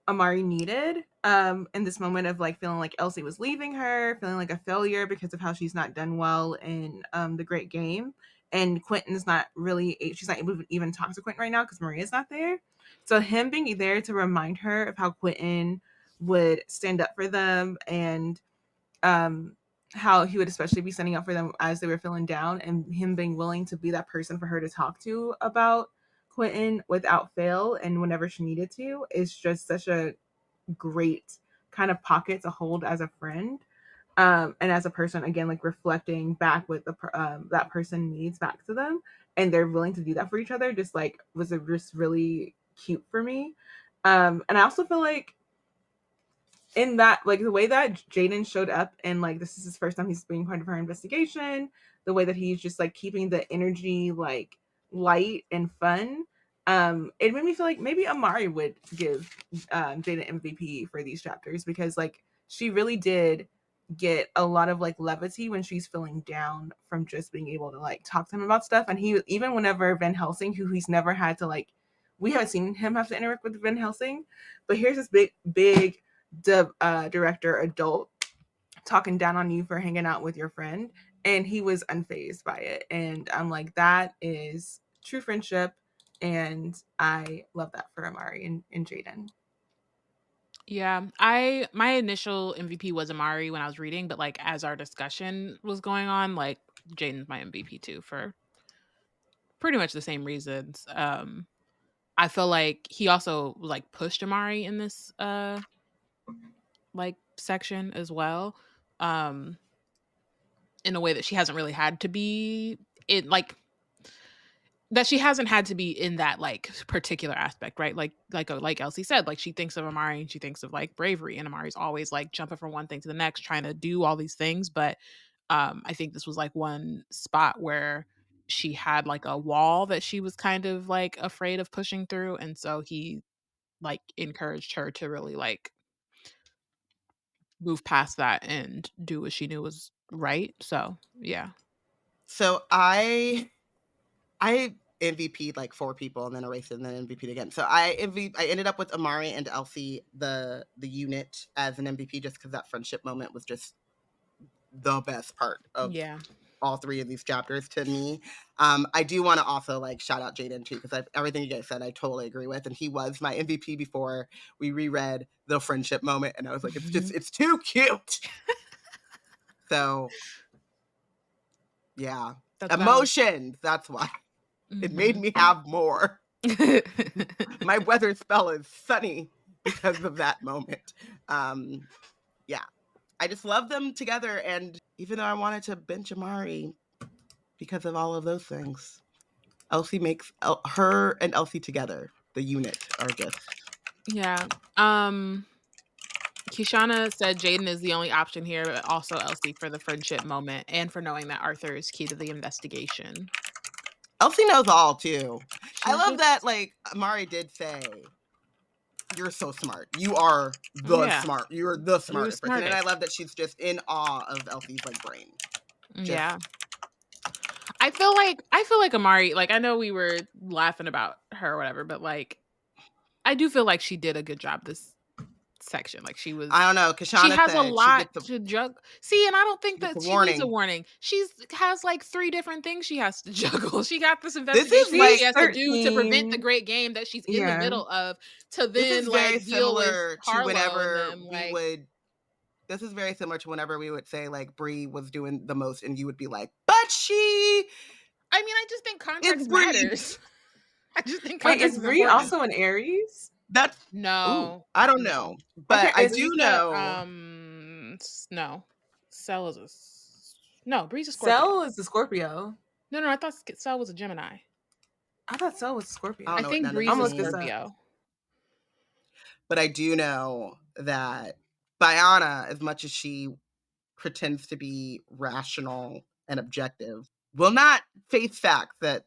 Amari needed in this moment of like feeling like Elsie was leaving her, feeling like a failure because of how she's not done well in the great game. And Quentin's not really, she's not able to even talk to Quentin right now because Maria's not there. So him being there to remind her of how Quentin would stand up for them and how he would especially be standing up for them as they were feeling down, and him being willing to be that person for her to talk to about Quentin without fail and whenever she needed to is just such a great kind of pocket to hold as a friend. And as a person, again, like reflecting back what that person needs back to them, and they're willing to do that for each other, just like was just really cute for me. And I also feel like in that, like the way that Jaden showed up, and like this is his first time he's being part of her investigation, the way that he's just like keeping the energy like light and fun, it made me feel like maybe Amari would give Jaden MVP for these chapters, because like she really did get a lot of like levity when she's feeling down from just being able to like talk to him about stuff. And he, even whenever Van Helsing, who he's never had to like, we haven't seen him have to interact with Van Helsing, but here's this big director adult talking down on you for hanging out with your friend, and he was unfazed by it. And I'm like, that is true friendship, and I love that for Amari and Jaden. Yeah, my initial MVP was Amari when I was reading, but like as our discussion was going on, like Jaden's my MVP too for pretty much the same reasons. I feel like he also like pushed Amari in this like section as well. In a way that she hasn't really had to be in, like that she hasn't had to be in that like particular aspect, right? Like Elsie said, like she thinks of Amari and she thinks of like bravery, and Amari's always like jumping from one thing to the next, trying to do all these things. But I think this was like one spot where she had like a wall that she was kind of like afraid of pushing through, and so he like encouraged her to really like move past that and do what she knew was right. So yeah. So I MVP'd like 4 people and then erased it and then MVP'd again. So I ended up with Amari and Elsie, the unit, as an MVP, just because that friendship moment was just the best part of all 3 of these chapters to me. I do want to also like shout out Jaden too, because everything you guys said I totally agree with, and he was my MVP before we reread the friendship moment, and I was like, it's too cute. So yeah, that's emotions. That's why it made me have more. My weather spell is sunny, because of that moment. Yeah, I just love them together. And even though I wanted to bench Amari because of all of those things, Elsie makes her and Elsie together, the unit, are just. Yeah. Kishana said Jaden is the only option here, but also Elsie for the friendship moment and for knowing that Arthur is key to the investigation. Elsie knows all too. I She's love just- that, like, Amari did say, you're so smart. You are the smart. You're the smartest person. And I love that she's just in awe of Elsie's like brain. Yeah. I feel like Amari, like, I know we were laughing about her or whatever, but like I do feel like she did a good job this section. Like she was, I don't know. Kishana she has a said she lot gets to juggle. See, and I don't think that she needs a warning. warning. She's has like 3 different things she has to juggle. She got this This investigation is that like she has to do to prevent the great game that she's in the middle of, to this then is very like deal with similar to Harlow whenever and then we like would. This is very similar to whenever we would say like Bree was doing the most, and you would be like, "But she." I mean, I just think context matters. I just think Wait, context is Bree also an Aries? That's no. I don't know, but I do know. No, Cell is no. Bree's a Scorpio. Cell is a Scorpio. No, I thought Cell was a Gemini. I thought Cell was a Scorpio. I think Bree's a Scorpio. But I do know that Bayana, as much as she pretends to be rational and objective, will not face facts that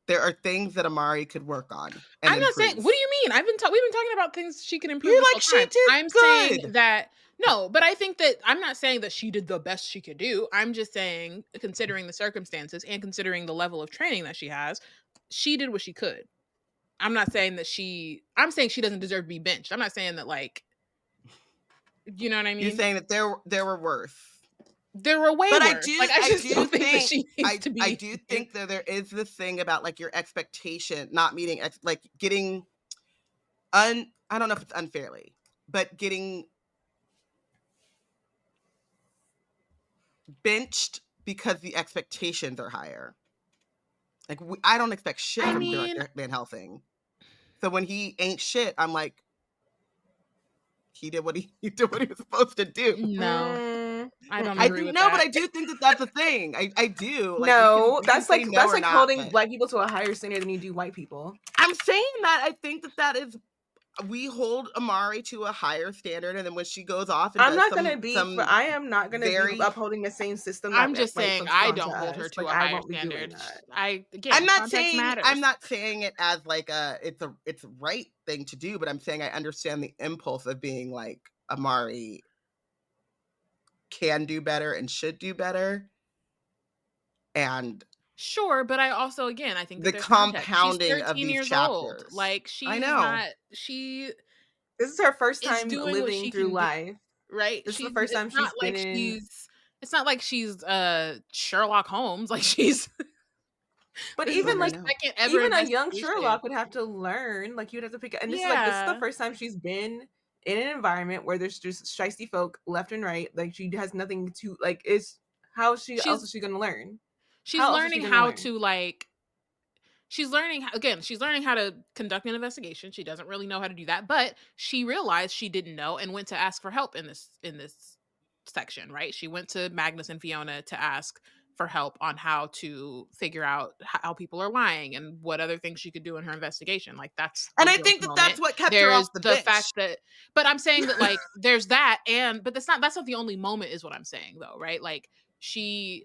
there are things that Amari could work on. I'm not saying. What do you mean? We've been talking about things she can improve. You're like, she did I'm good. saying that no, but I think that I'm not saying that she did the best she could do. I'm just saying, considering the circumstances and considering the level of training that she has, she did what she could. I'm not saying that I'm saying she doesn't deserve to be benched. I'm not saying that, like, you know what I mean? You're saying that there were worse. There were way but worse. I just don't think that she needs to be. I do think that there is this thing about like your expectation not meeting, like getting I don't know if it's unfairly, but getting benched because the expectations are higher. Like I don't expect shit from Director Van Helsing. So when he ain't shit, I'm like, he did what he was supposed to do. No, I don't agree with no, that. but I do think that that's a thing. I do. Like, no, that's like not, holding Black people to a higher standard than you do white people. I'm saying that I think that is, we hold Amari to a higher standard, and then when she goes off, and I am not going to be upholding the same system. I'm just saying I don't hold her to a higher standard. I'm not saying it as like it's a right thing to do, but I'm saying I understand the impulse of being like, Amari can do better and should do better, and sure, but I also, again, I think the compounding of these chapters. Old. Like this is her first time living through life, right? This is the first time she's been in. It's not like she's Sherlock Holmes, like she's. But even like even a young Sherlock would have to learn. Like you'd have to pick. And this is the first time she's been in an environment where there's just shiesty folk left and right. Like she has nothing to like. Else is she going to learn? She's learning how to like. She's learning how to conduct an investigation. She doesn't really know how to do that, but she realized she didn't know and went to ask for help in this section, right? She went to Magnus and Fiona to ask for help on how to figure out how people are lying and what other things she could do in her investigation. Like that's, and I think that's what kept her off the bench. Fact that, but I'm saying that like there's that, but that's not the only moment, is what I'm saying though, right? Like she's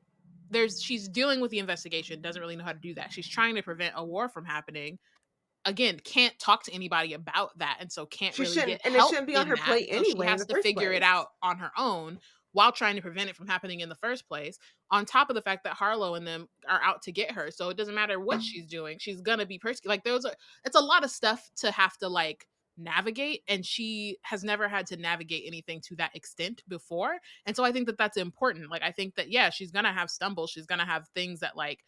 dealing with the investigation, doesn't really know how to do that. She's trying to prevent a war from happening. Again, can't talk to anybody about that, and so can't really get help. And it shouldn't be on her plate anyway. She has to figure it out on her own while trying to prevent it from happening in the first place. On top of the fact that Harlow and them are out to get her, so it doesn't matter what she's doing, she's gonna be persecuted. Like it's a lot of stuff to have to like navigate, and she has never had to navigate anything to that extent before. And so I think that that's important. Like I think that she's gonna have stumbles, she's gonna have things that like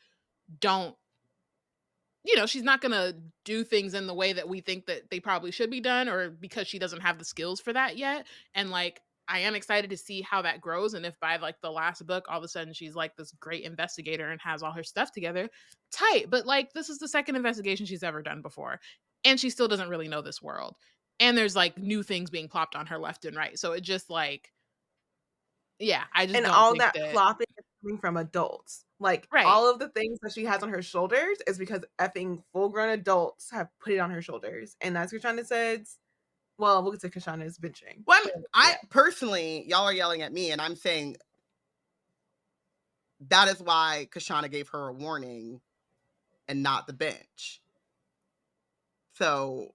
don't, she's not gonna do things in the way that we think that they probably should be done, or because she doesn't have the skills for that yet. And like I am excited to see how that grows, and if by like the last book all of a sudden she's like this great investigator and has all her stuff together, tight. But like this is the second investigation she's ever done before, and she still doesn't really know this world. and there's like new things being plopped on her left and right. So it just like, yeah, I just And don't all think that that. plopping is coming from adults. Like, Right. all of the things that she has on her shoulders is because effing full-grown adults have put it on her shoulders. And as Kashana says, well, we'll get to Kashana's benching. Well, But, I yeah. personally, y'all are yelling at me, and I'm saying that is why Kashana gave her a warning and not the bench. So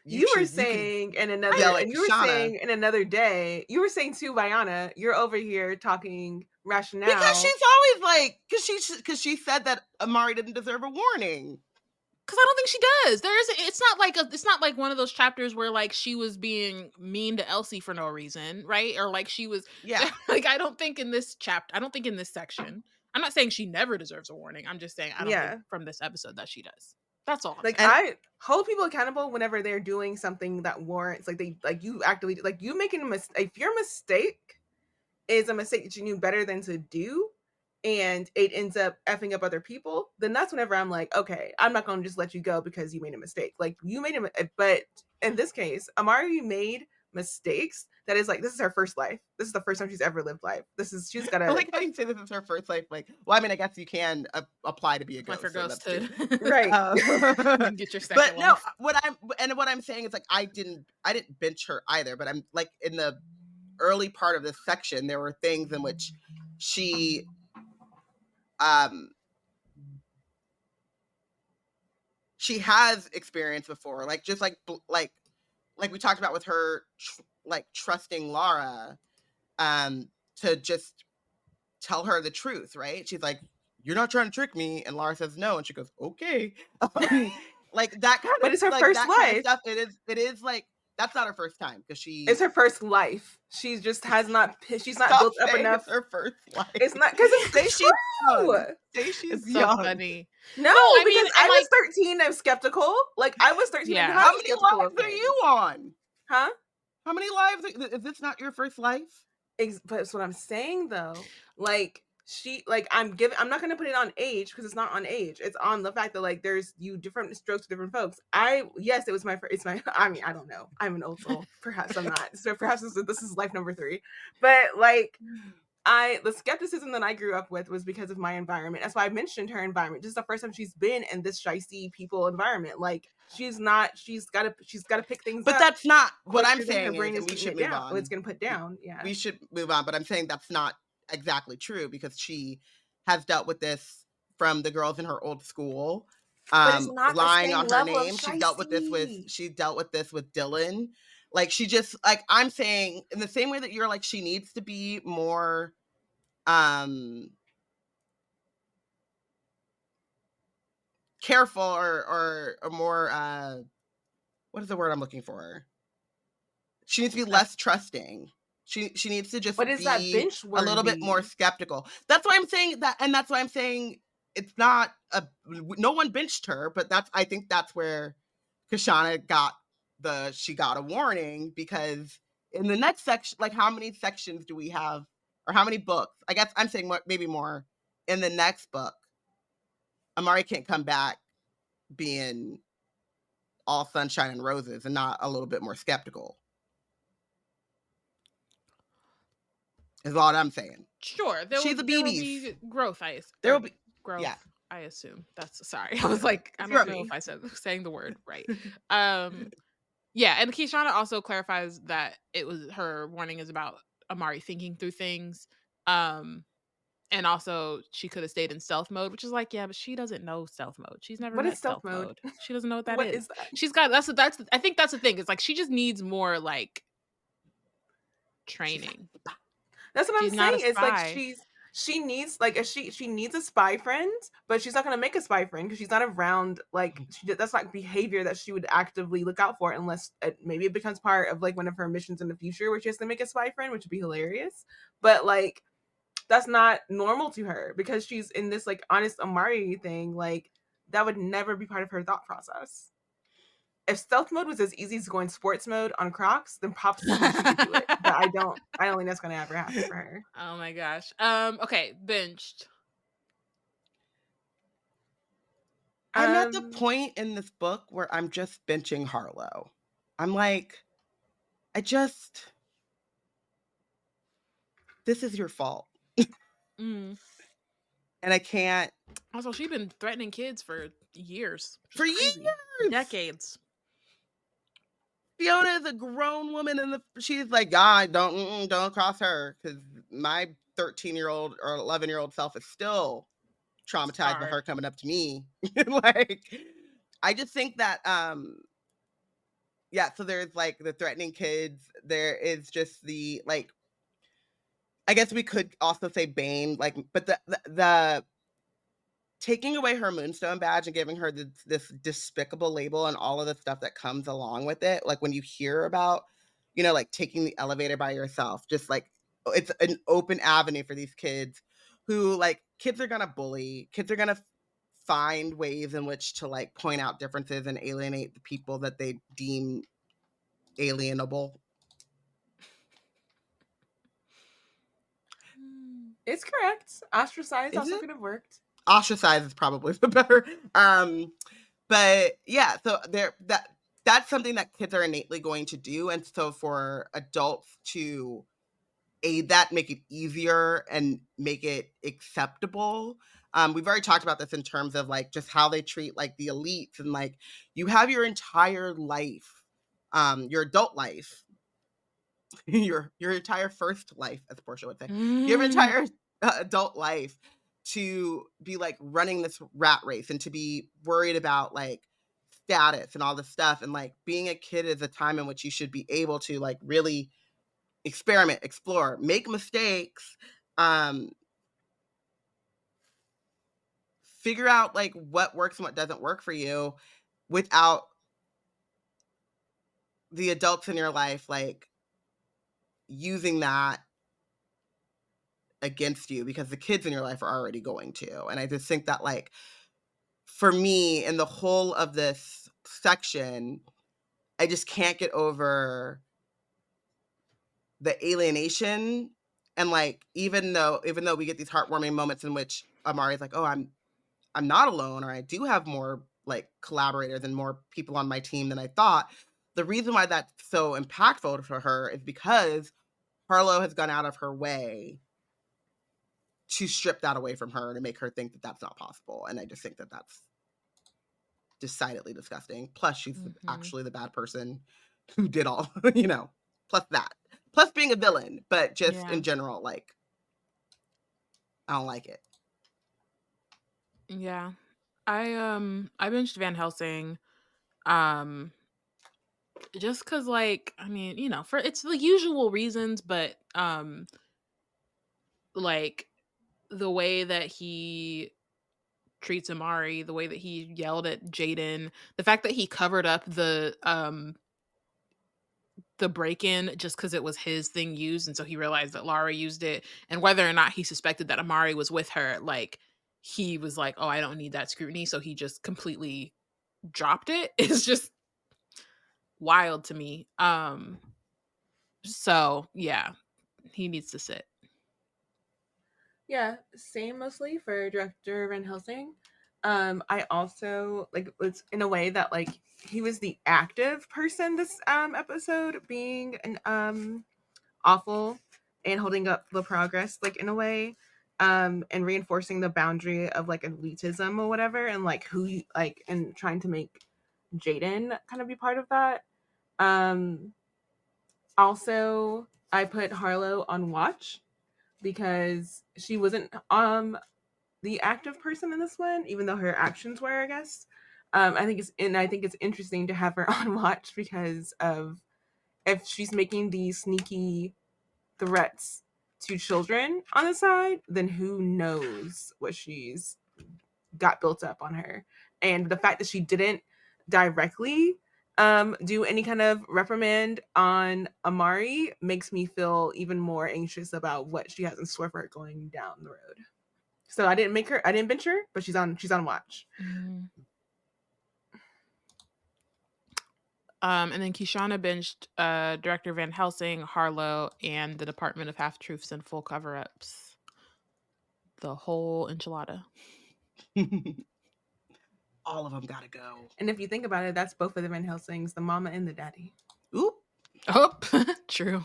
You were can saying in another, yell at and you were Kashana saying in another day, you were saying to Bayana, you're over here talking because rationale. she's always like, because she said that Amari didn't deserve a warning. Because I don't think she does. It's not like one of those chapters where like she was being mean to Elsie for no reason, right? Or like she was, Yeah. like I don't think in this section. I'm not saying she never deserves a warning. I'm just saying I don't think from this episode that she does. That's all I'm Like, saying. I hold people accountable whenever they're doing something that warrants, like, they, like, you actively, like, you making a mistake. If your mistake is a mistake that you knew better than to do, and it ends up effing up other people, then that's whenever I'm like, okay, I'm not going to just let you go because you made a mistake. Like, you made but in this case, Amari made mistakes that is like, this is her first life. This is the first time she's ever lived life. She's got to, I like how you say this is her first life. Like, well, I mean, I guess you can apply to be a Apply ghost. for So that's ghosthood. true. right. You can get your second But no, life. what I'm saying is like, I didn't bench her either, but I'm like, in the early part of this section, there were things in which she has experience before, like just like we talked about with her like trusting Laura to just tell her the truth, right? She's like, you're not trying to trick me, and Laura says no, and she goes, okay. Like that kind But of, it's her like first that kind of life. stuff. It is like, that's not her first time, because It's her first life. She just has not. She's not built up enough. It's her first life. It's not because it's true. Say she's It's so young. funny. No, I because mean, I and, was like, 13. I'm skeptical. Like, I was 13. Yeah. And How many skeptical lives of are things. you on? Huh? How many lives? Is this not your first life? But that's what I'm saying, though. Like, I'm not going to put it on age, because it's not on age. It's on the fact that, like, there's different strokes for different folks. Yes, it was my first. I mean, I don't know. I'm an old soul. Perhaps I'm not. So perhaps this is life number 3. But like, the skepticism that I grew up with was because of my environment. That's why I mentioned her environment. This is the first time she's been in this shicey people environment. Like, she's got to pick things But up. that's not what I'm quicker than her saying. brain Is, is and we getting should it move down. on. It's going to put down. Yeah. We should move on. But I'm saying that's not exactly true, because she has dealt with this from the girls in her old school, But it's not the lying same on her level of name. She dealt with this with Dylan. Like, she just, like, I'm saying, in the same way that you're like, she needs to be more careful, or more what is the word I'm looking for? She needs to be less trusting. She needs to just What is that be bench a little bit more worthy? skeptical. That's why I'm saying that, and that's why I'm saying it's not no one benched her, but I think that's where Kashana got a warning, because in the next section, like, how many sections do we have, or how many books? I guess I'm saying maybe more. In the next book, Amari can't come back being all sunshine and roses and not a little bit more skeptical. Is what I'm saying. Sure, there will be growth. There will be growth. Yeah. I assume. That's sorry. I was like, I don't know if I said saying the word right. Yeah, and Kishana also clarifies that it was her warning is about Amari thinking through things. And also she could have stayed in stealth mode, which is like, yeah, but she doesn't know stealth mode. She's never met stealth mode. She doesn't know what that is. What is that? She's got I think that's the thing. It's like she just needs more like training. That's what I'm saying. It's like she needs like she needs a spy friend, but she's not gonna make a spy friend because she's not around. Like, that's not behavior that she would actively look out for, unless maybe it becomes part of like one of her missions in the future, where she has to make a spy friend, which would be hilarious. But like, that's not normal to her, because she's in this like honest Amari thing. Like, that would never be part of her thought process. If stealth mode was as easy as going sports mode on Crocs, then possibly she could do it. But I don't think that's gonna ever happen for her. Oh my gosh. Okay, benched. I'm at the point in this book where I'm just benching Harlow. I'm like, this is your fault. Mm. And I can't. Also, she's been threatening kids for years. For Crazy. years. Decades. Fiona is a grown woman, and she's like, God, don't cross her, because my 13-year-old or 11-year-old self is still traumatized by her coming up to me. Like, I just think that, yeah, so there's like the threatening kids. There is just the, like, I guess we could also say Bane, like, but the taking away her Moonstone badge and giving her this despicable label and all of the stuff that comes along with it. Like, when you hear about, like, taking the elevator by yourself, just like, it's an open avenue for these kids who, like, kids are gonna bully, kids are gonna find ways in which to, like, point out differences and alienate the people that they deem alienable. It's correct. Ostracized also could have worked. Ostracized is probably the better. But yeah, so that's something that kids are innately going to do, and so for adults to aid that, make it easier and make it acceptable. We've already talked about this in terms of, like, just how they treat, like, the elites, and, like, you have your entire life, your adult life, your entire first life, as Porshèa would say, your entire adult life to be, like, running this rat race and to be worried about, like, status and all this stuff. And, like, being a kid is a time in which you should be able to, like, really experiment, explore, make mistakes, figure out, like, what works and what doesn't work for you without the adults in your life, like, using that against you, because the kids in your life are already going to. And I just think that, like, for me, in the whole of this section, I just can't get over the alienation. And, like, even though we get these heartwarming moments in which Amari's like, oh, I'm not alone, or I do have more, like, collaborators and more people on my team than I thought. The reason why that's so impactful for her is because Harlow has gone out of her way to strip that away from her, to make her think that that's not possible. And I just think that that's decidedly disgusting. Plus, she's actually the bad person who did all, plus that. Plus being a villain, but just in general, like, I don't like it. Yeah. I binged Van Helsing. Just because, like, I mean, for it's the usual reasons, but like, the way that he treats Amari, the way that he yelled at Jaden, the fact that he covered up the break-in just because it was his thing used, and so he realized that Lara used it, and whether or not he suspected that Amari was with her, like, he was like, oh, I don't need that scrutiny, so he just completely dropped it. It's just wild to me. So yeah, he needs to sit. Yeah, same mostly for director Van Helsing. I also, like, it's in a way that, like, he was the active person this episode, being an awful and holding up the progress, like, in a way, and reinforcing the boundary of, like, elitism or whatever, and, like, who, like, and trying to make Jaden kind of be part of that. Also, I put Harlow on watch because she wasn't the active person in this one, even though her actions were, I guess. I think it's interesting to have her on watch because of if she's making these sneaky threats to children on the side, then who knows what she's got built up on her. And the fact that she didn't directly do any kind of reprimand on Amari makes me feel even more anxious about what she has in store for her going down the road. So I didn't bench her, but she's on watch. And then Kishana benched director Van Helsing, Harlow, and the Department of Half Truths and Full Cover-Ups. The whole enchilada. All of them gotta go. And if you think about it, that's both of the Van Helsings, the mama and the daddy. Oop. Oh, true.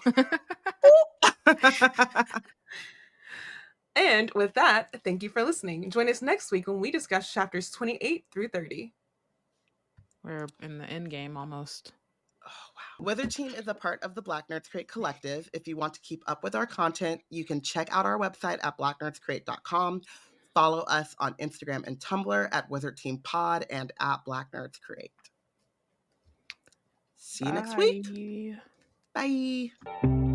And with that, thank you for listening. Join us next week when we discuss chapters 28 through 30. We're in the end game almost. Oh, wow. Wither Team is a part of the Black Nerds Crate Collective. If you want to keep up with our content, you can check out our website at blacknerdscrate.com. Follow us on Instagram and Tumblr at Wizard Team Pod and at Black Nerds Crate. See you next week. Bye. Bye.